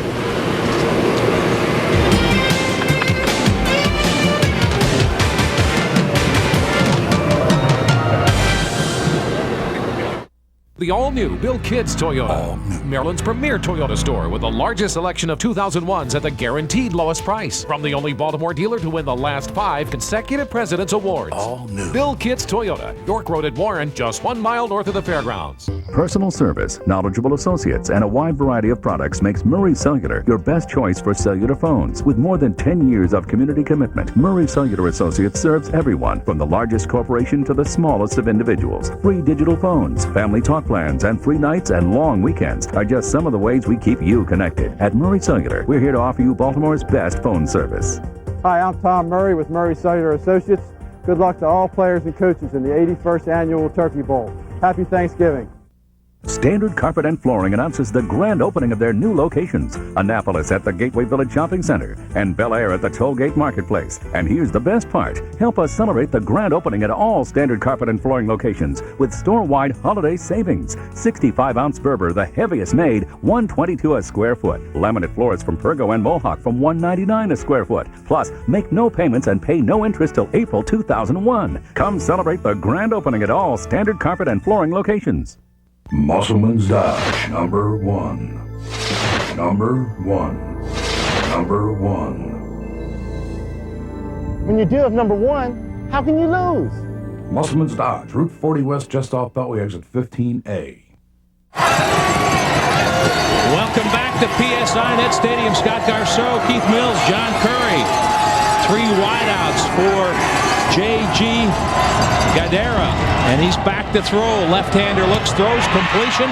The all-new Bill Kids Toyota, Maryland's premier Toyota store with the largest selection of 2001s at the guaranteed lowest price. From the only Baltimore dealer to win the last 5 consecutive President's Awards. All new. Bill Kids Toyota, York Road at Warren, just 1 mile north of the fairgrounds. Personal service, knowledgeable associates, and a wide variety of products makes Murray Cellular your best choice for cellular phones. With more than 10 years of community commitment, Murray Cellular Associates serves everyone, from the largest corporation to the smallest of individuals. Free digital phones, family talk plans, and free nights and long weekends are just some of the ways we keep you connected. At Murray Cellular, we're here to offer you Baltimore's best phone service. Hi, I'm Tom Murray with Murray Cellular Associates. Good luck to all players and coaches in the 81st Annual Turkey Bowl. Happy Thanksgiving. Standard Carpet and Flooring announces the grand opening of their new locations. Annapolis at the Gateway Village Shopping Center and Bel Air at the Tollgate Marketplace. And here's the best part. Help us celebrate the grand opening at all Standard Carpet and Flooring locations with store-wide holiday savings. 65-ounce Berber, the heaviest made, $122 a square foot. Laminate floors from Pergo and Mohawk from $199 a square foot. Plus, make no payments and pay no interest till April 2001. Come celebrate the grand opening at all Standard Carpet and Flooring locations. Musselman's Dodge, number 1. Number 1. Number 1. When you do have number 1, how can you lose? Musselman's Dodge, Route 40 West, just off Beltway, exit 15A. Welcome back to PSI Net Stadium. Scott Garceau, Keith Mills, John Curry. 3 wideouts for J.G. Guidera. And he's back to throw. Left-hander looks, throws, completion.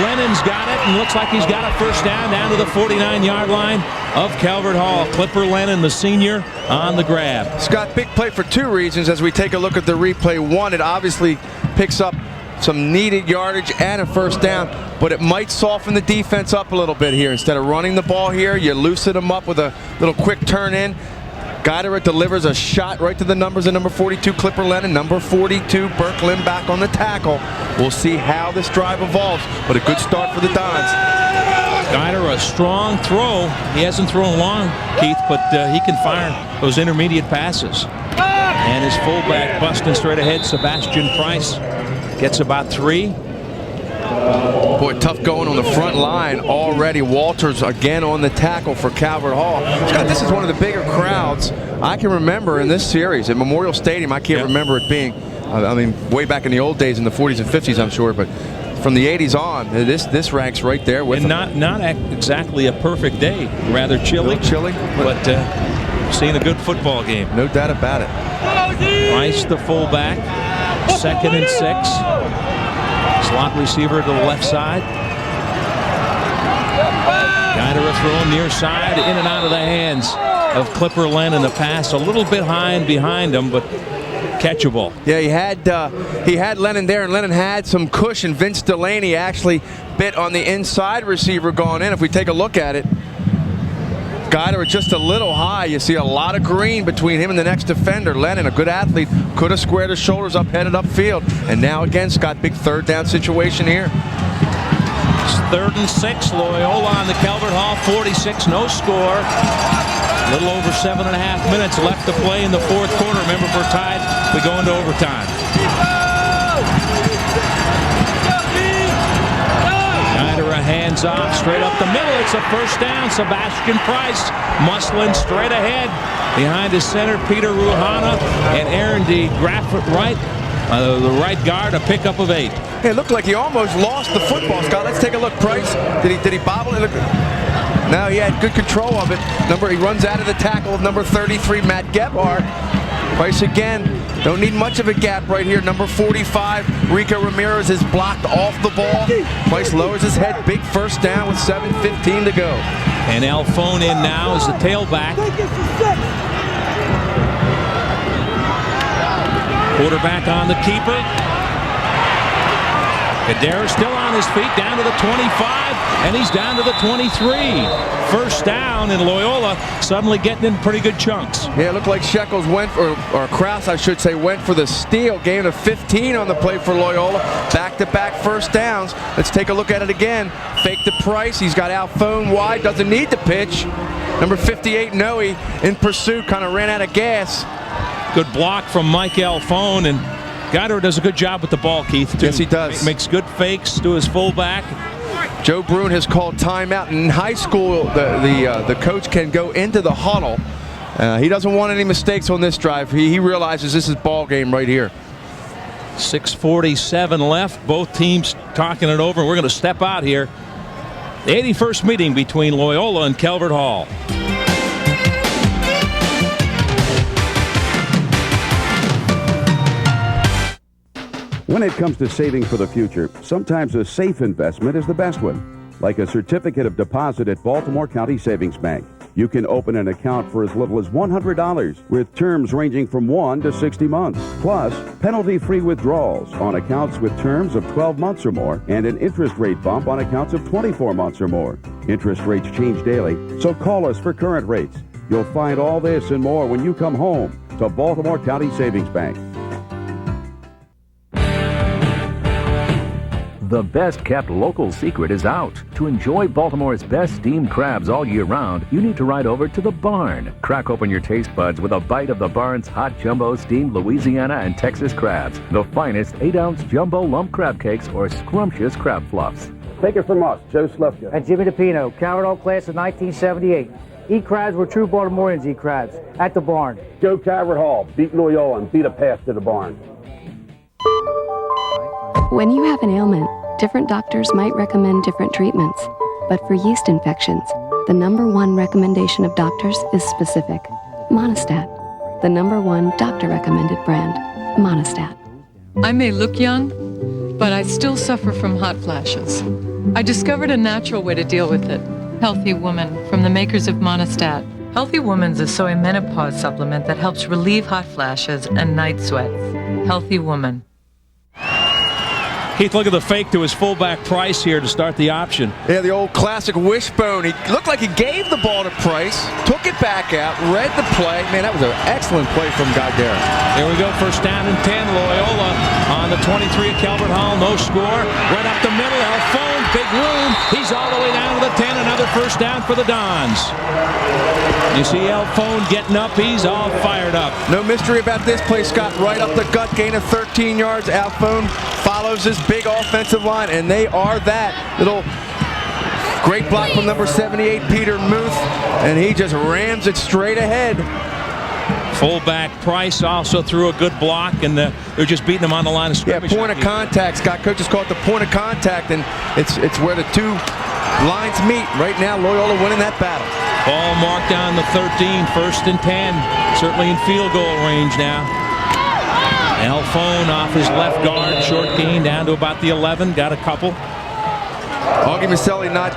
Lennon's got it, and looks like he's got a first down to the 49-yard line of Calvert Hall. Clipper Lennon, the senior, on the grab. Scott, big play for 2 reasons. As we take a look at the replay, 1, it obviously picks up some needed yardage and a first down, but it might soften the defense up a little bit here. Instead of running the ball here, you loosen them up with a little quick turn in. Guidera delivers a shot right to the numbers of number 42, Clipper Lennon, number 42, Burke Lim back on the tackle. We'll see how this drive evolves, but a good start for the Dons. Guidera, a strong throw. He hasn't thrown long, Keith, but he can fire those intermediate passes. And his fullback busting straight ahead, Sebastian Price, gets about 3. Boy, tough going on the front line already. Walters again on the tackle for Calvert Hall. Scott, this is one of the bigger crowds I can remember in this series. At Memorial Stadium, I can't remember it being, I mean, way back in the old days in the 40s and 50s, I'm sure, but from the 80s on, this ranks right there with and not exactly a perfect day. Rather chilly. But seeing a good football game. No doubt about it. Price, the fullback. 2nd and 6. Slot receiver to the left side. Guidera thrown near side, in and out of the hands of Clipper Lennon. The pass a little bit behind him, but catchable. Yeah, he had Lennon there, and Lennon had some cushion. Vince Delaney actually bit on the inside receiver going in. If we take a look at it, Guidera just a little high. You see a lot of green between him and the next defender. Lennon, a good athlete, could have squared his shoulders up, headed upfield. And now again, Scott, big 3rd down situation here. It's 3rd and 6. Loyola on the Calvert Hall 46, no score. A little over 7.5 minutes left to play in the 4th quarter. Remember, if we're tied, we go into overtime. Guidera hands off, straight up the middle. It's a first down. Sebastian Price muscling straight ahead. Behind his center, Peter Ruhana and Aaron D. Graffett right. The right guard, a pickup of 8. Hey, it looked like he almost lost the football, Scott. Let's take a look. Price, did he bobble it? No, he had good control of it. He runs out of the tackle of number 33, Matt Gebhardt. Price again, don't need much of a gap right here. Number 45, Rico Ramirez is blocked off the ball. Price lowers his head, big first down with 7:15 to go. And Alphone in now as the tailback. Quarterback on the keeper. Guidera still on his feet, down to the 25, and he's down to the 23. First down, and Loyola suddenly getting in pretty good chunks. Yeah, it looked like Shekels went, or Krause, I should say, went for the steal. Gain of 15 on the play for Loyola. Back-to-back first downs. Let's take a look at it again. Fake the Price. He's got Alphone wide, doesn't need to pitch. Number 58, Noe, in pursuit, kind of ran out of gas. Good block from Mike Alphone, and Guidera does a good job with the ball, Keith, too. Yes, he does. Makes good fakes to his fullback. Joe Brune has called timeout. In high school, the coach can go into the huddle. He doesn't want any mistakes on this drive. He realizes this is ball game right here. 6:47 left. Both teams talking it over. We're going to step out here. The 81st meeting between Loyola and Calvert Hall. When it comes to saving for the future, sometimes a safe investment is the best one, like a certificate of deposit at Baltimore County Savings Bank. You can open an account for as little as $100 with terms ranging from 1 to 60 months. Plus, penalty-free withdrawals on accounts with terms of 12 months or more and an interest rate bump on accounts of 24 months or more. Interest rates change daily, so call us for current rates. You'll find all this and more when you come home to Baltimore County Savings Bank. The best-kept local secret is out. To enjoy Baltimore's best steamed crabs all year round, you need to ride over to the Barn. Crack open your taste buds with a bite of the Barn's hot jumbo steamed Louisiana and Texas crabs, the finest 8-ounce jumbo lump crab cakes or scrumptious crab fluffs. Take it from us, Joe Slefka. And Jimmy DePino, Calvert Hall class of 1978. Eat crabs where true Baltimoreans eat crabs. At the Barn. Go Calvert Hall, beat Loyola, and beat a path to the Barn. When you have an ailment, different doctors might recommend different treatments. But for yeast infections, the #1 recommendation of doctors is specific. Monistat, the #1 doctor-recommended brand. Monistat. I may look young, but I still suffer from hot flashes. I discovered a natural way to deal with it. Healthy Woman, from the makers of Monistat. Healthy Woman's a soy menopause supplement that helps relieve hot flashes and night sweats. Healthy Woman. Keith, look at the fake to his fullback Price here to start the option. Yeah, the old classic wishbone. He looked like he gave the ball to Price, took it back out, read the play. Man, that was an excellent play from Guidera. Here we go, first down and 10. Loyola on the 23 at Calvert Hall, no score. Right up the middle, Alphone, big room. He's all the way down to the 10, another first down for the Dons. You see Alphone getting up, he's all fired up. No mystery about this play, Scott. Right up the gut, gain of 13 yards. Alphone follows his big offensive line, and they are that. Little great block from number 78, Peter Muth, and he just rams it straight ahead. Fullback Price also threw a good block, and they're just beating him on the line of scrimmage. Yeah, point of contact. Scott coaches call it the point of contact, and it's where the two lines meet. Right now, Loyola winning that battle. Ball marked down the 13, first and 10. Certainly in field goal range now. Alphone off his left guard, short gain down to about the 11, got a couple. Augie Maselli not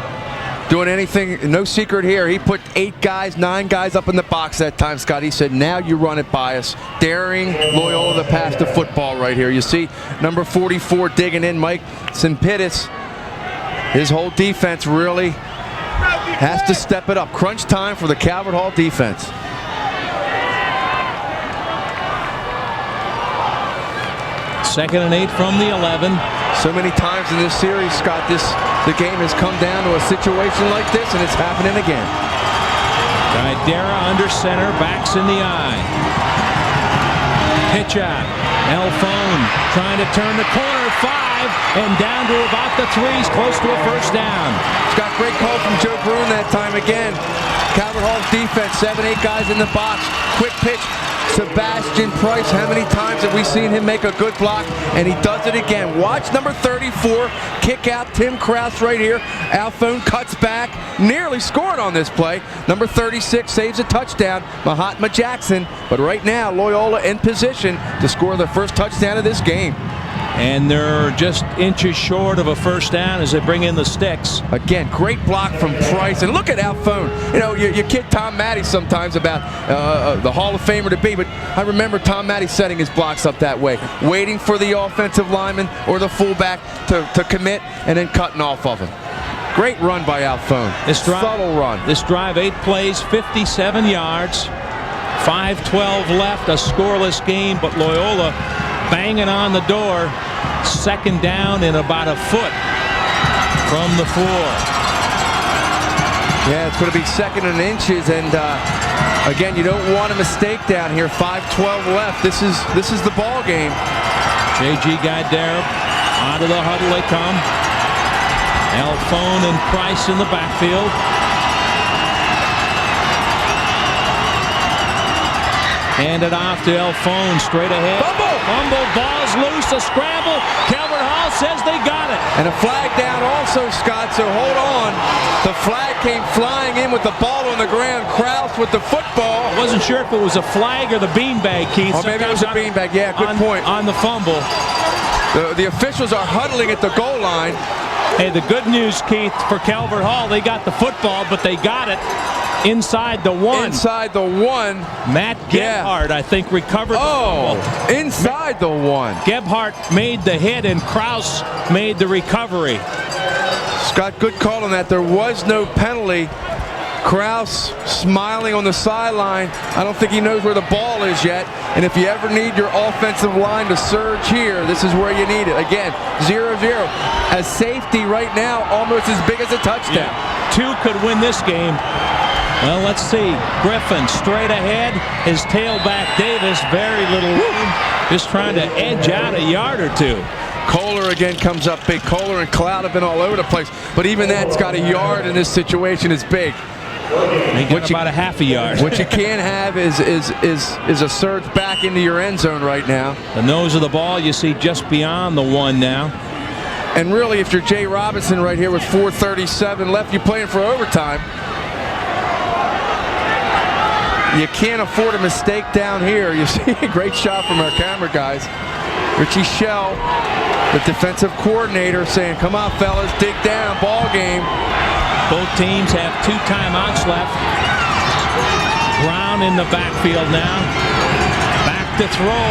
doing anything, no secret here. He put 9 guys up in the box that time, Scott. He said, now you run it by us. Daring Loyola to pass the football right here. You see number 44 digging in, Mike Simpitis. His whole defense really has to step it up. Crunch time for the Calvert Hall defense. Second and 8 from the 11. So many times in this series, Scott, the game has come down to a situation like this, and it's happening again. Guidera under center, backs in the eye. Pitch out. Alphone trying to turn the corner, 5, and down to about the 3s, close to a first down. Scott, great call from Joe Bruin that time again. Calvert Hall's defense, 7-8 guys in the box. Quick pitch. Sebastian Price, how many times have we seen him make a good block? And he does it again. Watch number 34 kick out Tim Kraus right here. Alphone cuts back, nearly scored on this play. Number 36 saves a touchdown, Mahatma Jackson. But right now, Loyola in position to score the first touchdown of this game. And they're just inches short of a first down as they bring in the sticks. Again, great block from Price. And look at Alphone. You know, you kid Tom Matty sometimes about the Hall of Famer to be, but I remember Tom Matty setting his blocks up that way, waiting for the offensive lineman or the fullback to commit and then cutting off of him. Great run by Alphone. Subtle run. This drive, 8 plays, 57 yards, 5:12 left, a scoreless game, but Loyola banging on the door. Second down and about a foot from the 4. Yeah, it's going to be second and inches, and again, you don't want a mistake down here. 5:12 left. This is the ball game. J.G. Guidera onto the huddle they come. Alphone and Price in the backfield. Hand it off to Alphone, straight ahead. Fumble, ball's loose, a scramble. Calvert Hall says they got it. And a flag down also, Scott, so hold on. The flag came flying in with the ball on the ground. Kraus with the football. I wasn't sure if it was a flag or the beanbag, Keith. Or maybe it was a beanbag, yeah, good point. On the fumble. The officials are huddling at the goal line. Hey, the good news, Keith, for Calvert Hall, they got the football, but they got it inside the 1. Inside the 1. Matt Gebhardt, I think, recovered the ball. Inside the 1. Gebhardt made the hit, and Kraus made the recovery. Scott, good call on that. There was no penalty. Kraus smiling on the sideline. I don't think he knows where the ball is yet. And if you ever need your offensive line to surge here, this is where you need it. Again, 0-0. A safety right now almost as big as a touchdown. Yeah. 2 could win this game. Well, let's see. Griffin straight ahead. His tailback Davis, very little room. Just trying to edge out a yard or 2. Kohler again comes up big. Kohler and Cloud have been all over the place. But even that's got a yard in this situation is big. About a half a yard. What you can't have is a surge back into your end zone right now. The nose of the ball you see just beyond the 1 now. And really, if you're Jay Robinson right here with 4:37 left, you're playing for overtime. You can't afford a mistake down here. You see a great shot from our camera guys. Richie Shell, the defensive coordinator, saying, come on, fellas, dig down, ball game. Both teams have 2 timeouts left. Brown in the backfield now. Back to throw.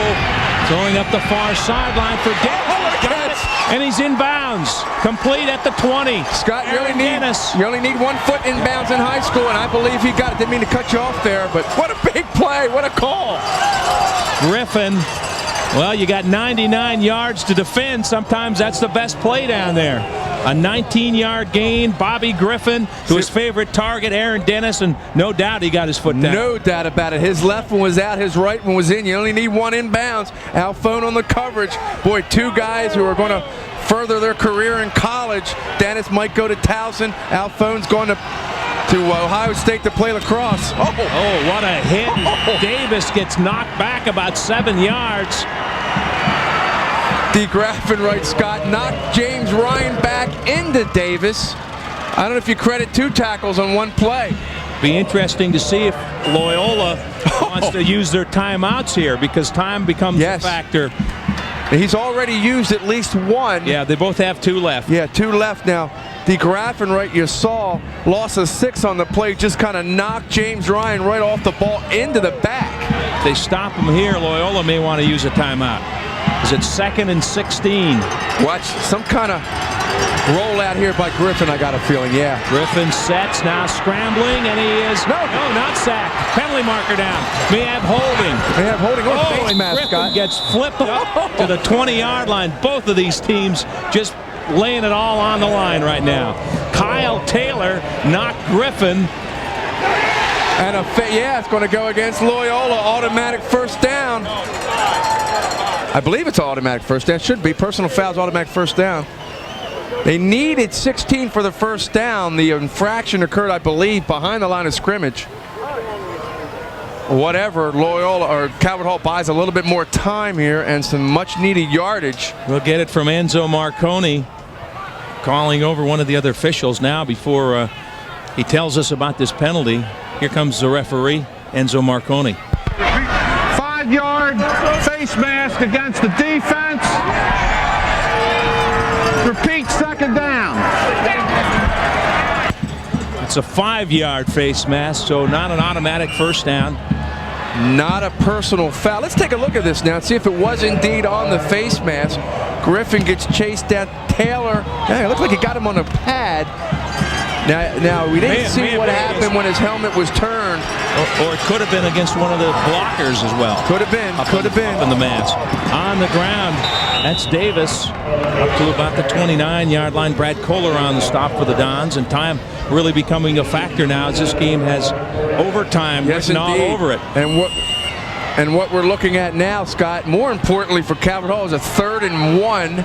Throwing up the far sideline for Dennis. Got it, and he's inbounds. Complete at the 20. Scott, you only need 1 foot inbounds in high school, and I believe he got it. Didn't mean to cut you off there, but what a big play. What a call. Griffin. Well, you got 99 yards to defend. Sometimes that's the best play down there. A 19-yard gain. Bobby Griffin to his favorite target, Aaron Dennis, and no doubt he got his foot down. No doubt about it. His left one was out, his right one was in. You only need 1 inbounds. Alphone on the coverage. Boy, 2 guys who are going to further their career in college. Dennis might go to Towson. Alphone's going to Ohio State to play lacrosse. Oh, what a hit. Davis gets knocked back about 7 yards. DeGraffin, right, Scott, knocked James Ryan back into Davis. I don't know if you credit 2 tackles on 1 play. Be interesting to see if Loyola wants to use their timeouts here, because time becomes a factor. He's already used at least 1. Yeah, they both have 2 left. Yeah, 2 left now. DeGraffin, right, you saw, loss of 6 on the play, just kind of knocked James Ryan right off the ball into the back. If they stop him here, Loyola may want to use a timeout. Is it 2nd and 16? Watch some kind of rollout here by Griffin, I got a feeling, yeah. Griffin sets, now scrambling, and he is, no, not sacked. Penalty marker down. May have holding. May have holding. And Griffin gets flipped to the 20-yard line. Both of these teams just laying it all on the line right now. Kyle Taylor knocked Griffin. And it's going to go against Loyola. Automatic first down. I believe it's automatic first down. Should be. Personal fouls, automatic first down. They needed 16 for the first down. The infraction occurred, I believe, behind the line of scrimmage. Whatever, Loyola or Calvert Hall buys a little bit more time here and some much needed yardage. We'll get it from Enzo Marconi, calling over one of the other officials now before he tells us about this penalty. Here comes the referee, Enzo Marconi. 5-yard face mask against the defense. Repeat, 2nd down. It's a 5-yard face mask, so not an automatic first down. Not a personal foul. Let's take a look at this now and see if it was indeed on the face mask. Griffin gets chased down. Taylor, it looked like he got him on a pad. Now we didn't see what happened when his helmet was turned. Or it could have been against one of the blockers as well. Could have been. Could have been. Up in the mask. On the ground, that's Davis up to about the 29-yard line. Brad Kohler on the stop for the Dons, and time really becoming a factor now as this game has overtime written all over it. And what we're looking at now, Scott, more importantly for Calvert Hall, is a 3rd and 1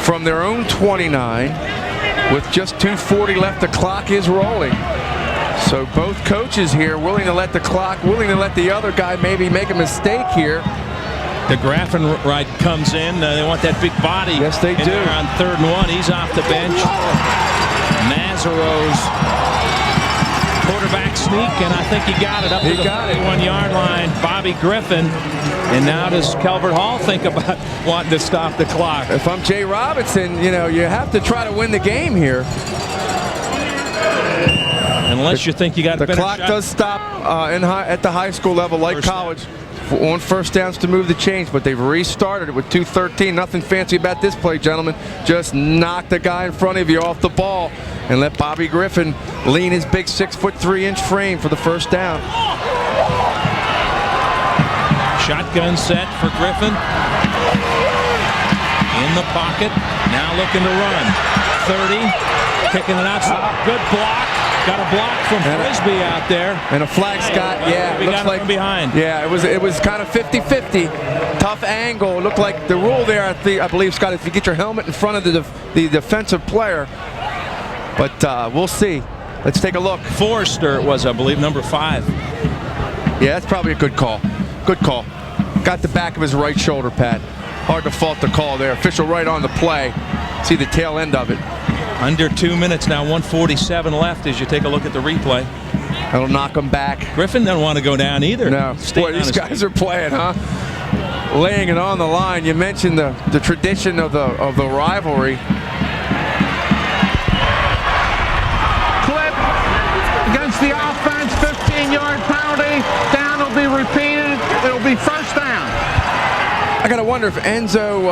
from their own 29 with just 2:40 left. The clock is rolling. So both coaches here willing to let the clock, willing to let the other guy maybe make a mistake here. The Graffin right comes in. They want that big body. Yes, they do. On 3rd and 1, he's off the bench. Mazaro's quarterback sneak, and I think he got it up to the 41-yard line. Bobby Griffin. And now does Calvert Hall think about wanting to stop the clock? If I'm Jay Robinson, you have to try to win the game here. Unless you think you got a better shot. The clock does stop at the high school level, like college, on first downs to move the chains, but they've restarted it with 2:13. Nothing fancy about this play, gentlemen. Just knock the guy in front of you off the ball and let Bobby Griffin lean his big 6'3" frame for the first down. Shotgun set for Griffin. In the pocket, now looking to run. 30, kicking it outside. Good block. Got a block from Frisbee out there. And a flag, Scott. Yeah, it looks like from behind. Yeah, it was kind of 50-50. Tough angle. It looked like the rule there, I believe, Scott, if you get your helmet in front of the defensive player. But we'll see. Let's take a look. Forrester it was, I believe, number 5. Yeah, that's probably a good call. Good call. Got the back of his right shoulder pad. Hard to fault the call there. Official right on the play. see the tail end of it. Under 2 minutes now, 1:47 left as you take a look at the replay. That'll knock them back. Griffin doesn't want to go down either. No. Boy, these guys are playing, huh? Laying it on the line. You mentioned the tradition of the rivalry. Clip against the offense, 15-yard penalty. Down will be repeated. It'll be first down. I got to wonder if Enzo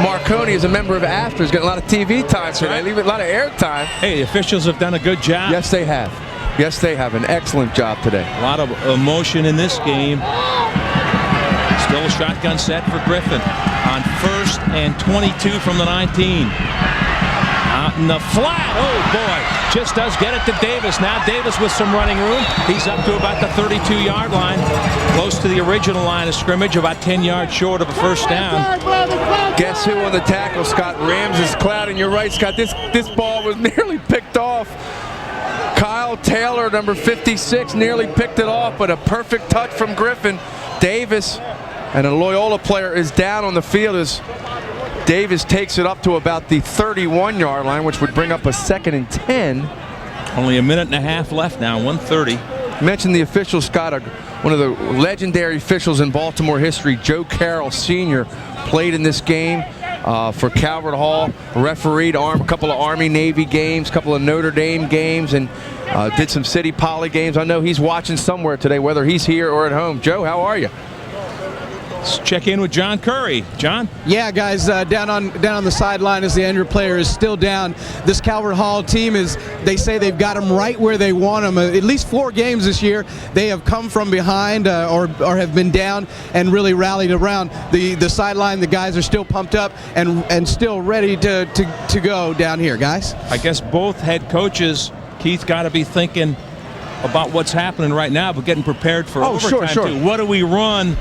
Marconi is a member of AFTRA. He's getting a lot of TV time today. Leave it a lot of air time. Hey, the officials have done a good job. Yes, they have. Yes, they have. An excellent job today. A lot of emotion in this game. Still a shotgun set for Griffin on 1st and 22 from the 19. Out in the flat. Oh, boy. Just does get it to Davis. Now Davis with some running room. He's up to about the 32-yard line. Close to the original line of scrimmage. About 10 yards short of a first down. Guess who on the tackle, Scott? Ramses Cloud. And you're right, Scott. This ball was nearly picked off. Kyle Taylor, number 56, nearly picked it off, but a perfect touch from Griffin. Davis and a Loyola player is down on the field as Davis takes it up to about the 31-yard line, which would bring up a 2nd and 10. Only a minute and a half left now, 1:30. Mentioned the official, Scott, one of the legendary officials in Baltimore history, Joe Carroll Sr., played in this game for Calvert Hall, refereed a couple of Army-Navy games, a couple of Notre Dame games, and did some City Poly games. I know he's watching somewhere today, whether he's here or at home. Joe, how are you? Let's check in with John Curry. John? Yeah, guys, down on the sideline as the injured player is still down. This Calvert Hall team they say they've got them right where they want them. At least 4 games this year, they have come from behind or have been down and really rallied around. The sideline, the guys are still pumped up and still ready to go down here, guys. I guess both head coaches, Keith, got to be thinking about what's happening right now, but getting prepared for overtime too. What do we run,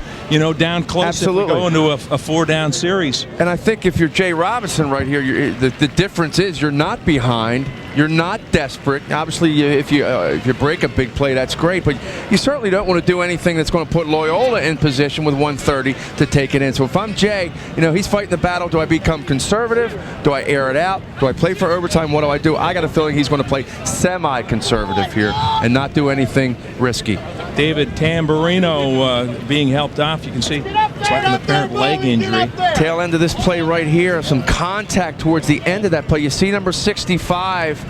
down close? Absolutely. If we go into a 4-down series? And I think if you're Jay Robinson right here, the difference is you're not behind, you're not desperate. Obviously, if you break a big play, that's great, but you certainly don't want to do anything that's going to put Loyola in position with 1:30 to take it in. So if I'm Jay, he's fighting the battle. Do I become conservative? Do I air it out? Do I play for overtime? What do? I got a feeling he's going to play semi-conservative here and not do anything risky. David Tamburino being helped off. You can see it's like an apparent leg injury. Tail end of this play right here. Some contact towards the end of that play. You see number 65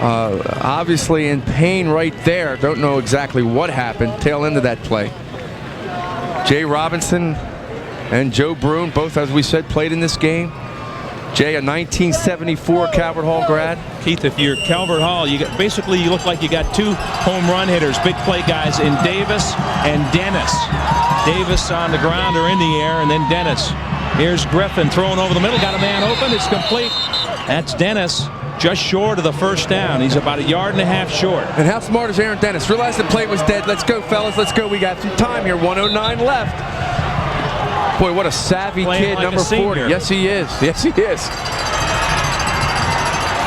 obviously in pain right there. Don't know exactly what happened. Tail end of that play. Jay Robinson and Joe Bruin, both, as we said, played in this game. Jay, a 1974 Calvert Hall grad. Keith, if you're Calvert Hall, you look like you got 2 home run hitters, big play guys in Davis and Dennis. Davis on the ground or in the air, and then Dennis. Here's Griffin throwing over the middle, got a man open, it's complete. That's Dennis, just short of the first down. He's about 1.5 yards short. And how smart is Aaron Dennis? Realized the play was dead. Let's go, fellas, let's go. We got some time here, 1:09 left. Boy, what a savvy kid, like number 40. Yes, he is. Yes, he is.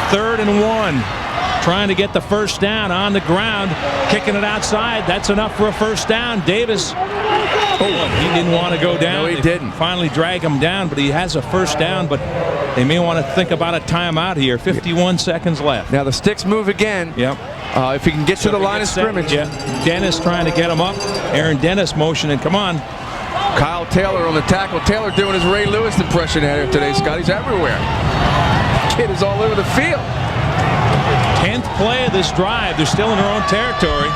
3rd and 1. Trying to get the first down on the ground. Kicking it outside. That's enough for a first down. Davis. He didn't want to go down. No, he didn't. Finally drag him down, but he has a first down. But they may want to think about a timeout here. 51 seconds left. Now the sticks move again. Yep. If he can get to the line of scrimmage. Yeah. Dennis trying to get him up. Aaron Dennis motioning. Come on. Kyle Taylor on the tackle. Taylor doing his Ray Lewis impression out here today, Scott. He's everywhere. Kid is all over the field. 10th play of this drive. They're still in their own territory.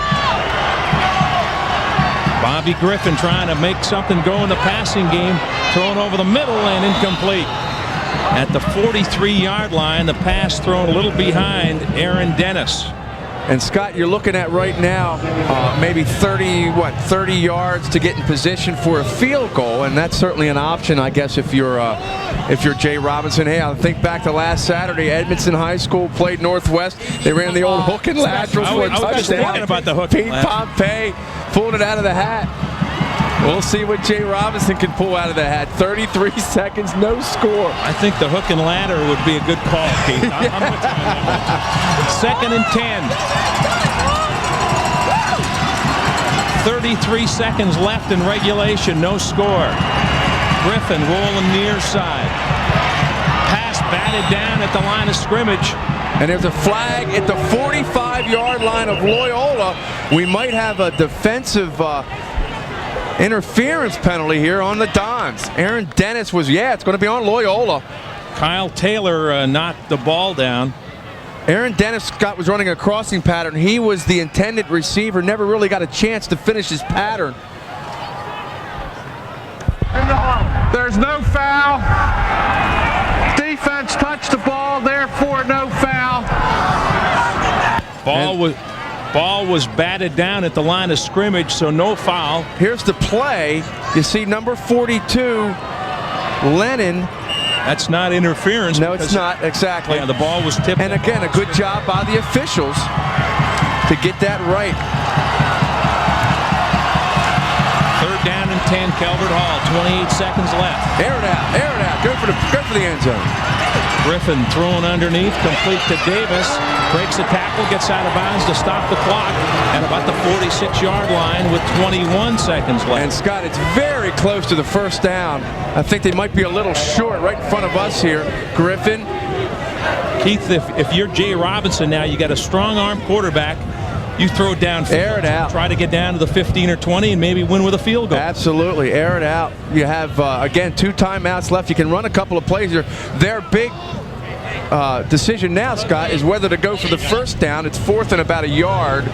Bobby Griffin trying to make something go in the passing game. Thrown over the middle and incomplete. At the 43-yard line, the pass thrown a little behind Aaron Dennis. And Scott, you're looking at right now maybe 30 yards to get in position for a field goal, and that's certainly an option, I guess, if you're Jay Robinson. Hey, I think back to last Saturday, Edmondson High School played Northwest. They ran the old hook and lateral for a touchdown. I was thinking about the hook. Pete Pompey pulled it out of the hat. We'll see what Jay Robinson can pull out of the hat. 33 seconds, no score. I think the hook and ladder would be a good call, Keith. I'm with you on that one. 2nd and 10. 33 seconds left in regulation, no score. Griffin rolling near side. Pass batted down at the line of scrimmage. And there's a flag at the 45-yard line of Loyola. We might have a defensive interference penalty here on the Dons. Aaron Dennis was, it's going to be on Loyola. Kyle Taylor knocked the ball down. Aaron Dennis, Scott, was running a crossing pattern. He was the intended receiver, never really got a chance to finish his pattern. There's no foul. Defense touched the ball, therefore no foul. Ball was batted down at the line of scrimmage, so no foul. Here's the play. You see number 42, Lennon. That's not interference. No, it's not, exactly. Yeah, the ball was tipped. And again, a good job by the officials to get that right. 3rd down and 10, Calvert Hall, 28 seconds left. Air it out, go for the end zone. Griffin thrown underneath, complete to Davis, breaks a tackle, gets out of bounds to stop the clock at about the 46-yard line with 21 seconds left. And Scott, it's very close to the first down. I think they might be a little short right in front of us here. Griffin. Keith, if you're Jay Robinson now, you got a strong arm quarterback. You throw it down, air it out, try to get down to the 15 or 20 and maybe win with a field goal. Absolutely, air it out. You have again 2 timeouts left. You can run a couple of plays here. Their big decision now, Scott, is whether to go for the first down. It's 4th and about a yard.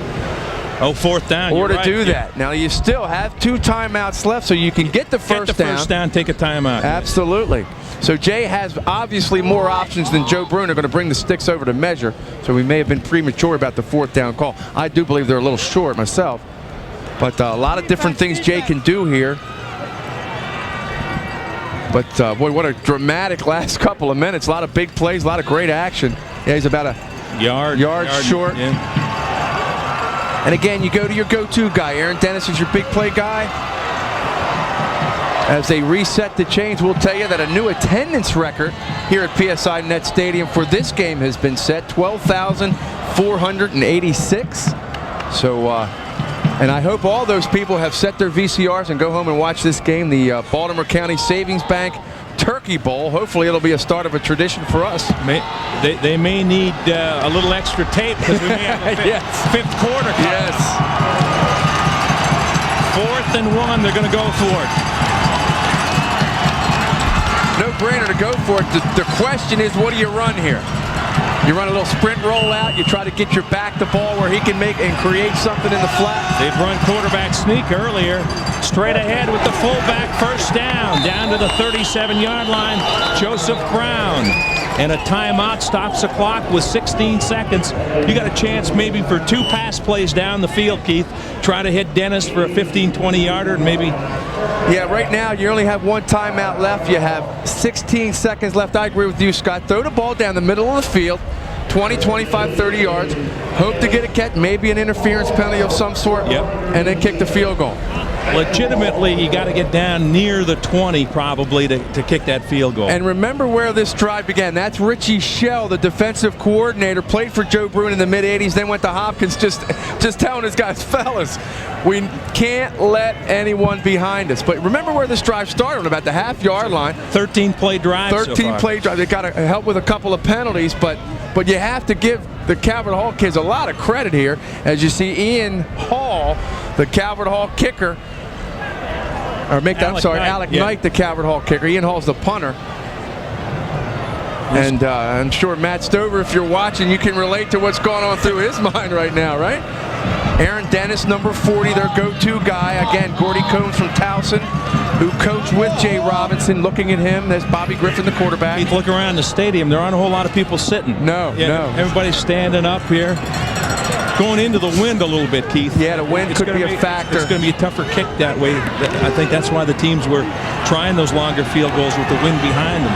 Oh, 4th down. Or to do that. Now you still have 2 timeouts left, so you can get the first down. First down, take a timeout. Absolutely. So Jay has obviously more options than Joe Bruner, going to bring the sticks over to measure. So we may have been premature about the 4th down call. I do believe they're a little short myself. But a lot of different things Jay can do here. But boy, what a dramatic last couple of minutes. A lot of big plays, a lot of great action. Yeah, he's about a yard short. Yeah. And again, you go to your go-to guy. Aaron Dennis is your big play guy. As they reset the chains, we'll tell you that a new attendance record here at PSI Net Stadium for this game has been set, 12,486. So, and I hope all those people have set their VCRs and go home and watch this game, the Baltimore County Savings Bank Turkey Bowl. Hopefully it'll be a start of a tradition for us. They may need a little extra tape because we may have a fifth quarter. Yes. 4th and 1, they're going to go for it. No-brainer to go for it. The question is, what do you run here? You run a little sprint rollout. You try to get your back the ball where he can make and create something in the flat. They've run quarterback sneak earlier. Straight ahead with the fullback, first down to the 37-yard line. Joseph Brown. And a timeout stops the clock with 16 seconds. You got a chance maybe for 2 pass plays down the field, Keith. Try to hit Dennis for a 15, 20-yarder and maybe. Yeah, right now you only have 1 timeout left. You have 16 seconds left. I agree with you, Scott. Throw the ball down the middle of the field, 20, 25, 30 yards. Hope to get a catch, maybe an interference penalty of some sort, and then kick the field goal. Legitimately, you got to get down near the 20 probably to kick that field goal. And remember where this drive began. That's Richie Shell, the defensive coordinator, played for Joe Bruin in the mid-'80s, then went to Hopkins, just telling his guys, fellas, we can't let anyone behind us. But remember where this drive started, on about the half-yard line. 13-play drive 13-play drive. They got to help with a couple of penalties, but you have to give the Calvert Hall kids a lot of credit here. As you see, Ian Hall, the Calvert Hall kicker, Alec Knight, the Calvert Hall kicker. Ian Hall's the punter. And I'm sure Matt Stover, if you're watching, you can relate to what's going on through his mind right now, right? Aaron Dennis, number 40, their go-to guy. Again, Gordy Combs from Towson, who coached with Jay Robinson. Looking at him, there's Bobby Griffin, the quarterback. Keith, look around the stadium. There aren't a whole lot of people sitting. No. Everybody's standing up here. Going into the wind a little bit, Keith. Yeah, the wind could be a factor. It's going to be a tougher kick that way. I think that's why the teams were trying those longer field goals with the wind behind them.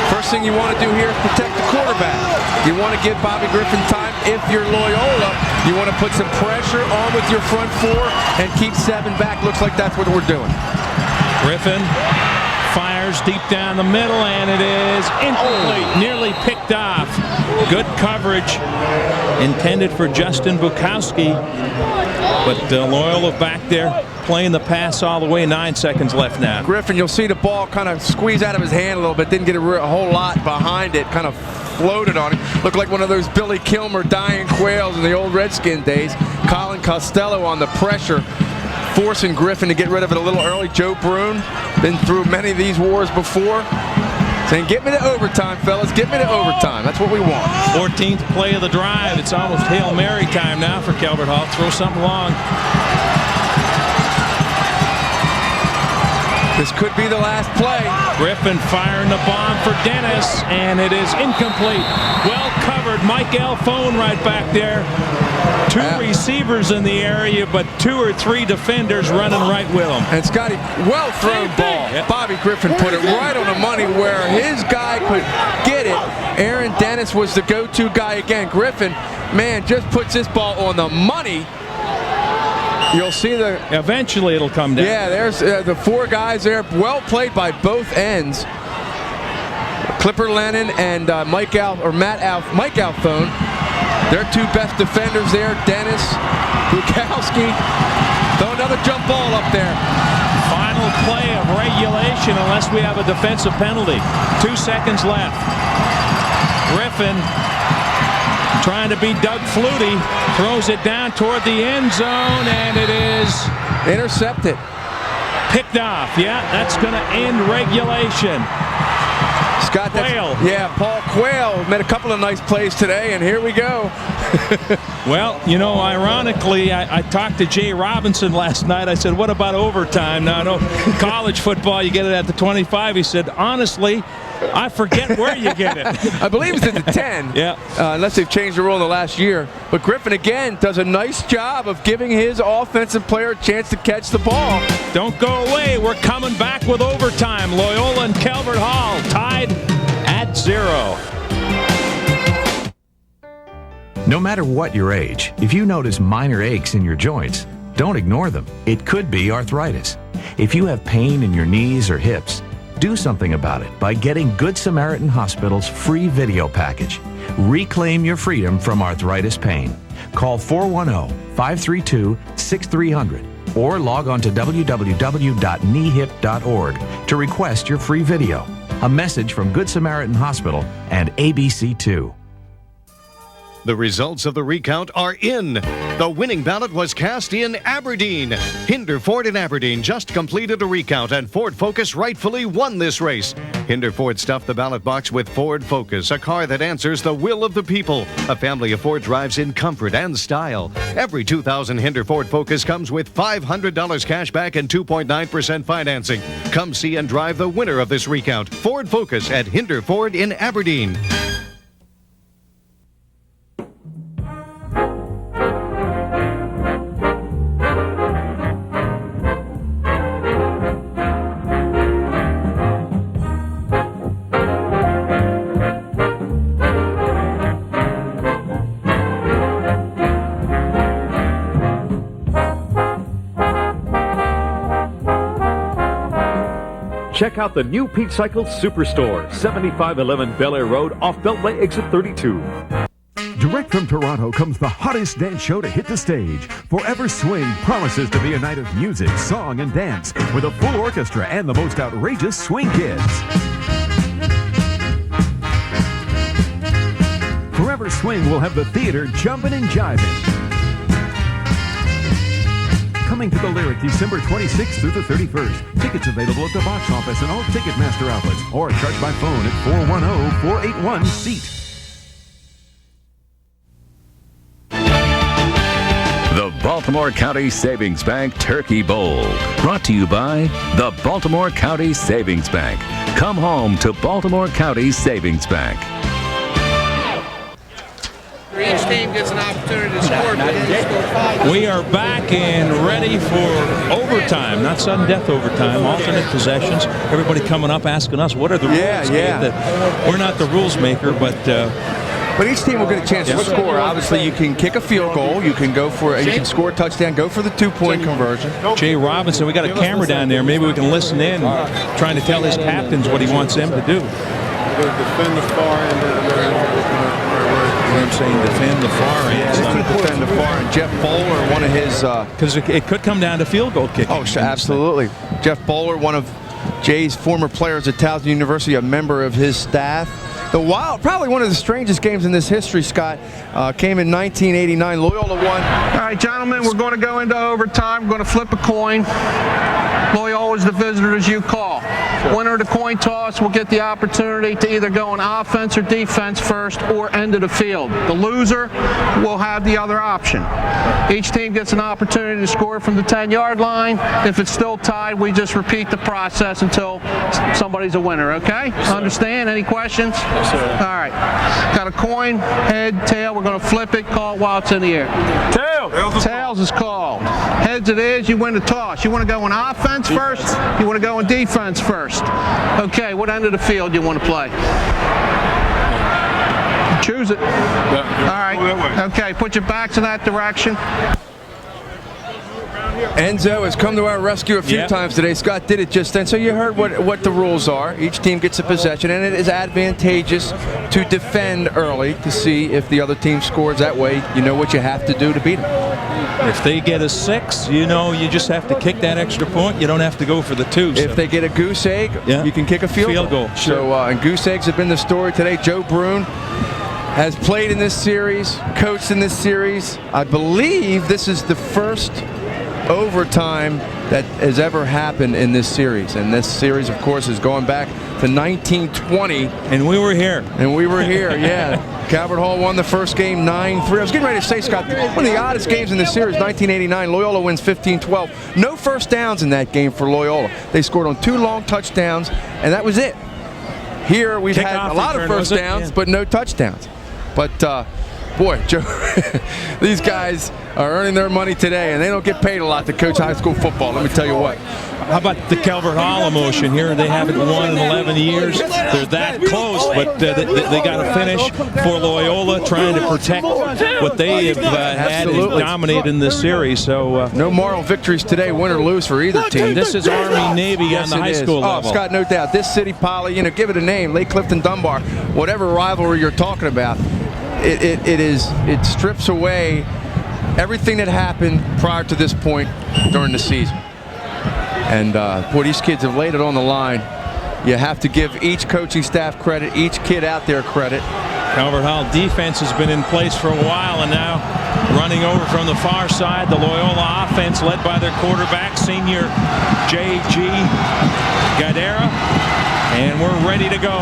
First thing you want to do here is protect the quarterback. You want to give Bobby Griffin time. If you're Loyola, you want to put some pressure on with your front 4 and keep 7 back. Looks like that's what we're doing. Griffin fires deep down the middle, and it is incomplete. Nearly picked off. Good coverage intended for Justin Bukowski, but Loyola back there playing the pass all the way. 9 seconds left now. Griffin, you'll see the ball kind of squeeze out of his hand a little bit. Didn't get a whole lot behind it. Kind of floated on it. Looked like one of those Billy Kilmer dying quails in the old Redskin days. Colin Costello on the pressure, forcing Griffin to get rid of it a little early. Joe Brune, been through many of these wars before. Saying, get me to overtime, fellas. Get me to overtime. That's what we want. 14th play of the drive. It's almost Hail Mary time now for Calvert Hall. Throw something long. This could be the last play. Griffin firing the bomb for Dennis, and it is incomplete. Well covered. Mike Alfone right back there. 2 receivers in the area, but 2 or 3 defenders running right with him. And Scotty, well thrown ball. Yep. Bobby Griffin put it right on the money where his guy could get it. Aaron Dennis was the go-to guy again. Griffin, man, just puts this ball on the money. You'll see the... Eventually it'll come down. Yeah, there's the 4 guys there. Well played by both ends. Clipper Lennon and Mike Alfone. Their 2 best defenders there. Dennis, Bukowski. Throw another jump ball up there. Final play of regulation unless we have a defensive penalty. 2 seconds left. Griffin trying to be Doug Flutie, throws it down toward the end zone, and it is intercepted. Picked off. Yeah, that's going to end regulation. Scott, Quayle. Yeah, Paul Quayle made a couple of nice plays today, and here we go. Well, you know, ironically, I talked to Jay Robinson last night. I said, what about overtime? Now, I know college football, you get it at the 25. He said, honestly, I forget where you get it. I believe it's at the 10. Yeah. Unless they've changed the rule in the last year. But Griffin, again, does a nice job of giving his offensive player a chance to catch the ball. Don't go away. We're coming back with overtime. Loyola and Calvert Hall tied at 0. No matter what your age, if you notice minor aches in your joints, don't ignore them. It could be arthritis. If you have pain in your knees or hips, do something about it by getting Good Samaritan Hospital's free video package. Reclaim your freedom from arthritis pain. Call 410-532-6300 or log on to www.kneehip.org to request your free video. A message from Good Samaritan Hospital and ABC2. The results of the recount are in. The winning ballot was cast in Aberdeen. Hinder Ford in Aberdeen just completed a recount, and Ford Focus rightfully won this race. Hinder Ford stuffed the ballot box with Ford Focus, a car that answers the will of the people. A family of Ford drives in comfort and style. Every 2000 Hinder Ford Focus comes with $500 cash back and 2.9% financing. Come see and drive the winner of this recount, Ford Focus at Hinder Ford in Aberdeen. Check out the new Pete Cycle Superstore, 7511 Bel Air Road, off Beltway exit 32. Direct from Toronto comes the hottest dance show to hit the stage. Forever Swing promises to be a night of music, song, and dance with a full orchestra and the most outrageous swing kids. Forever Swing will have the theater jumping and jiving. Coming to the Lyric December 26th through the 31st. Tickets available at the box office and all Ticketmaster outlets, or charge by phone at 410-481-SEAT. The Baltimore County Savings Bank Turkey Bowl. Brought to you by the Baltimore County Savings Bank. Come home to Baltimore County Savings Bank. Each team gets an opportunity to score. We are back and ready for overtime, not sudden death overtime, alternate possessions. Everybody coming up asking us, what are the rules? That we're not the rules maker, but each team will get a chance to score. Obviously, you can kick a field goal. You can go for you can score a touchdown. Go for the 2-point conversion. Jay Robinson, we got a camera down there. Maybe we can listen in, trying to tell his captains what he wants them to do. Defend the far end. him saying defend the far end. Yeah, defend the far end. Jeff Bowler, one of his... Because it could come down to field goal kicking. Oh, absolutely. Jeff Bowler, one of Jay's former players at Towson University, a member of his staff. The Wild, probably one of the strangest games in this history, Scott, came in 1989. Loyola won. All right, gentlemen, we're going to go into overtime. We're going to flip a coin. Loyola's the visitors, you call. Winner of the coin toss will get the opportunity to either go on offense or defense first or end of the field. The loser will have the other option. Each team gets an opportunity to score from the 10-yard line. If it's still tied, we just repeat the process until somebody's a winner, okay? Understand? Any questions? Yes, sir. All right. Got a coin, head, tail. We're going to flip it, call it while it's in the air. Tails. Tails is called. Heads it is, you win the toss. You want to go on offense first? You want to go on defense first? Okay, what end of the field you want to play? Choose it. All right. Okay, put your backs in that direction. Enzo has come to our rescue a few times today. Scott did it just then. So you heard what the rules are. Each team gets a possession, and it is advantageous to defend early to see if the other team scores. That way, you know what you have to do to beat them. If they get a 6, you know you just have to kick that extra point. You don't have to go for the 2. If they get a goose egg, you can kick a field goal. Sure. So, and goose eggs have been the story today. Joe Brune has played in this series, coached in this series. I believe this is the first overtime that has ever happened in this series. And this series, of course, is going back to 1920. And we were here. Yeah. Calvert Hall won the first game 9-3. I was getting ready to say, Scott, one of the oddest games in the series, 1989. Loyola wins 15-12. No first downs in that game for Loyola. They scored on 2 long touchdowns, and that was it. Here we've had a lot of first downs, but no touchdowns. But, boy, Joe, these guys are earning their money today, and they don't get paid a lot to coach high school football, let me tell you what. How about the Calvert Hall emotion here? They haven't won in 11 years. They're that close, but they got to finish for Loyola, trying to protect what they have had and dominate in this series. So no moral victories today, win or lose for either team. This is Army-Navy on the high school level. Scott, no doubt. This city, Poly, give it a name, Lake Clifton, Dunbar, whatever rivalry you're talking about, it strips away everything that happened prior to this point during the season. And boy, these kids have laid it on the line. You have to give each coaching staff credit, each kid out there credit. Calvert Hall defense has been in place for a while, and now running over from the far side, the Loyola offense led by their quarterback, senior J.G. Guidera. And we're ready to go.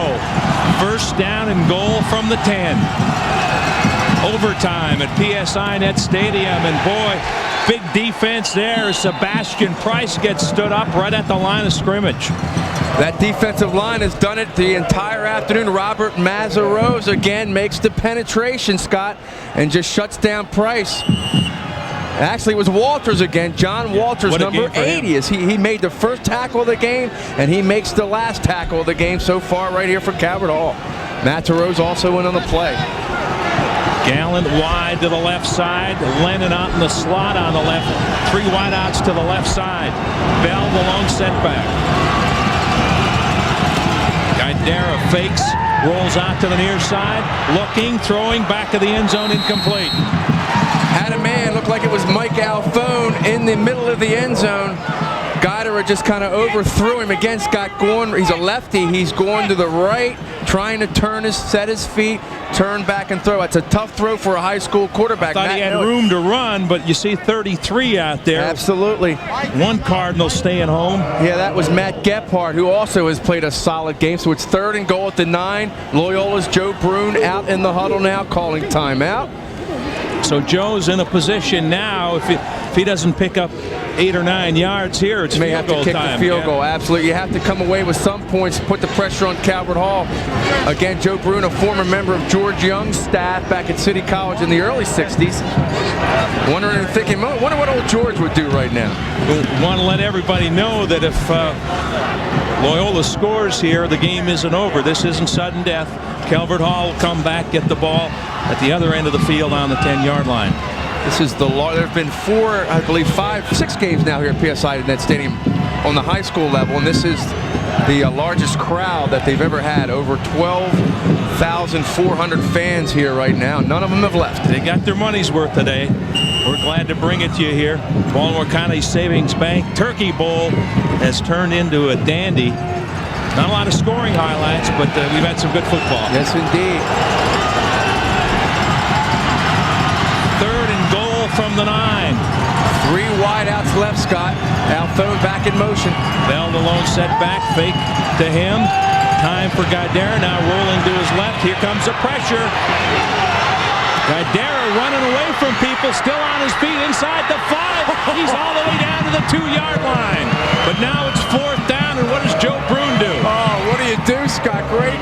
First down and goal from the 10. Overtime at PSI Net Stadium, and boy, big defense there as Sebastian Price gets stood up right at the line of scrimmage. That defensive line has done it the entire afternoon. Robert Mazarose again makes the penetration, Scott, and just shuts down Price. Actually, it was Walters again. John Walters, number 80. As he made the first tackle of the game, and he makes the last tackle of the game so far right here for Calvert Hall. Mazarose also in on the play. Gallant wide to the left side. Lennon out in the slot on the left. 3 wideouts to the left side. Bell the long setback. Guidera fakes, rolls out to the near side. Looking, throwing back to the end zone, incomplete. Had a man, looked like it was Mike Alphone in the middle of the end zone. Guidera just kind of overthrew him again. Scott going, he's a lefty. He's going to the right, trying to set his feet, turn back and throw. It's a tough throw for a high school quarterback. Thought he had room to run, but you see 33 out there. Absolutely. One Cardinal staying home. Yeah, that was Matt Gephardt, who also has played a solid game. So it's 3rd and goal at the 9. Loyola's Joe Brune out in the huddle now, calling timeout. So Joe's in a position now, if he doesn't pick up 8 or 9 yards here, it's may have to kick the field goal. Absolutely. You have to come away with some points, put the pressure on Calvert Hall. Again, Joe Brune, a former member of George Young's staff back at City College in the early 60s. Wondering and thinking, wonder what old George would do right now. We want to let everybody know that if Loyola scores here, the game isn't over. This isn't sudden death. Calvert Hall will come back, get the ball at the other end of the field on the 10-yard line. This is there have been 4, I believe 5, 6 games now here at PSI Net Stadium on the high school level, and this is the largest crowd that they've ever had, over 12,000 1,400 fans here right now. None of them have left. They got their money's worth today. We're glad to bring it to you here. Baltimore County Savings Bank Turkey Bowl has turned into a dandy. Not a lot of scoring highlights, but we've had some good football. Yes, indeed. 3rd and goal from the 9. 3 wideouts left, Scott. Alphone back in motion. Bell, the lone setback, fake to him. Time for Guidera, now rolling to his left. Here comes the pressure. Guidera running away from people, still on his feet inside the 5. He's all the way down to the 2-yard line. But now it's 4th down, and what does Joe Brune do? Oh, what do you do, Scott? Great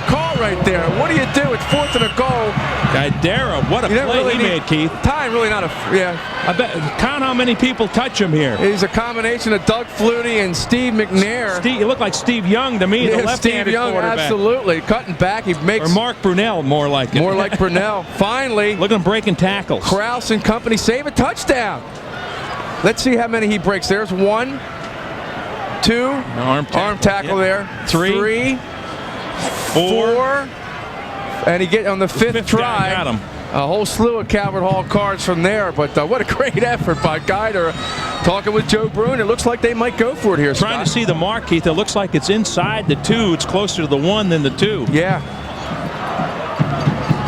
call right there. What do you do? It's 4th and a goal. Guidera, what a play he made, Keith. Time really not a, yeah. I bet, count how many people touch him here. He's a combination of Doug Flutie and Steve McNair. You look like Steve Young to me, the left-handed quarterback. Absolutely. Cutting back, he makes... Or Mark Brunell, more like it. More like Brunell. Finally. Look at him breaking tackles. Krause and company save a touchdown. Let's see how many he breaks. There's 1, 2. Arm tackle there. 3. 4. And he get on the 5th try. Got him. A whole slew of Calvert Hall cards from there, but what a great effort by Guidera. Talking with Joe Brune, it looks like they might go for it here, Trying to see the mark, Keith. It looks like it's inside the 2. It's closer to the 1 than the 2. Yeah.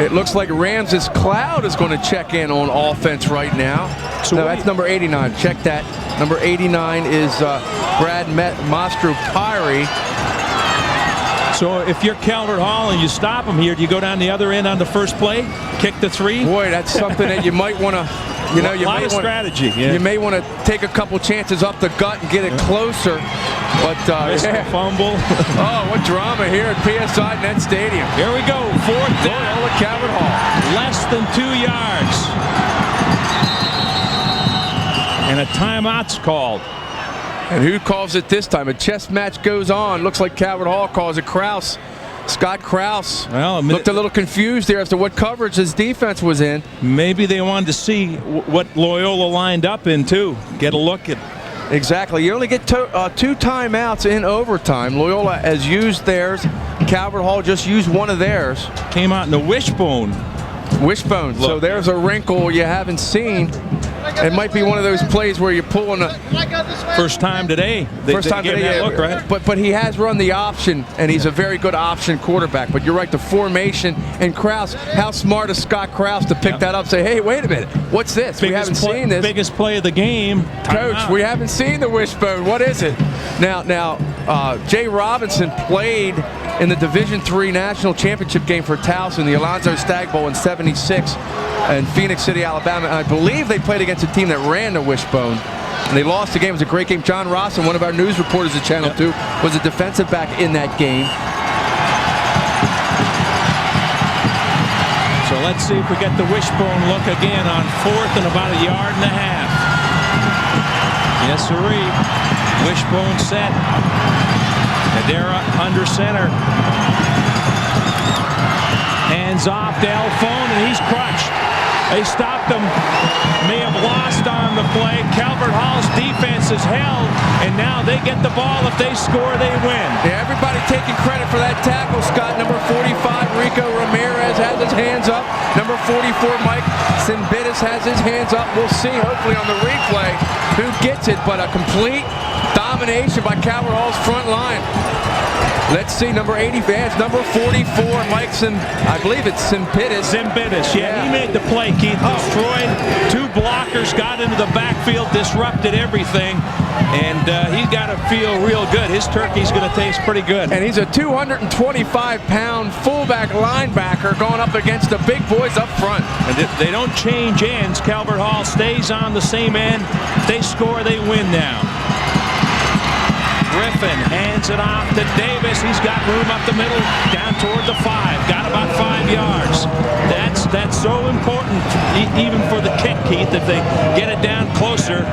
It looks like Ramses Cloud is going to check in on offense right now. So no, that's number 89. Check that. Number 89 is Brad Mastro-Pyrie. So if you're Calvert Hall and you stop him here, do you go down the other end on the first play, kick the 3? Boy, that's something that you might want to, you know, strategy. Yeah. You may want to take a couple chances up the gut and get it closer. But fumble. Oh, what drama here at PSI Net Stadium. Here we go, 4th down. Loyola Calvert Hall. Less than 2 yards. And a timeout's called. And who calls it this time? A chess match goes on. Looks like Calvert Hall calls it. Krause. Scott Krause looked a little confused there as to what coverage his defense was in. Maybe they wanted to see what Loyola lined up in, too. Get a look at. Exactly. You only get 2 timeouts in overtime. Loyola has used theirs. Calvert Hall just used one of theirs. Came out in the wishbone. Wishbone. Look. So there's a wrinkle you haven't seen. It might be one of those plays where you're pulling a... First time today. First time today, yeah. Look, right? But he has run the option, and he's a very good option quarterback. But you're right, the formation and Krause. How smart is Scott Krause to pick that up? Say, hey, wait a minute, what's this? We haven't seen this. Biggest play of the game. Coach, we haven't seen the wishbone. What is it? Now, Jay Robinson played in the Division III National Championship game for Towson, the Alonzo Stagg Bowl in '76 in Phoenix City, Alabama. And I believe they played against a team that ran the wishbone. And they lost the game. It was a great game. John Rosson, one of our news reporters at Channel 2, was a defensive back in that game. So let's see if we get the wishbone look again on 4th and about 1.5 yards. Yes, sirree. Wishbone set. Guidera under center. Hands off to Alphone, and he's crushed. They stopped him. May have lost on the play. Calvert Hall's defense is held, and now they get the ball. If they score, they win. Yeah, everybody taking credit for that tackle, Scott. Number 45, Rico Ramirez has his hands up. Number 44, Mike Simbitis has his hands up. We'll see, hopefully, on the replay who gets it, but a complete domination by Calvert Hall's front line. Let's see, number 80 fans, number 44, Mike I believe it's Simbitis. Yeah, he made the play, Keith. Destroyed 2 blockers, got into the backfield, disrupted everything, and he's got to feel real good. His turkey's going to taste pretty good. And he's a 225-pound fullback linebacker going up against the big boys up front. And they don't change ends. Calvert Hall stays on the same end. If they score, they win now. Griffin hands it off to Davis. He's got room up the middle, down toward the 5. Got about 5 yards. That's so important, even for the kick, Keith, if they get it down closer.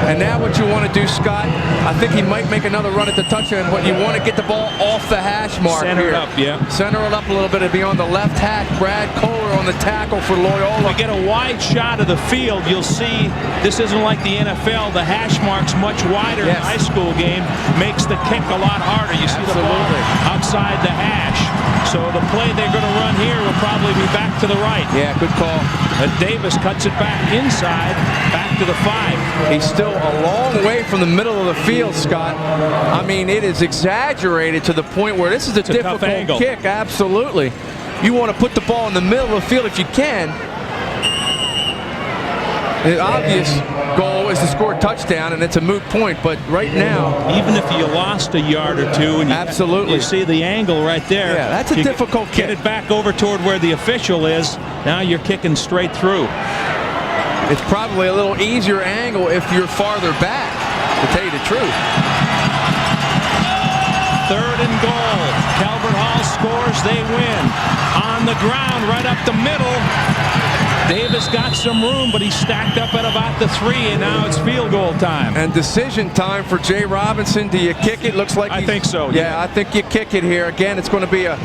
And now what you want to do, Scott, I think he might make another run at the touchdown, but you want to get the ball off the hash mark. Center it up, yeah. Center it up a little bit and be on the left hash. Brad Kohler on the tackle for Loyola. If we get a wide shot of the field, you'll see this isn't like the NFL. The hash mark's much wider in a high school game. Makes the kick a lot harder. You see the ball outside the hash. So the play they're going to run here will probably be back to the right. Yeah, good call. Davis cuts it back inside, back to the 5. He's still a long way from the middle of the field, Scott. I mean, it is exaggerated to the point where this is a difficult kick. Absolutely. You want to put the ball in the middle of the field if you can. The obvious goal is to score a touchdown, and it's a moot point. But right now, even if you lost a yard or two, and absolutely, you see the angle right there. Yeah, that's a difficult kick. Get it back over toward where the official is. Now you're kicking straight through. It's probably a little easier angle if you're farther back, to tell you the truth. 3rd and goal. Calvert Hall scores. They win. On the ground, right up the middle. Davis got some room, but he stacked up at about the 3, and now it's field goal time. And decision time for Jay Robinson. Do you kick it? Looks like I think so. Yeah, I think you kick it here. Again, it's going to be a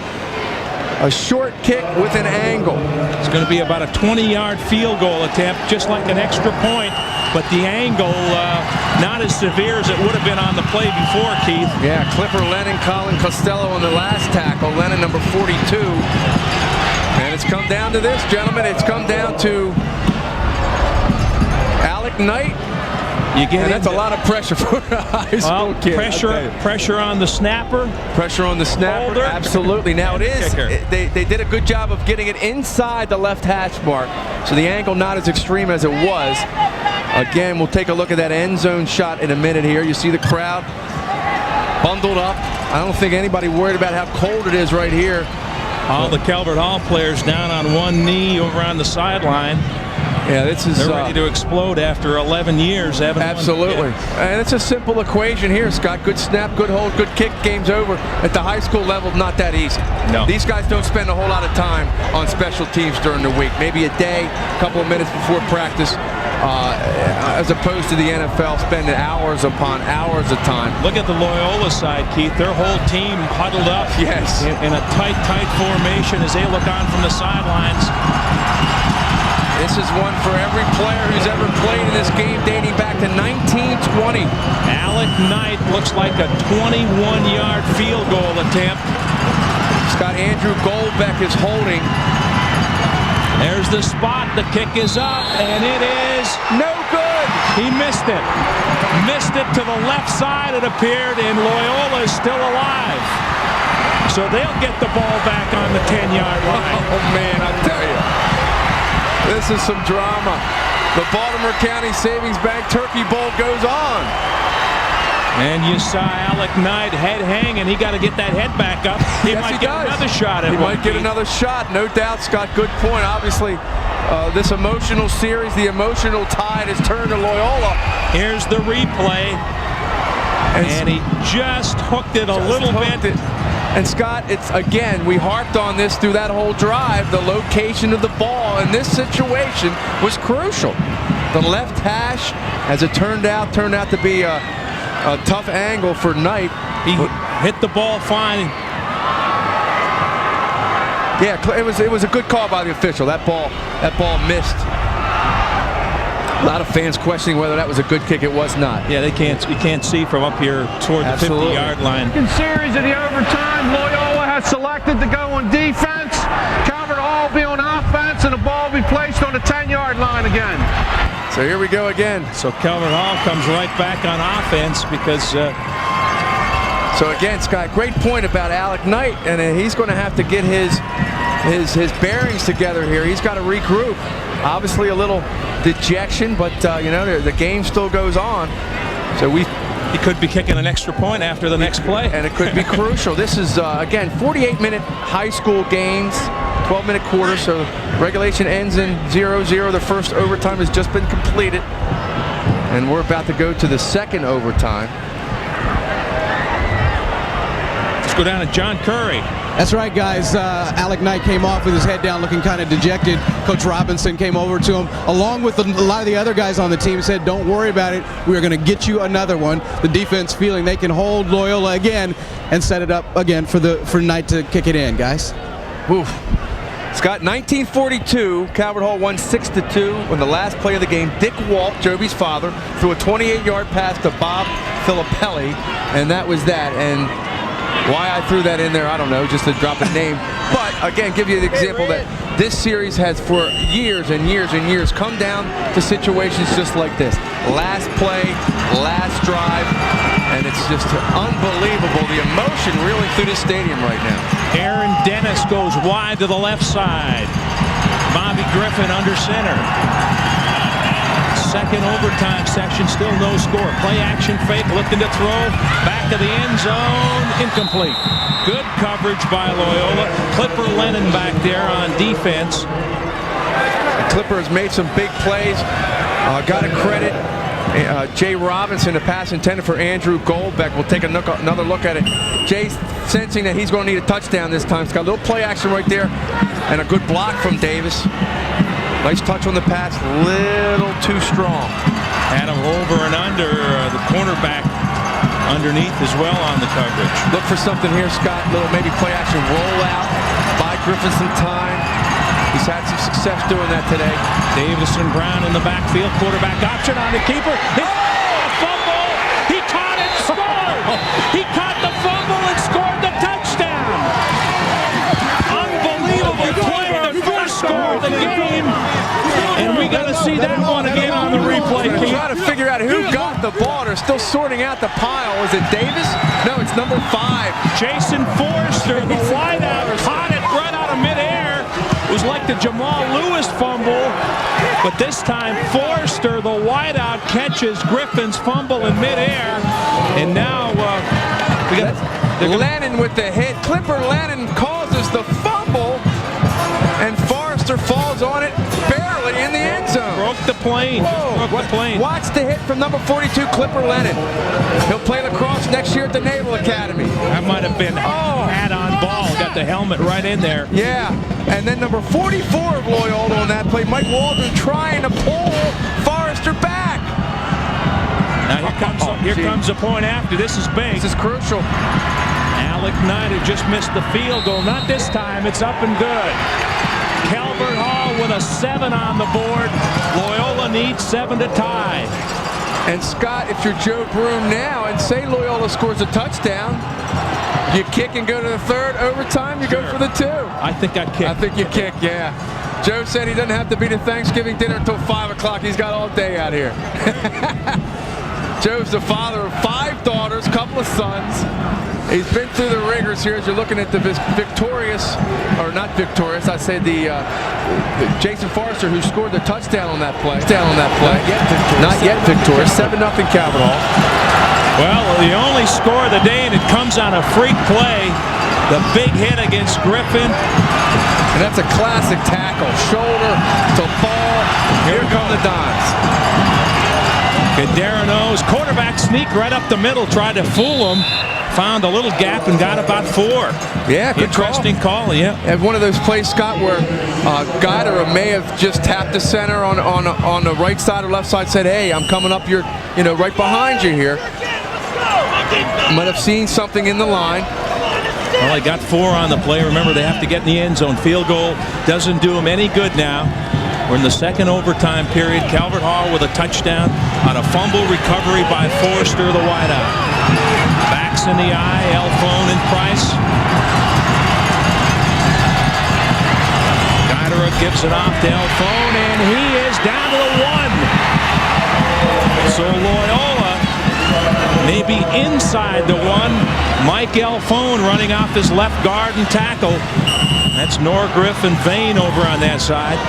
short kick with an angle. It's going to be about a 20-yard field goal attempt, just like an extra point, but the angle not as severe as it would have been on the play before, Keith. Yeah, Clipper Lennon, Colin Costello on the last tackle. Lennon, number 42. And it's come down to this, gentlemen. It's come down to Alec Knight. And that's a lot of pressure for a high school kid. Pressure on the snapper. Pressure on the snapper. Holder. Absolutely. Now it is. They did a good job of getting it inside the left hash mark, so the angle not as extreme as it was. Again, we'll take a look at that end zone shot in a minute here. You see the crowd bundled up. I don't think anybody worried about how cold it is right here. All the Calvert Hall players down on one knee over on the sideline. Yeah, this is... They're ready to explode after 11 years. Absolutely. And it's a simple equation here, Scott. Good snap, good hold, good kick, game's over. At the high school level, not that easy. No. These guys don't spend a whole lot of time on special teams during the week. Maybe a day, a couple of minutes before practice, as opposed to the NFL spending hours upon hours of time. Look at the Loyola side, Keith. Their whole team huddled up in a tight formation as they look on from the sidelines. This is one for every player who's ever played in this game dating back to 1920. Alec Knight looks like a 21-yard field goal attempt. Scott, Andrew Goldbeck is holding. There's the spot. The kick is up, and it is no good. He missed it. Missed it to the left side, it appeared, and Loyola is still alive. So they'll get the ball back on the 10-yard line. Oh, man, I tell you. This is some drama. The Baltimore County Savings Bank Turkey Bowl goes on. And you saw Alec Knight head hanging. He got to get that head back up. He might get another shot at He might get another shot, no doubt, Scott. Good point. Obviously, this emotional series, the emotional tide has turned to Loyola. Here's the replay. And he just hooked it a little bit. And Scott, it's again, we harped on this through that whole drive. The location of the ball in this situation was crucial. The left hash, as it turned out to be a tough angle for Knight. He hit the ball fine. Yeah, it was a good call by the official. That ball missed. A lot of fans questioning whether that was a good kick. It was not. Yeah, you can't see from up here toward the 50-yard line. In series of the overtime, Loyola has selected to go on defense. Calvert Hall be on offense, and the ball be placed on the 10-yard line again. So here we go again. So Calvert Hall comes right back on offense because... So again, Scott, great point about Alec Knight, and he's going to have to get his bearings together here. He's got to regroup. Obviously a little dejection, but you know, the game still goes on. So he could be kicking an extra point after the next play. And it could be crucial. This is, again, 48-minute high school games, 12-minute quarters, so regulation ends in 0-0. The first overtime has just been completed. And we're about to go to the second overtime. Let's go down to John Curry. That's right, guys. Alec Knight came off with his head down looking kind of dejected. Coach Robinson came over to him, along with a lot of the other guys on the team, said, don't worry about it. We are going to get you another one. The defense feeling they can hold Loyola again and set it up again for Knight to kick it in, guys. Oof. Scott, 1942, Calvert Hall won 6-2 on the last play of the game. Dick Walt, Joby's father, threw a 28-yard pass to Bob Filippelli, and that was that. And Why I threw that in there, I don't know, just to drop a name. But again, give you the example that this series has for years and years and years come down to situations just like this. Last play, last drive, and it's just unbelievable. The emotion reeling through the stadium right now. Aaron Dennis goes wide to the left side. Bobby Griffin under center. Second overtime section, still no score. Play action fake, looking to throw. Back to the end zone, incomplete. Good coverage by Loyola. Clipper Lennon back there on defense. Clipper has made some big plays. Got to credit Jay Robinson, the pass intended for Andrew Goldbeck. We'll take another look at it. Jay's sensing that he's going to need a touchdown this time. He's got a little play action right there and a good block from Davis. Nice touch on the pass, little too strong. Had him over and under the cornerback underneath as well on the coverage. Look for something here, Scott. Little maybe play action rollout. Buy Griffin some time. He's had some success doing that today. Davison Brown in the backfield. Quarterback option on the keeper. Fumble! He caught it, scored! He caught the fumble and scored the touchdown! Unbelievable play, the first score of the game. And we got to see that one again on the replay. We're trying to figure out who got the ball. They're still sorting out the pile. Was it Davis? No, it's number 5. Jason Forrester, the wideout, caught it right out of midair. It was like the Jamal Lewis fumble, but this time Forrester, the wideout, catches Griffin's fumble in midair. And now we got Lennon with the hit. Clipper Lennon causes the fumble, and Forrester falls on it barely in the end zone. Broke the plane. Broke the plane. Watch the hit from number 42, Clipper Lennon. He'll play lacrosse next year at the Naval Academy. That might have been add-on ball. Got the helmet right in there. Yeah. And then number 44 of Loyola on that play, Mike Waldron trying to pull Forrester back. Now here comes the point after. This is big. This is crucial. Alec Knight had just missed the field goal. Not this time. It's up and good. Calvert Hall with a 7 on the board. Loyola needs 7 to tie. And Scott, if you're Joe Broom now and say Loyola scores a touchdown, you kick and go to the third overtime, you go for the 2. I think I kick. I think you kick, yeah. Joe said he doesn't have to be to Thanksgiving dinner until 5 o'clock. He's got all day out here. Joe's the father of 5 daughters, couple of sons. He's been through the rigors here as you're looking at the victorious, or not victorious, I say the Jason Forrester, who scored the touchdown on that play. Not yet victorious. 7-0 Calvert Hall. Well, the only score of the day, and it comes on a freak play. The big hit against Griffin. And that's a classic tackle. Shoulder to ball. Here come the Dons. Caderanos, quarterback sneak right up the middle, tried to fool him. Found a little gap and got about 4. Yeah, good interesting call. Yeah. And one of those plays, Scott, where Guidera may have just tapped the center on the right side or left side, said, "Hey, I'm coming up your, right behind you here." Might have seen something in the line. Well, they got 4 on the play. Remember, they have to get in the end zone. Field goal doesn't do them any good now. We're in the second overtime period. Calvert Hall with a touchdown on a fumble recovery by Forrester, the wideout. Backs in the eye, Elfone and Price. Guidera gives it off to Elfone, and he is down to the 1. So Loyola maybe inside the 1. Mike Elfone running off his left guard and tackle. That's Norgriff and Vane over on that side.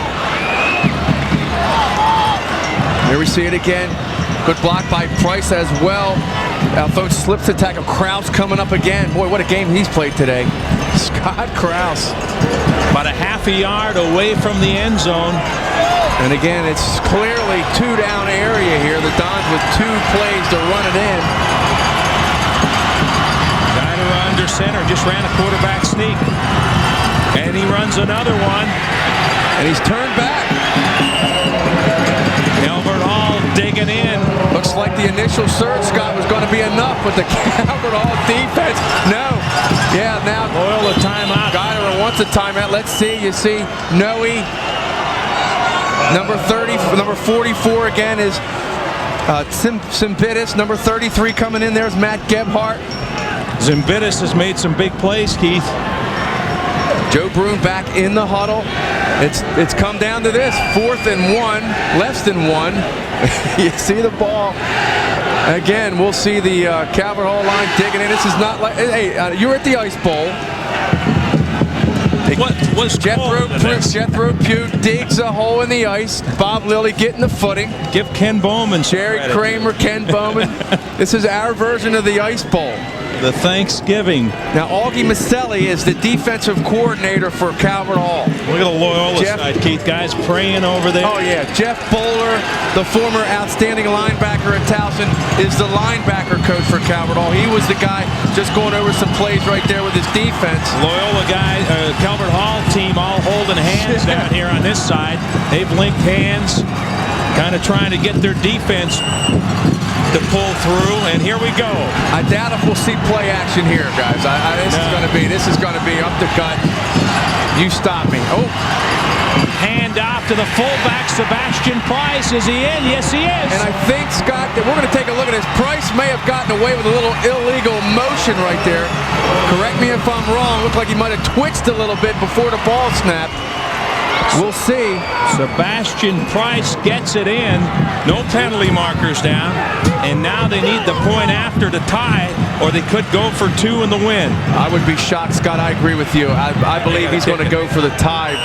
Here we see it again. Good block by Price as well. Alphonse slips the tackle. Kraus coming up again. Boy, what a game he's played today. Scott Kraus. About a half a yard away from the end zone. And again, it's clearly 2-down area here. The Dons with 2 plays to run it in. Guidera under center. Just ran a quarterback sneak. And he runs another one. And he's turned back. Calvert Hall digging in. Looks like the initial surge, Scott, was going to be enough, but the Calvert Hall defense, no. Yeah, now Loyola timeout. Guidera wants a timeout. Let's see. You see Noe. Number 44 again is Simbitis. Number 33 coming in there is Matt Gebhardt. Zimbitis has made some big plays, Keith. Joe Broon back in the huddle. It's come down to this. 4th and 1, less than 1. You see the ball. Again, we'll see the Calvert Hall line digging in. This is not like, hey, you were at the Ice Bowl. What was Jethro Pugh digs a hole in the ice. Bob Lilly getting the footing. Give Ken Bowman some Jerry credit. Kramer, Ken Bowman. This is our version of the Ice Bowl. The Thanksgiving. Now, Augie Maselli is the defensive coordinator for Calvert Hall. Look at the Loyola side, Keith. Guys praying over there. Oh, yeah. Jeff Bowler, the former outstanding linebacker at Towson, is the linebacker coach for Calvert Hall. He was the guy just going over some plays right there with his defense. Loyola guy, Calvert Hall team all holding hands down here on this side. They've linked hands, kind of trying to get their defense to pull through, and here we go. I doubt if we'll see play action here, guys. This is going to be up the gut. You stop me. Oh. Hand off to the fullback, Sebastian Price. Is he in? Yes, he is. And I think, Scott, that we're going to take a look at this. Price may have gotten away with a little illegal motion right there. Correct me if I'm wrong. Looked like he might have twitched a little bit before the ball snapped. We'll see. Sebastian Price gets it in. No penalty markers down. And now they need the point after to tie, or they could go for 2 in the win. I would be shocked, Scott. I agree with you. I believe he's going to go for the tie.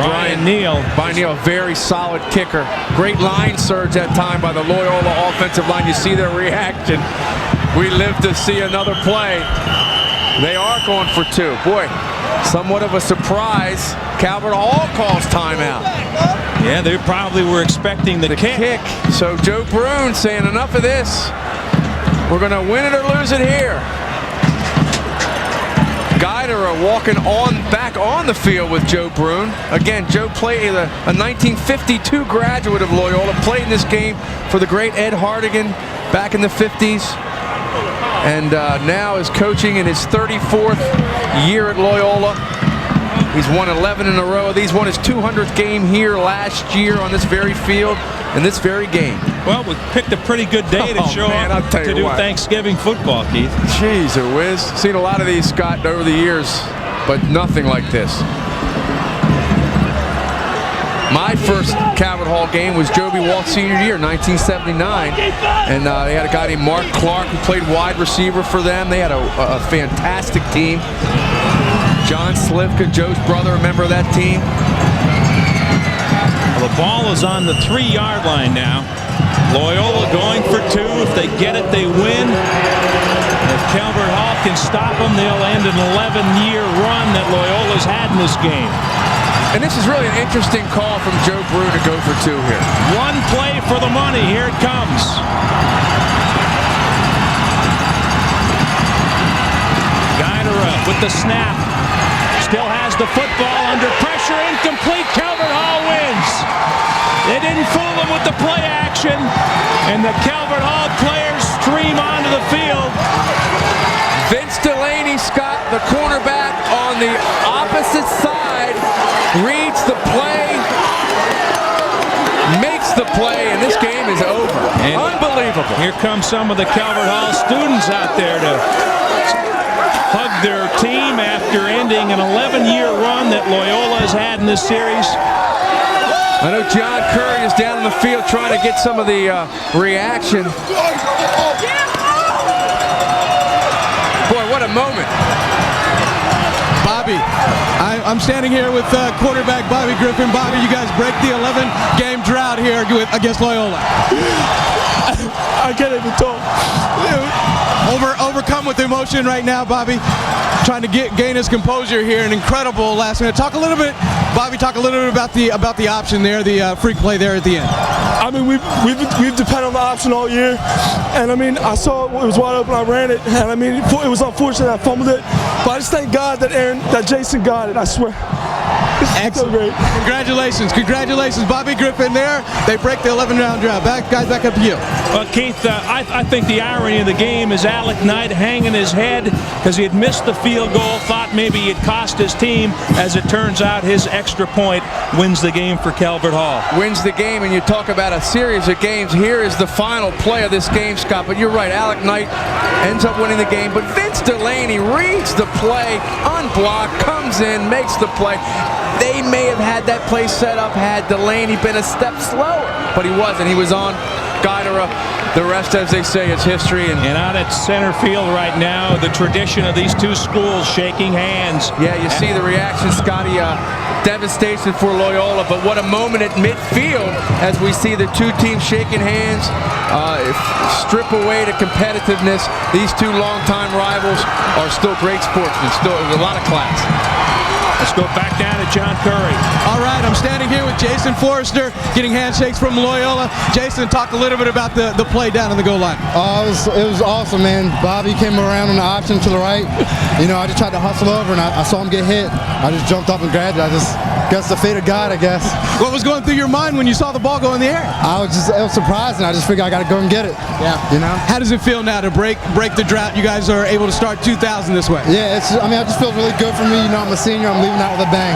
Brian Neal, a very solid kicker. Great line surge that time by the Loyola offensive line. You see their reaction. We live to see another play. They are going for 2. Boy, somewhat of a surprise. Calvert Hall calls timeout. Yeah, they probably were expecting the kick. So Joe Broon saying enough of this. We're going to win it or lose it here. Guidera walking back on the field with Joe Broon. Again, Joe played a 1952 graduate of Loyola, played in this game for the great Ed Hardigan back in the 50s. And now is coaching in his 34th year at Loyola. He's won 11 in a row. He's won his 200th game here last year on this very field in this very game. Well, we picked a pretty good day to show up to do Thanksgiving football, Keith. Jeez, a whiz. Seen a lot of these, Scott, over the years, but nothing like this. My first Calvert Hall game was Joby Walt's senior year, 1979. And they had a guy named Mark Clark who played wide receiver for them. They had a fantastic team. John Slivka, Joe's brother, a member of that team. Well, the ball is on the 3-yard line now. Loyola going for 2. If they get it, they win. If Calvert Hall can stop them, they'll end an 11-year run that Loyola's had in this game. And this is really an interesting call from Joe Broon to go for 2 here. One play for the money. Here it comes. Guidera with the snap. Still has the football under pressure. Incomplete. Calvert Hall wins. They didn't fool them with the play action. And the Calvert Hall players stream onto the field. Vince Delaney, Scott, the cornerback on the opposite side, reads the play, makes the play, and this game is over. And unbelievable. Here come some of the Calvert Hall students out there to hug their team after ending an 11-year run that Loyola has had in this series. I know John Curry is down in the field trying to get some of the reaction. Boy, what a moment. Bobby, I'm standing here with quarterback Bobby Griffin. Bobby, you guys break the 11-game drought here against Loyola. I can't even talk. Overcome with emotion right now, Bobby. Trying to gain his composure here. An incredible last minute. Talk a little bit about the option there, the freak play there at the end. I mean, we've depended on the option all year, and I mean, I saw it was wide open, I ran it, and I mean, it was unfortunate I fumbled it, but I just thank God that Jason got it. I swear. Excellent. So great. Congratulations, Bobby Griffin there. They break the 11-round drought. Guys, back up to you. Well, Keith, I think the irony of the game is Alec Knight hanging his head because he had missed the field goal, thought maybe he'd cost his team. As it turns out, his extra point wins the game for Calvert Hall. Wins the game, and you talk about a series of games. Here is the final play of this game, Scott. But you're right, Alec Knight ends up winning the game. But Vince Delaney reads the play, unblocked, comes in, makes the play. They may have had that play set up had Delaney been a step slower, but he wasn't. He was on Guidera. The rest, as they say, is history. And out at center field right now, the tradition of these two schools shaking hands. Yeah, you see the reaction, Scotty. Devastation for Loyola, but what a moment at midfield as we see the two teams shaking hands. Strip away the competitiveness. These two longtime rivals are still great sportsmen. Still a lot of class. Let's go back down to John Curry. All right, I'm standing here with Jason Forrester, getting handshakes from Loyola. Jason, talk a little bit about the play down on the goal line. It was awesome, man. Bobby came around on the option to the right. You know, I just tried to hustle over, and I saw him get hit. I just jumped up and grabbed it. I just guess the fate of God, I guess. What was going through your mind when you saw the ball go in the air? It was surprising. I just figured I got to go and get it. Yeah. You know? How does it feel now to break the drought? You guys are able to start 2000 this way. Yeah, it just feels really good for me. You know, I'm a senior. I'm leaving out with a bang.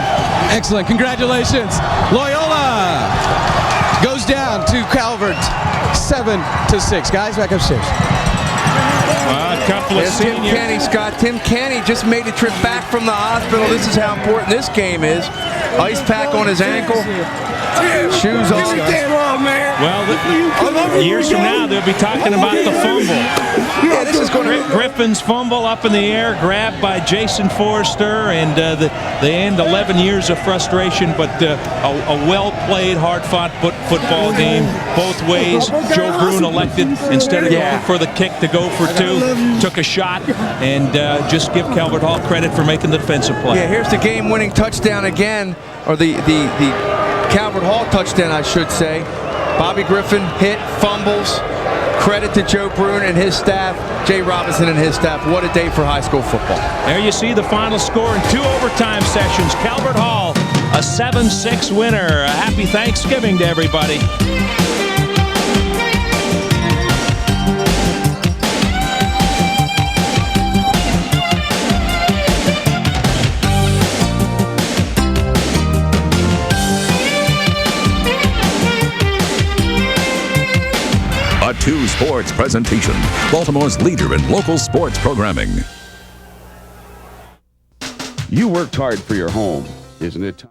Excellent. Congratulations. Loyola goes down to Calvert 7-6. Guys, back upstairs. A couple of Tim Kenny, Scott. Tim Kenny just made the trip back from the hospital. This is how important this game is. Ice pack on his ankle. Shoes off. Well, years from now, they'll be talking about the fumble. Yeah, this is going to... Griffin's fumble up in the air, grabbed by Jason Forrester, and they end 11 years of frustration, but a well-played, hard-fought football game both ways. Joe Brune elected, instead of going for the kick, to go for two, took a shot, and just give Calvert Hall credit for making the defensive play. Yeah, here's the game-winning touchdown again, or the Calvert Hall touchdown, I should say. Bobby Griffin hit, fumbles. Credit to Joe Brune and his staff, Jay Robinson and his staff. What a day for high school football. There you see the final score in 2 overtime sessions. Calvert Hall, a 7-6 winner. A happy Thanksgiving to everybody. A 2 Sports presentation. Baltimore's leader in local sports programming. You worked hard for your home, isn't it?